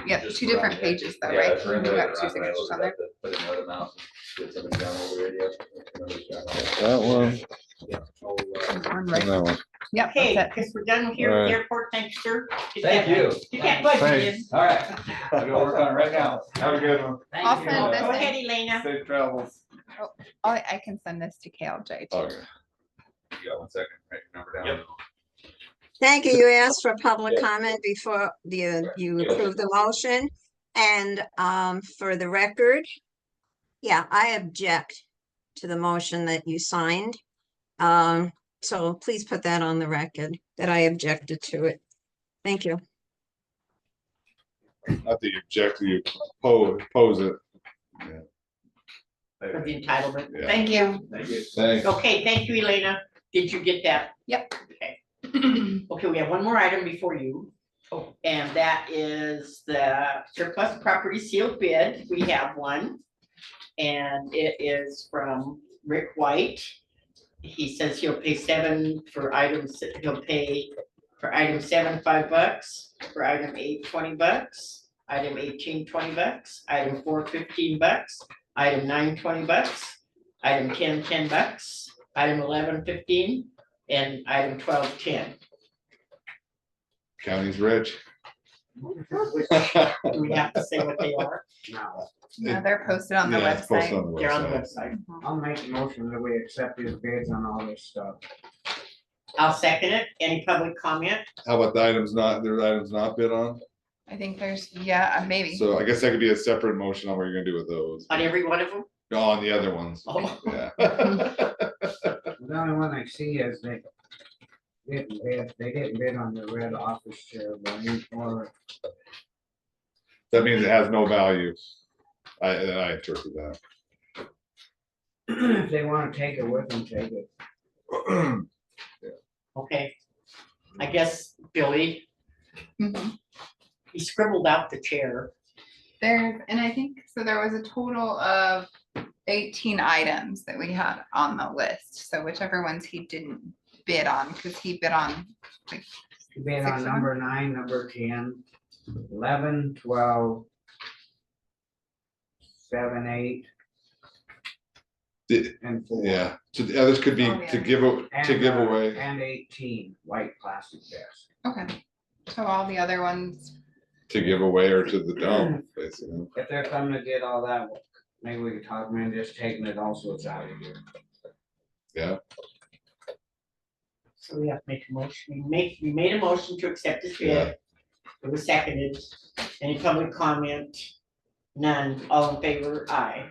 Yep, just 2 different around it. pages though, Yeah, right? if we're in You there, got we're 2 on there, signatures we'll on there. have to Put a note amount, get somebody down over the radio. That one. One right- And that one. Yep, Okay, that's it. because we're done here at Alright. the airport, thank you, sir. Get Thank that- you. Get that budget in. Thanks. All right, I'll go work on it right now. Have a good one. Thank I'll you. send this Go in. ahead, Elena. Safe travels. I can send this to KLJ too. Okay. You got 1 second, write your number down. Yep. Thank you. You asked for public comment before you approve the motion. And for the record, yeah, I object to the motion that you signed. So please put that on the record that I objected to it. Thank you. Not that you object, you pose it. For the entitlement. Yeah. Thank you. Thanks. Okay, thank you, Elena. Did you get that? Yep. Okay. Okay, we have one more item before you. Oh, and that is the surplus property sealed bid. We have one. And it is from Rick White. He says he'll pay 7 for items, he'll pay for item 7, $5, for item 8, $20, item 18, $20, item 4, $15, item 9, $20, item 10, $10, item 11, 15, and item 12, 10. County's rich. Do we have to say what they are? No, No, they're posted on the Yeah, it's posted website. on the They're on the website. website. I'll make a motion that we accept his bids on all this stuff. I'll second it. Any public comment? How about the items not, there's items not bid on? I think there's, yeah, maybe. So I guess that could be a separate motion on what you're gonna do with those. On every one of them? No, on the other ones. Oh. Yeah. The only one I see is they didn't bid on the red office chair, but or That means it has no value. I interpret that. if they wanna take it with them, take it. Okay. I guess Billy, Mhm. he scribbled out the chair. There, and I think, so there was a total of 18 items that we had on the list. So whichever ones he didn't bid on, because he bid on, like, Bid on 6 number 9, number 10, 11, 12, 7, 8, The- and 4. Yeah, so the others could be Oh, yeah. to give away. And 18, white plastic desk. okay. So all the other ones, To give away or to the dump, basically. If they're coming to get all that, maybe we could talk them into just taking it also, it's out of here. Yeah, So we have to make a motion. We made a motion to accept this Yeah. bid. It was seconded. Any public comment? None. All in favor? Aye.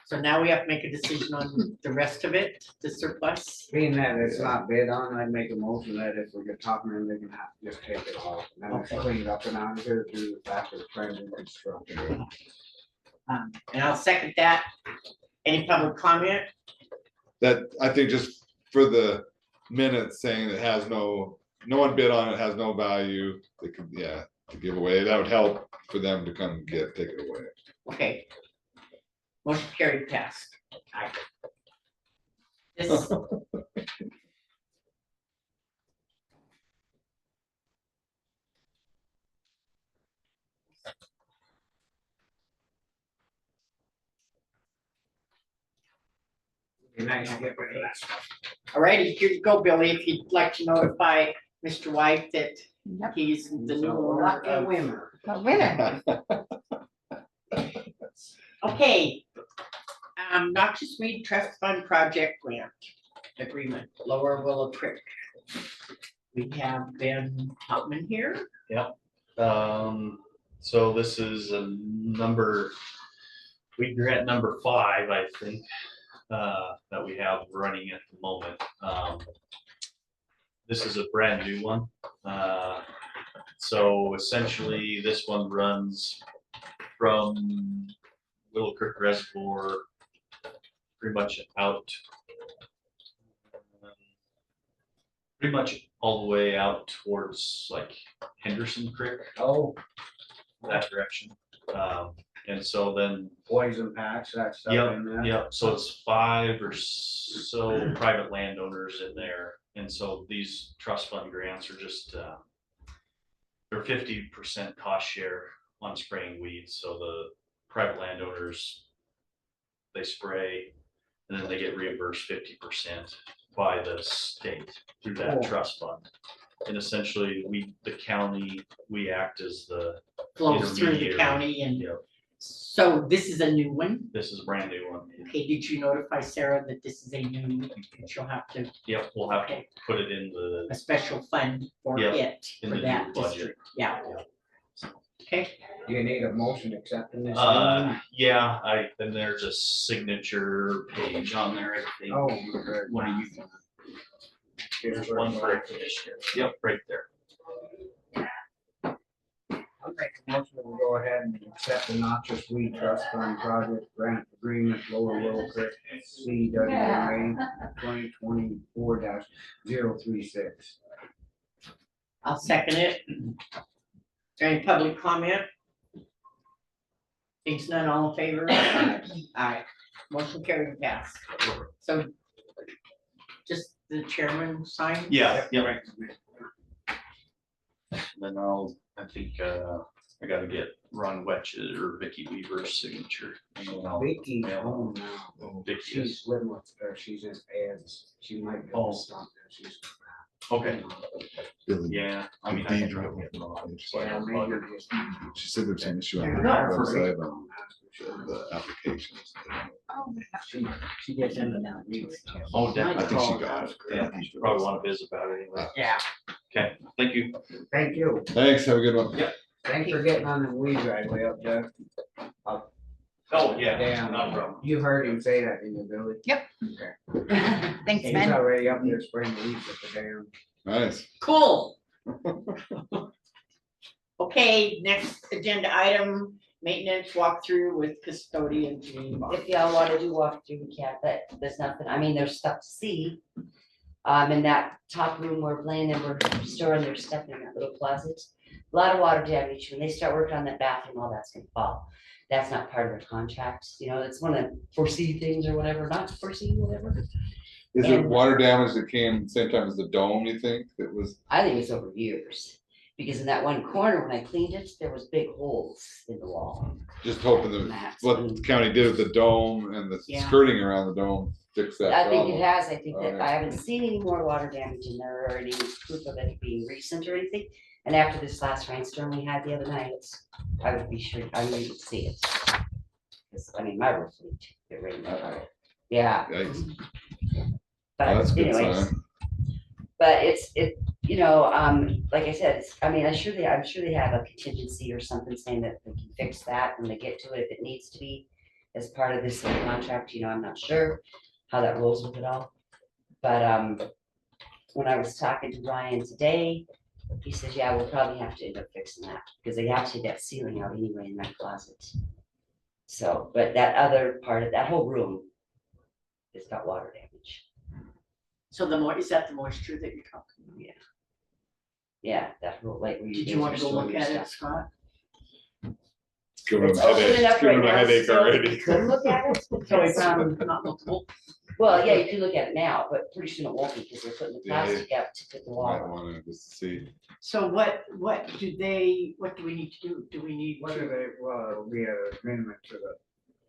So now we have to make a decision on the rest of it, the surplus. Being that it's not bid on, I'd make a motion that if we get talking to them, they can have, just take it off. And then it's Okay. cleaned up and out of here to the fact of trying to construction. And I'll second that. Any public comment? that, I think just for the minutes saying it has no one bid on it, has no value, they could, yeah, to give away, that would help for them to come take it away. Okay. Motion carried passed. Aye. This, Be nice to get rid of that stuff. all righty, here you go, Billy, if you'd like to notify Mr. White that Yep. he's the new So, owner lucky of. winner. the winner. Okay. Noxious Weed Trust Fund Project Grant Agreement, Lower Willow Creek. We have Ben Hauptman here. Yep. So this is a number, weed grant number 5, I think, that we have running at the moment. This is a brand new one. So essentially, this one runs from Willow Creek Reservoir pretty much out, pretty much all the way out towards like Henderson Creek, Oh, that direction. And so then, poison patch, that stuff yep, in there. yep, so it's 5 or so private landowners in there. And so these trust fund grants are just, they're 50% cost share on spraying weeds. So the private landowners, they spray and then they get reimbursed 50% by the state through that Cool. trust fund. And essentially, the county, we act as the Flows through the intermediary. county and, Yep, so this is a new one. this is a brand new one. Okay, did you notify Sarah that this is a new, that she'll have to, Yep, we'll have to put it in a the, special fund for Yep, it, in for the that new budget. district, yeah. Okay, Do you need a motion accepting this? yeah, then there's a signature page on there, I think. Oh, good. What do you? There's one for a commissioner. Yep, right there. I'll make a motion, we'll go ahead and accept the Noxious Weed Trust Fund Project Grant Agreement, Lower Willow Creek, CWMA 2024-036. I'll second it. Is there any public comment? Thinks none, all in favor? Aye. Motion carried, pass. So just the chairman sign? Yeah, yeah. Then I think, I gotta get Ron Wetch's or Vicky Weaver's signature. And then I'll- Vicky's mail it. home now. Oh, Vicky She's is, living with, or she's in Eds. She might be able to stop there. She's. okay, Billy, yeah, I mean, I Deed can try to wrote get it. Ron. Yeah, maybe just- She said there's an issue on the Yeah, for website it. on the applications. She gets into that. Oh, I definitely. think she got it. Yeah, you probably want to visit about it anyway. Yeah. Okay, thank you. Thank you. Thanks, have a good one. Yep. Thanks for getting on the weed right way up, Jeff. Oh, yeah, Damn, no problem. you heard him say that in the village. Yep. Okay. Thanks, He's Ben. already up there spraying the weeds at the dam. Nice. Cool. Okay, next agenda item, maintenance walkthrough with custodian Jean. If y'all wanna do walkthrough, we can, but there's nothing, I mean, there's stuff to see. In that top room we're playing and we're storing their stuff in that little closet. A lot of water damage, when they start working on that bathroom, all that's gonna fall. That's not part of their contract, you know, it's one of the foresee things or whatever, not foresee, whatever. Is it And- water damage that came same time as the dome, you think? It was, I think it's over years, because in that one corner, when I cleaned it, there was big holes in the wall. just hoping And that that's what been- the county did with the dome and the Yeah. skirting around the dome fix that I think problem. it has, I think that Okay. I haven't seen any more water damage in there or any proof of it being recent or anything. And after this last rainstorm we had the other night, I would be sure, I would see it. 'Cause, I mean, my roof leaked, it rained, yeah. Yikes. But Well, that's a good anyways, sign. but you know, like I said, I mean, I'm sure they have a contingency or something saying that they can fix that when they get to it if it needs to be. As part of this contract, you know, I'm not sure how that rolls with it all. But when I was talking to Ryan today, he says, yeah, we'll probably have to end up fixing that, because they have to take that ceiling out anyway in that closet. So, but that other part of that whole room, it's got water damage. So is that the moisture that you're talking about? Yeah. Yeah, that whole, like. where Did guys you want were to go storing look your at it, stuff. Scott? Give him It's a opening headache, up give right him a now, headache so already. you could look at it, So because, it's not lookable. well, yeah, you can look at it now, but pretty soon it won't be, because they're putting the Yeah, plastic out to put the Might water. wanna just see. So what do we need to do? Do we need Whether to? they, well, it'll be an agreement to the.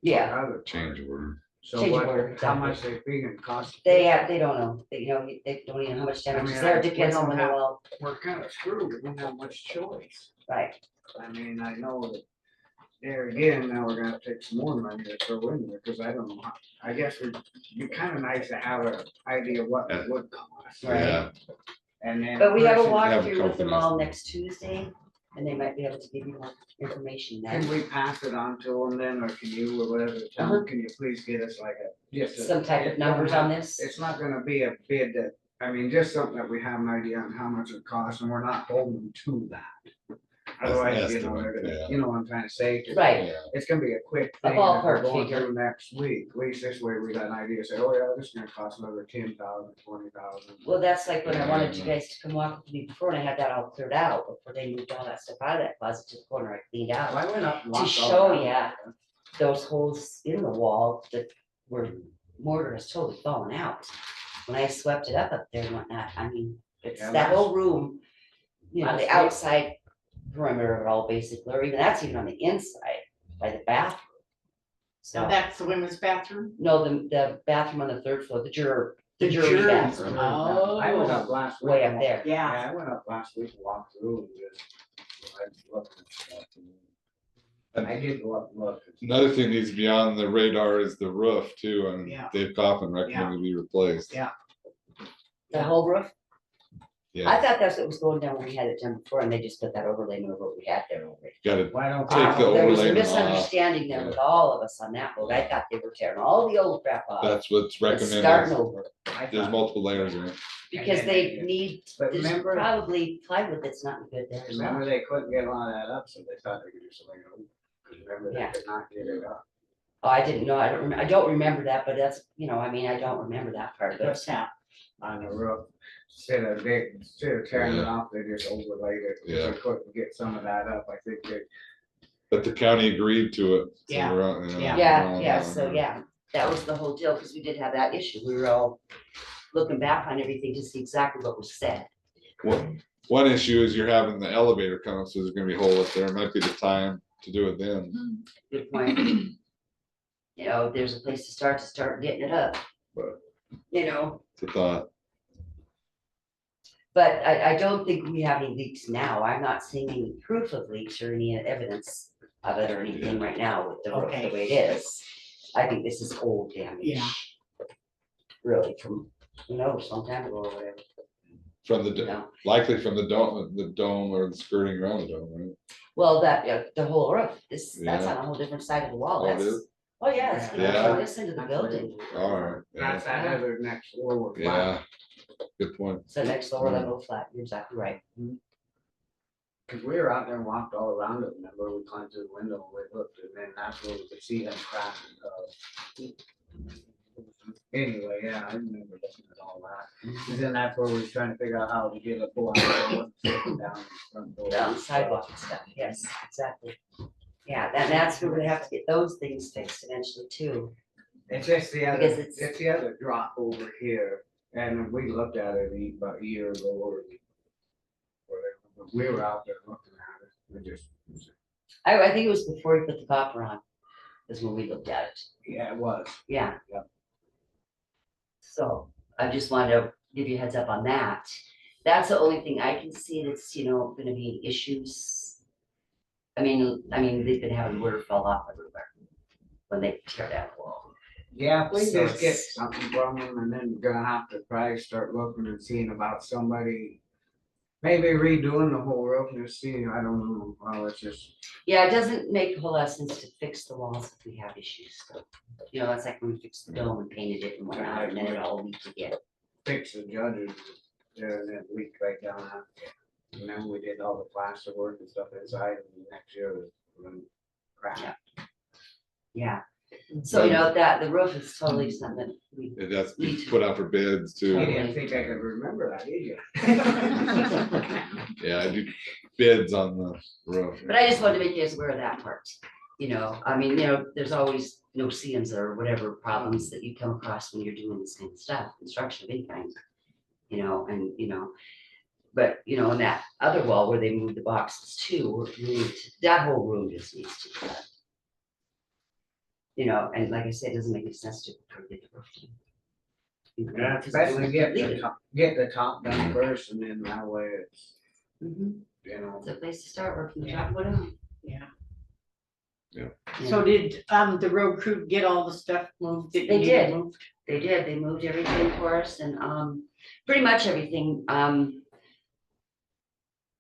Yeah, Other Change part. order. So Change what, order, how exactly. much they figure cost? they don't know, they don't even know how much damage is mean, there, we depends on don't when the have- well, We're kind of screwed, we don't have much choice. right, I mean, I know that there again, now we're gonna have to take some more money to throw in there, because I don't know, I guess it'd be kind of nice to have an idea of what it would cost. Right. Yeah, And then. but we have a versus- have walkthrough with them confidence. all next Tuesday. and they might be able to give you more information then. Can we pass it on to them then, or can you, or whatever, tell them, can you please get us like just Some type of numbers on this? It's not gonna be a bid that, I mean, just something that we have an idea on how much it costs, and we're not holding them to that. Otherwise, you know, they're gonna, Yeah. you know what I'm trying to say? 'Cause Right. It's gonna be a quick A thing that we're ballpark going figure. through next week, at least this way we got an idea, say, oh yeah, this is gonna cost another 10,000, 20,000. Well, that's like when I wanted you guys to come walk with me before and I had that all cleared out, before they moved all that stuff out of that closet to the corner I cleaned out. I went up and To walked all show around. ya those holes in the wall that were mortar has totally fallen out. When I swept it up there and whatnot, I mean, it's Yeah, that last- whole room, you know, last the week- outside perimeter of it all basically, or even that's even on the inside by the bathroom. So So, that's the women's bathroom? no, the bathroom on the third floor, the The jury jury. bathroom, I went up last week. way up there. Yeah. Yeah, I went up last week and walked through and just, I looked at stuff. And I did go up and look. Another thing needs to be on the radar is the roof too, and Yeah. Dave Coffin recommended be replaced. Yeah. The whole roof. I Yeah, thought that's what was going down when we had it done before, and they just put that overlay over what we had there already. gotta Why don't? Take the There was a overlay off. misunderstanding there with all of us on that boat. I thought they were tearing all the old crap off. that's what's and starting recommended. over, There's multiple layers in it. because they need, But there's remember- probably plywood that's not good there as Remember, well. they couldn't get all that up, so they thought they could do something else. Remember, they Yeah. could not get it up. Oh, I didn't know, I don't remember that, but that's, you know, I mean, I don't remember that part of What's it. that? On the roof, instead of tearing it off, they just overlaid it, 'cause Yeah. they couldn't get some of that up, I think they. But the county agreed to it. so Yeah. we're on- Yeah. we're Yeah, on yeah, that so one. yeah, that was the whole deal, because we did have that issue. We were all looking back on everything to see exactly what was said. One issue is you're having the elevator come, so there's gonna be a hole up there. It might be the time to do it then. Good point. You know, there's a place to start getting it up. But- You know, It's a thought. but I don't think we have any leaks now. I'm not seeing any proof of leaks or any evidence of it or anything right now with the roof Okay. the way it is. I think this is old damage. Yeah. Really from, you know, some time ago or whatever. From the, Yeah. likely from the dome or the skirting around the dome, right? Well, that, the whole roof, that's Yeah. on a whole different side of the wall. Oh, it That's, is? oh, yeah, it's Yeah. Yeah. on this end of the building. All right, That's yeah, that other next floor was flat. yeah, good point. So next lower level flat, you're exactly right. Cause we were out there and walked all around it, remember, we climbed through the window, we looked, and then that's where we could see them cracks and stuff. Anyway, yeah, I remember looking at all that, and then that's where we was trying to figure out how to get a pull out down the front door. Down the sidewalk and stuff, yes, exactly. Yeah, that's where we have to get those things fixed eventually too. It's just the other, Because it's- it's the other drop over here, and we looked at it about a year ago or whatever, but we were out there looking at it, we just, I think it was before you put the copper on, is when we looked at it, yeah, it was. yeah. Yep. So I just wanted to give you a heads up on that. That's the only thing I can see that's, you know, gonna be issues. I mean, they've been having water fall off everywhere when they tear down the wall. Yeah, if we So just get it's- something from them, and then we're gonna have to probably start looking and seeing about somebody. Maybe redoing the whole roof and just seeing, I don't know, well, it's just, Yeah, it doesn't make a whole lot of sense to fix the walls if we have issues. You know, it's like when we fixed the dome and painted it and whatnot, and then it all leaked again. fix the judges, there and then leak right down out there. And then we did all the plaster work and stuff inside, and next year was when crap. Yeah. Yeah, so you know, that, the roof is totally something that we, It has to be put out for bids too. You didn't think I could remember that, did you? Yeah, I do bids on the roof. but I just wanted to make you guys aware of that part. You know, I mean, you know, there's always no seams or whatever problems that you come across when you're doing this kind of stuff, construction of any kind. You know, and you know, but you know, in that other wall where they moved the boxes too, that whole room just needs to be done. You know, and like I said, it doesn't make any sense to get the roof done. You know, Yeah, 'cause especially get leave the it. top, done first, and then that way it's, Mhm. you know. It's a place to start working the job, what on. Yeah. Yeah. So did, the road crew get all the stuff moved? that you They needed did. moved? They did, they moved everything for us and, pretty much everything,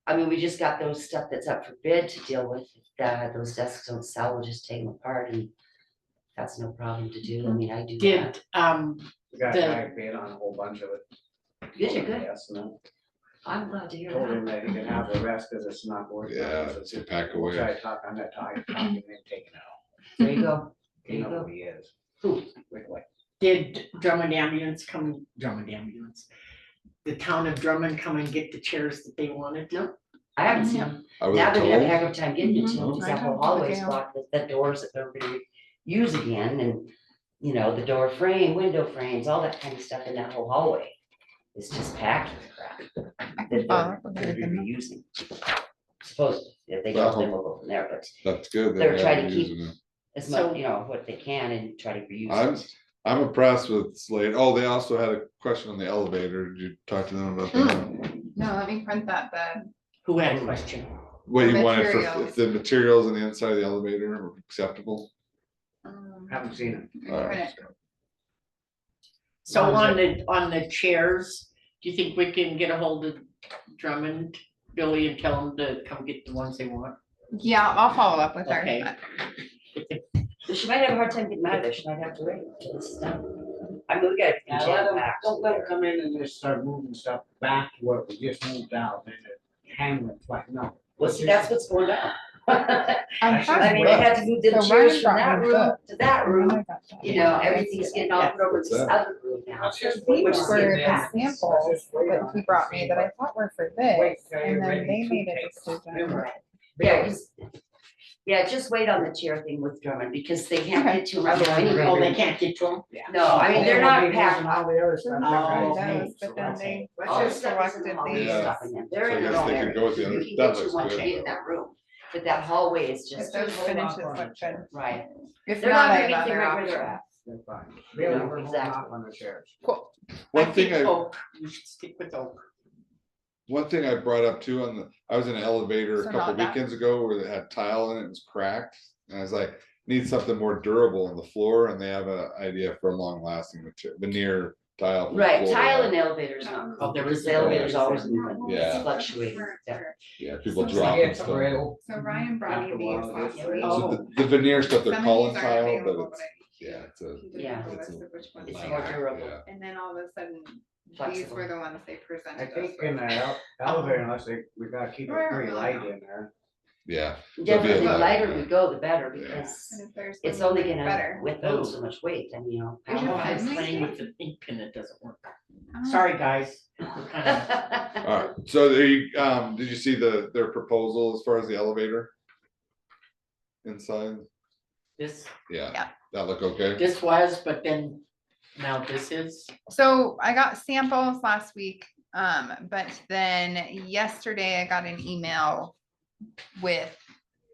I mean, we just got those stuff that's up for bid to deal with. If those desks don't sell, we'll just take them apart and that's no problem to do. I mean, I do that. Did, We got The- a guy bid on a whole bunch of it. Did you? Good. Yes, no. I'm glad to hear Told him that. that he can have the rest, cause it's not worth it. Yeah, So it's a pack away. Try to talk on that tire, talking and taking it out. There you go. There You you know go. who he is. Who? Wait, wait. did Drummond Ambulance the town of Drummond come and get the chairs that they wanted? No. I haven't seen them. I was Now they're having a told, heck of a time getting into them, Mhm. because I that whole talked to hallway is Gail. blocked with the doors that they're gonna use again, and, you know, the door frame, window frames, all that kind of stuff in that whole hallway. It's just packed with crap that follow they're up with gonna be everything. reusing. Supposedly, if they don't, then we'll go from there, but that's good. that They're they trying are to keep- using it. as So- much, you know, what they can and try to reuse I'm- it. I'm impressed with Slade. Oh, they also had a question on the elevator. Did you talk to them about that? No, let me print that then. Who had a question? What The you wanted for, materials. if the materials on the inside of the elevator were acceptable? Haven't seen it. Alright. So on the chairs, do you think we can get a hold of Drummond, Billy, and tell them to come get the ones they want? Yeah, I'll follow up with her. Okay. But she might have a hard time getting out of there, she might have to wait until this is done. I mean, we got Yeah, jam packed. don't let them come in and just start moving stuff back to what we just moved out and handling like, no. Well, see, that's what's going on. I I mean, they had to move the So chairs Ryan from brought that me room book. to that Oh, room, I got that. you know, everything's getting all put over What's this that? other room now. That's just These Which is were getting the packed. samples that he brought me that I thought were for this, and then they made a decision. Yeah, just wait on the chair thing with Drummond, because they can't Okay. get to them right now Oh, anyway. they can't get to them? No, I mean, they're not packed. All the other stuff. Oh, that guy's Those, made, so but then that's- they All the just stuff is in the selected hallway, these. Yeah. stopping them. So They're I in the guess wrong they could area. go with the other, You can that get to looks once you good. get in that room, but that hallway is If just, those finishes look good. right. If They're not, not I gonna have get other right where they're options. at. They're fine. You Really, know, we're holding exactly. off on the chairs. Cool. One thing I, Oak, we should stick with Oak. one thing I brought up too on the, I was in an elevator a So couple not that. weekends ago where they had tile in it, it was cracked. And I was like, need something more durable on the floor, and they have an idea for a long lasting material, veneer tile. for the Right, floor. tile and elevators not. Oh, there is The elevator's always moving, Yeah. it's fluctuating. Yeah. Yeah, people So drop Yeah, and it's stuff. brittle. So Ryan brought me After a these while, last it's week. Oh. So the veneer stuff, they're Some of calling these aren't tile, available, but it's, yeah, it's a. He didn't Yeah. have a It's list of which ones It's they more were. durable. Yeah. And then all of a sudden, these Flexible. were the ones they I presented us think in with. the elevator, unless we gotta keep it pretty light in there. Yeah, Definitely, the light, lighter yeah. we go, the better, Yeah. because And if there's it's one only that's gonna better. withhold so much weight, and you know. Is your Oh, I was pen playing leaking? with the ink pen, it doesn't work. Oh. Sorry, guys. We're kinda- Alright, so there you, did you see their proposal as far as the elevator? Inside, This, yeah, that look okay? this was, but then now this is. So I got samples last week, but then yesterday I got an email with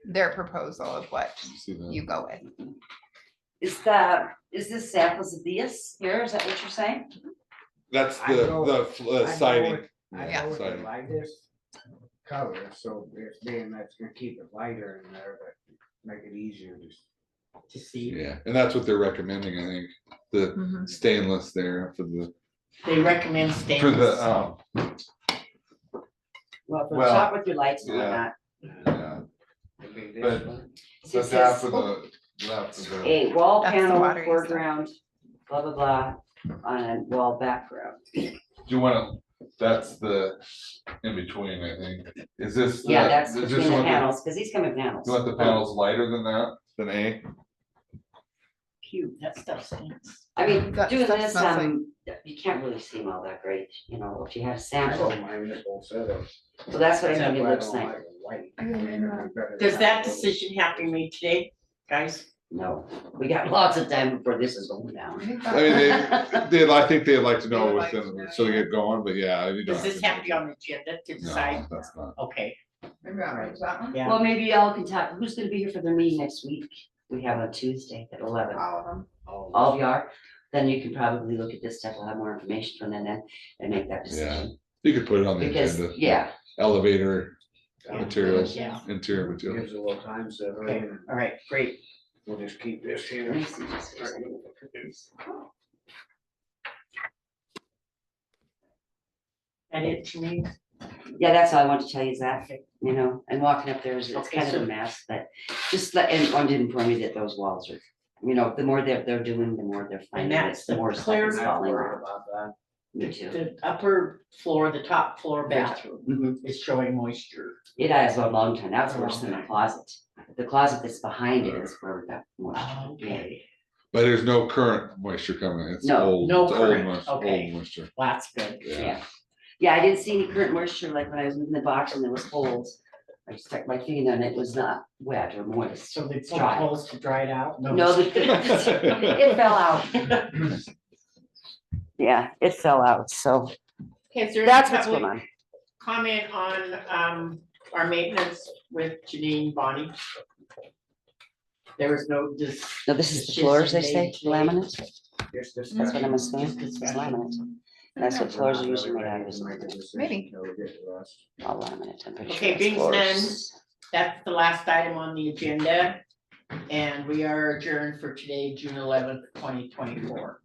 their proposal of what Did you see that? you go with. Is this samples of this here, is that what you're saying? That's I go- the siding. I Yeah, go with siding. the lightest cover, so it's being that's gonna keep it lighter in there, but make it easier to see. Yeah, and that's what they're recommending, I think, the Mhm. stainless there for the, They recommend for stainless. the, Well, for Well, shop with your lights and yeah. whatnot. yeah. It'd be this But- one. See, it But that says, for the, that for the, a wall That's the panel, water you said. foreground, blah, blah, blah, on a wall background. do you wanna, that's the in between, I think, is this? Yeah, the- that's is this between the one panels, because these come in panels. You want the panels lighter than that, than A? Cute, that stuff stinks. I mean, That doing stuff this, smells like- you can't really see them all that great, you know, if you have a I sample. don't mind the whole setup. So that's what I Except think it I looks don't like. the white. I mean, It'd be better Does to that have a little- decision have to be made today, guys? No, we got lots of time before this is going down. I mean, I think they'd like to They know would like to within, know, so they get going, but yeah. you don't Does this to have to be on the agenda to No, decide? that's not. Okay, Maybe I'll range that one. yeah. Well, maybe y'all can talk, who's gonna be here for their meeting next week? We have a Tuesday at 11. All of them. All of you are, then you can probably look at this stuff, we'll have more information from them then and make that decision. You could put it on the Because, agenda, yeah, elevator Yeah. materials, Yeah. interior materials. Gives a little time to Okay, and all right, great. we'll just keep this let here. me see this. for a second. That it to me? Yeah, that's all I wanted to tell you is that, you know, and walking up there is, it's Okay, kind of so- a mess, but just let, and one did inform me that those walls are, you know, the more they're doing, the more they're And finding it, that's the the more stuff clear is falling Worried off. about that. Me too. The upper floor, the top floor bathroom Mhm. is showing moisture. It has a long time, that's A worse long than the time. closet. The closet that's behind it is where we got moisture. Okay, But there's no current moisture coming, it's No, old, no it's old current, moisture, okay. old moisture. that's good. Yeah. Yeah, I didn't see any current moisture, like when I was moving the box and there was holes. I stuck my finger in it, it was not wet or moist. So they It's put dry. holes to dry it out? No, it fell out. Yeah, it fell out, so Okay, is there any that's what's going public on. comment on our maintenance with Janine Bonnie? There was no No, this is the floors, they say, laminate, Just that's what I'm assuming, Just it's discussion. laminate. That's what floors are usually made out of, is Maybe. all laminate, I'm pretty sure. Okay, it's being floors. none, that's the last item on the agenda. And we are adjourned for today, June 11th, 2024.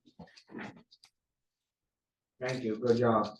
Thank you, good job.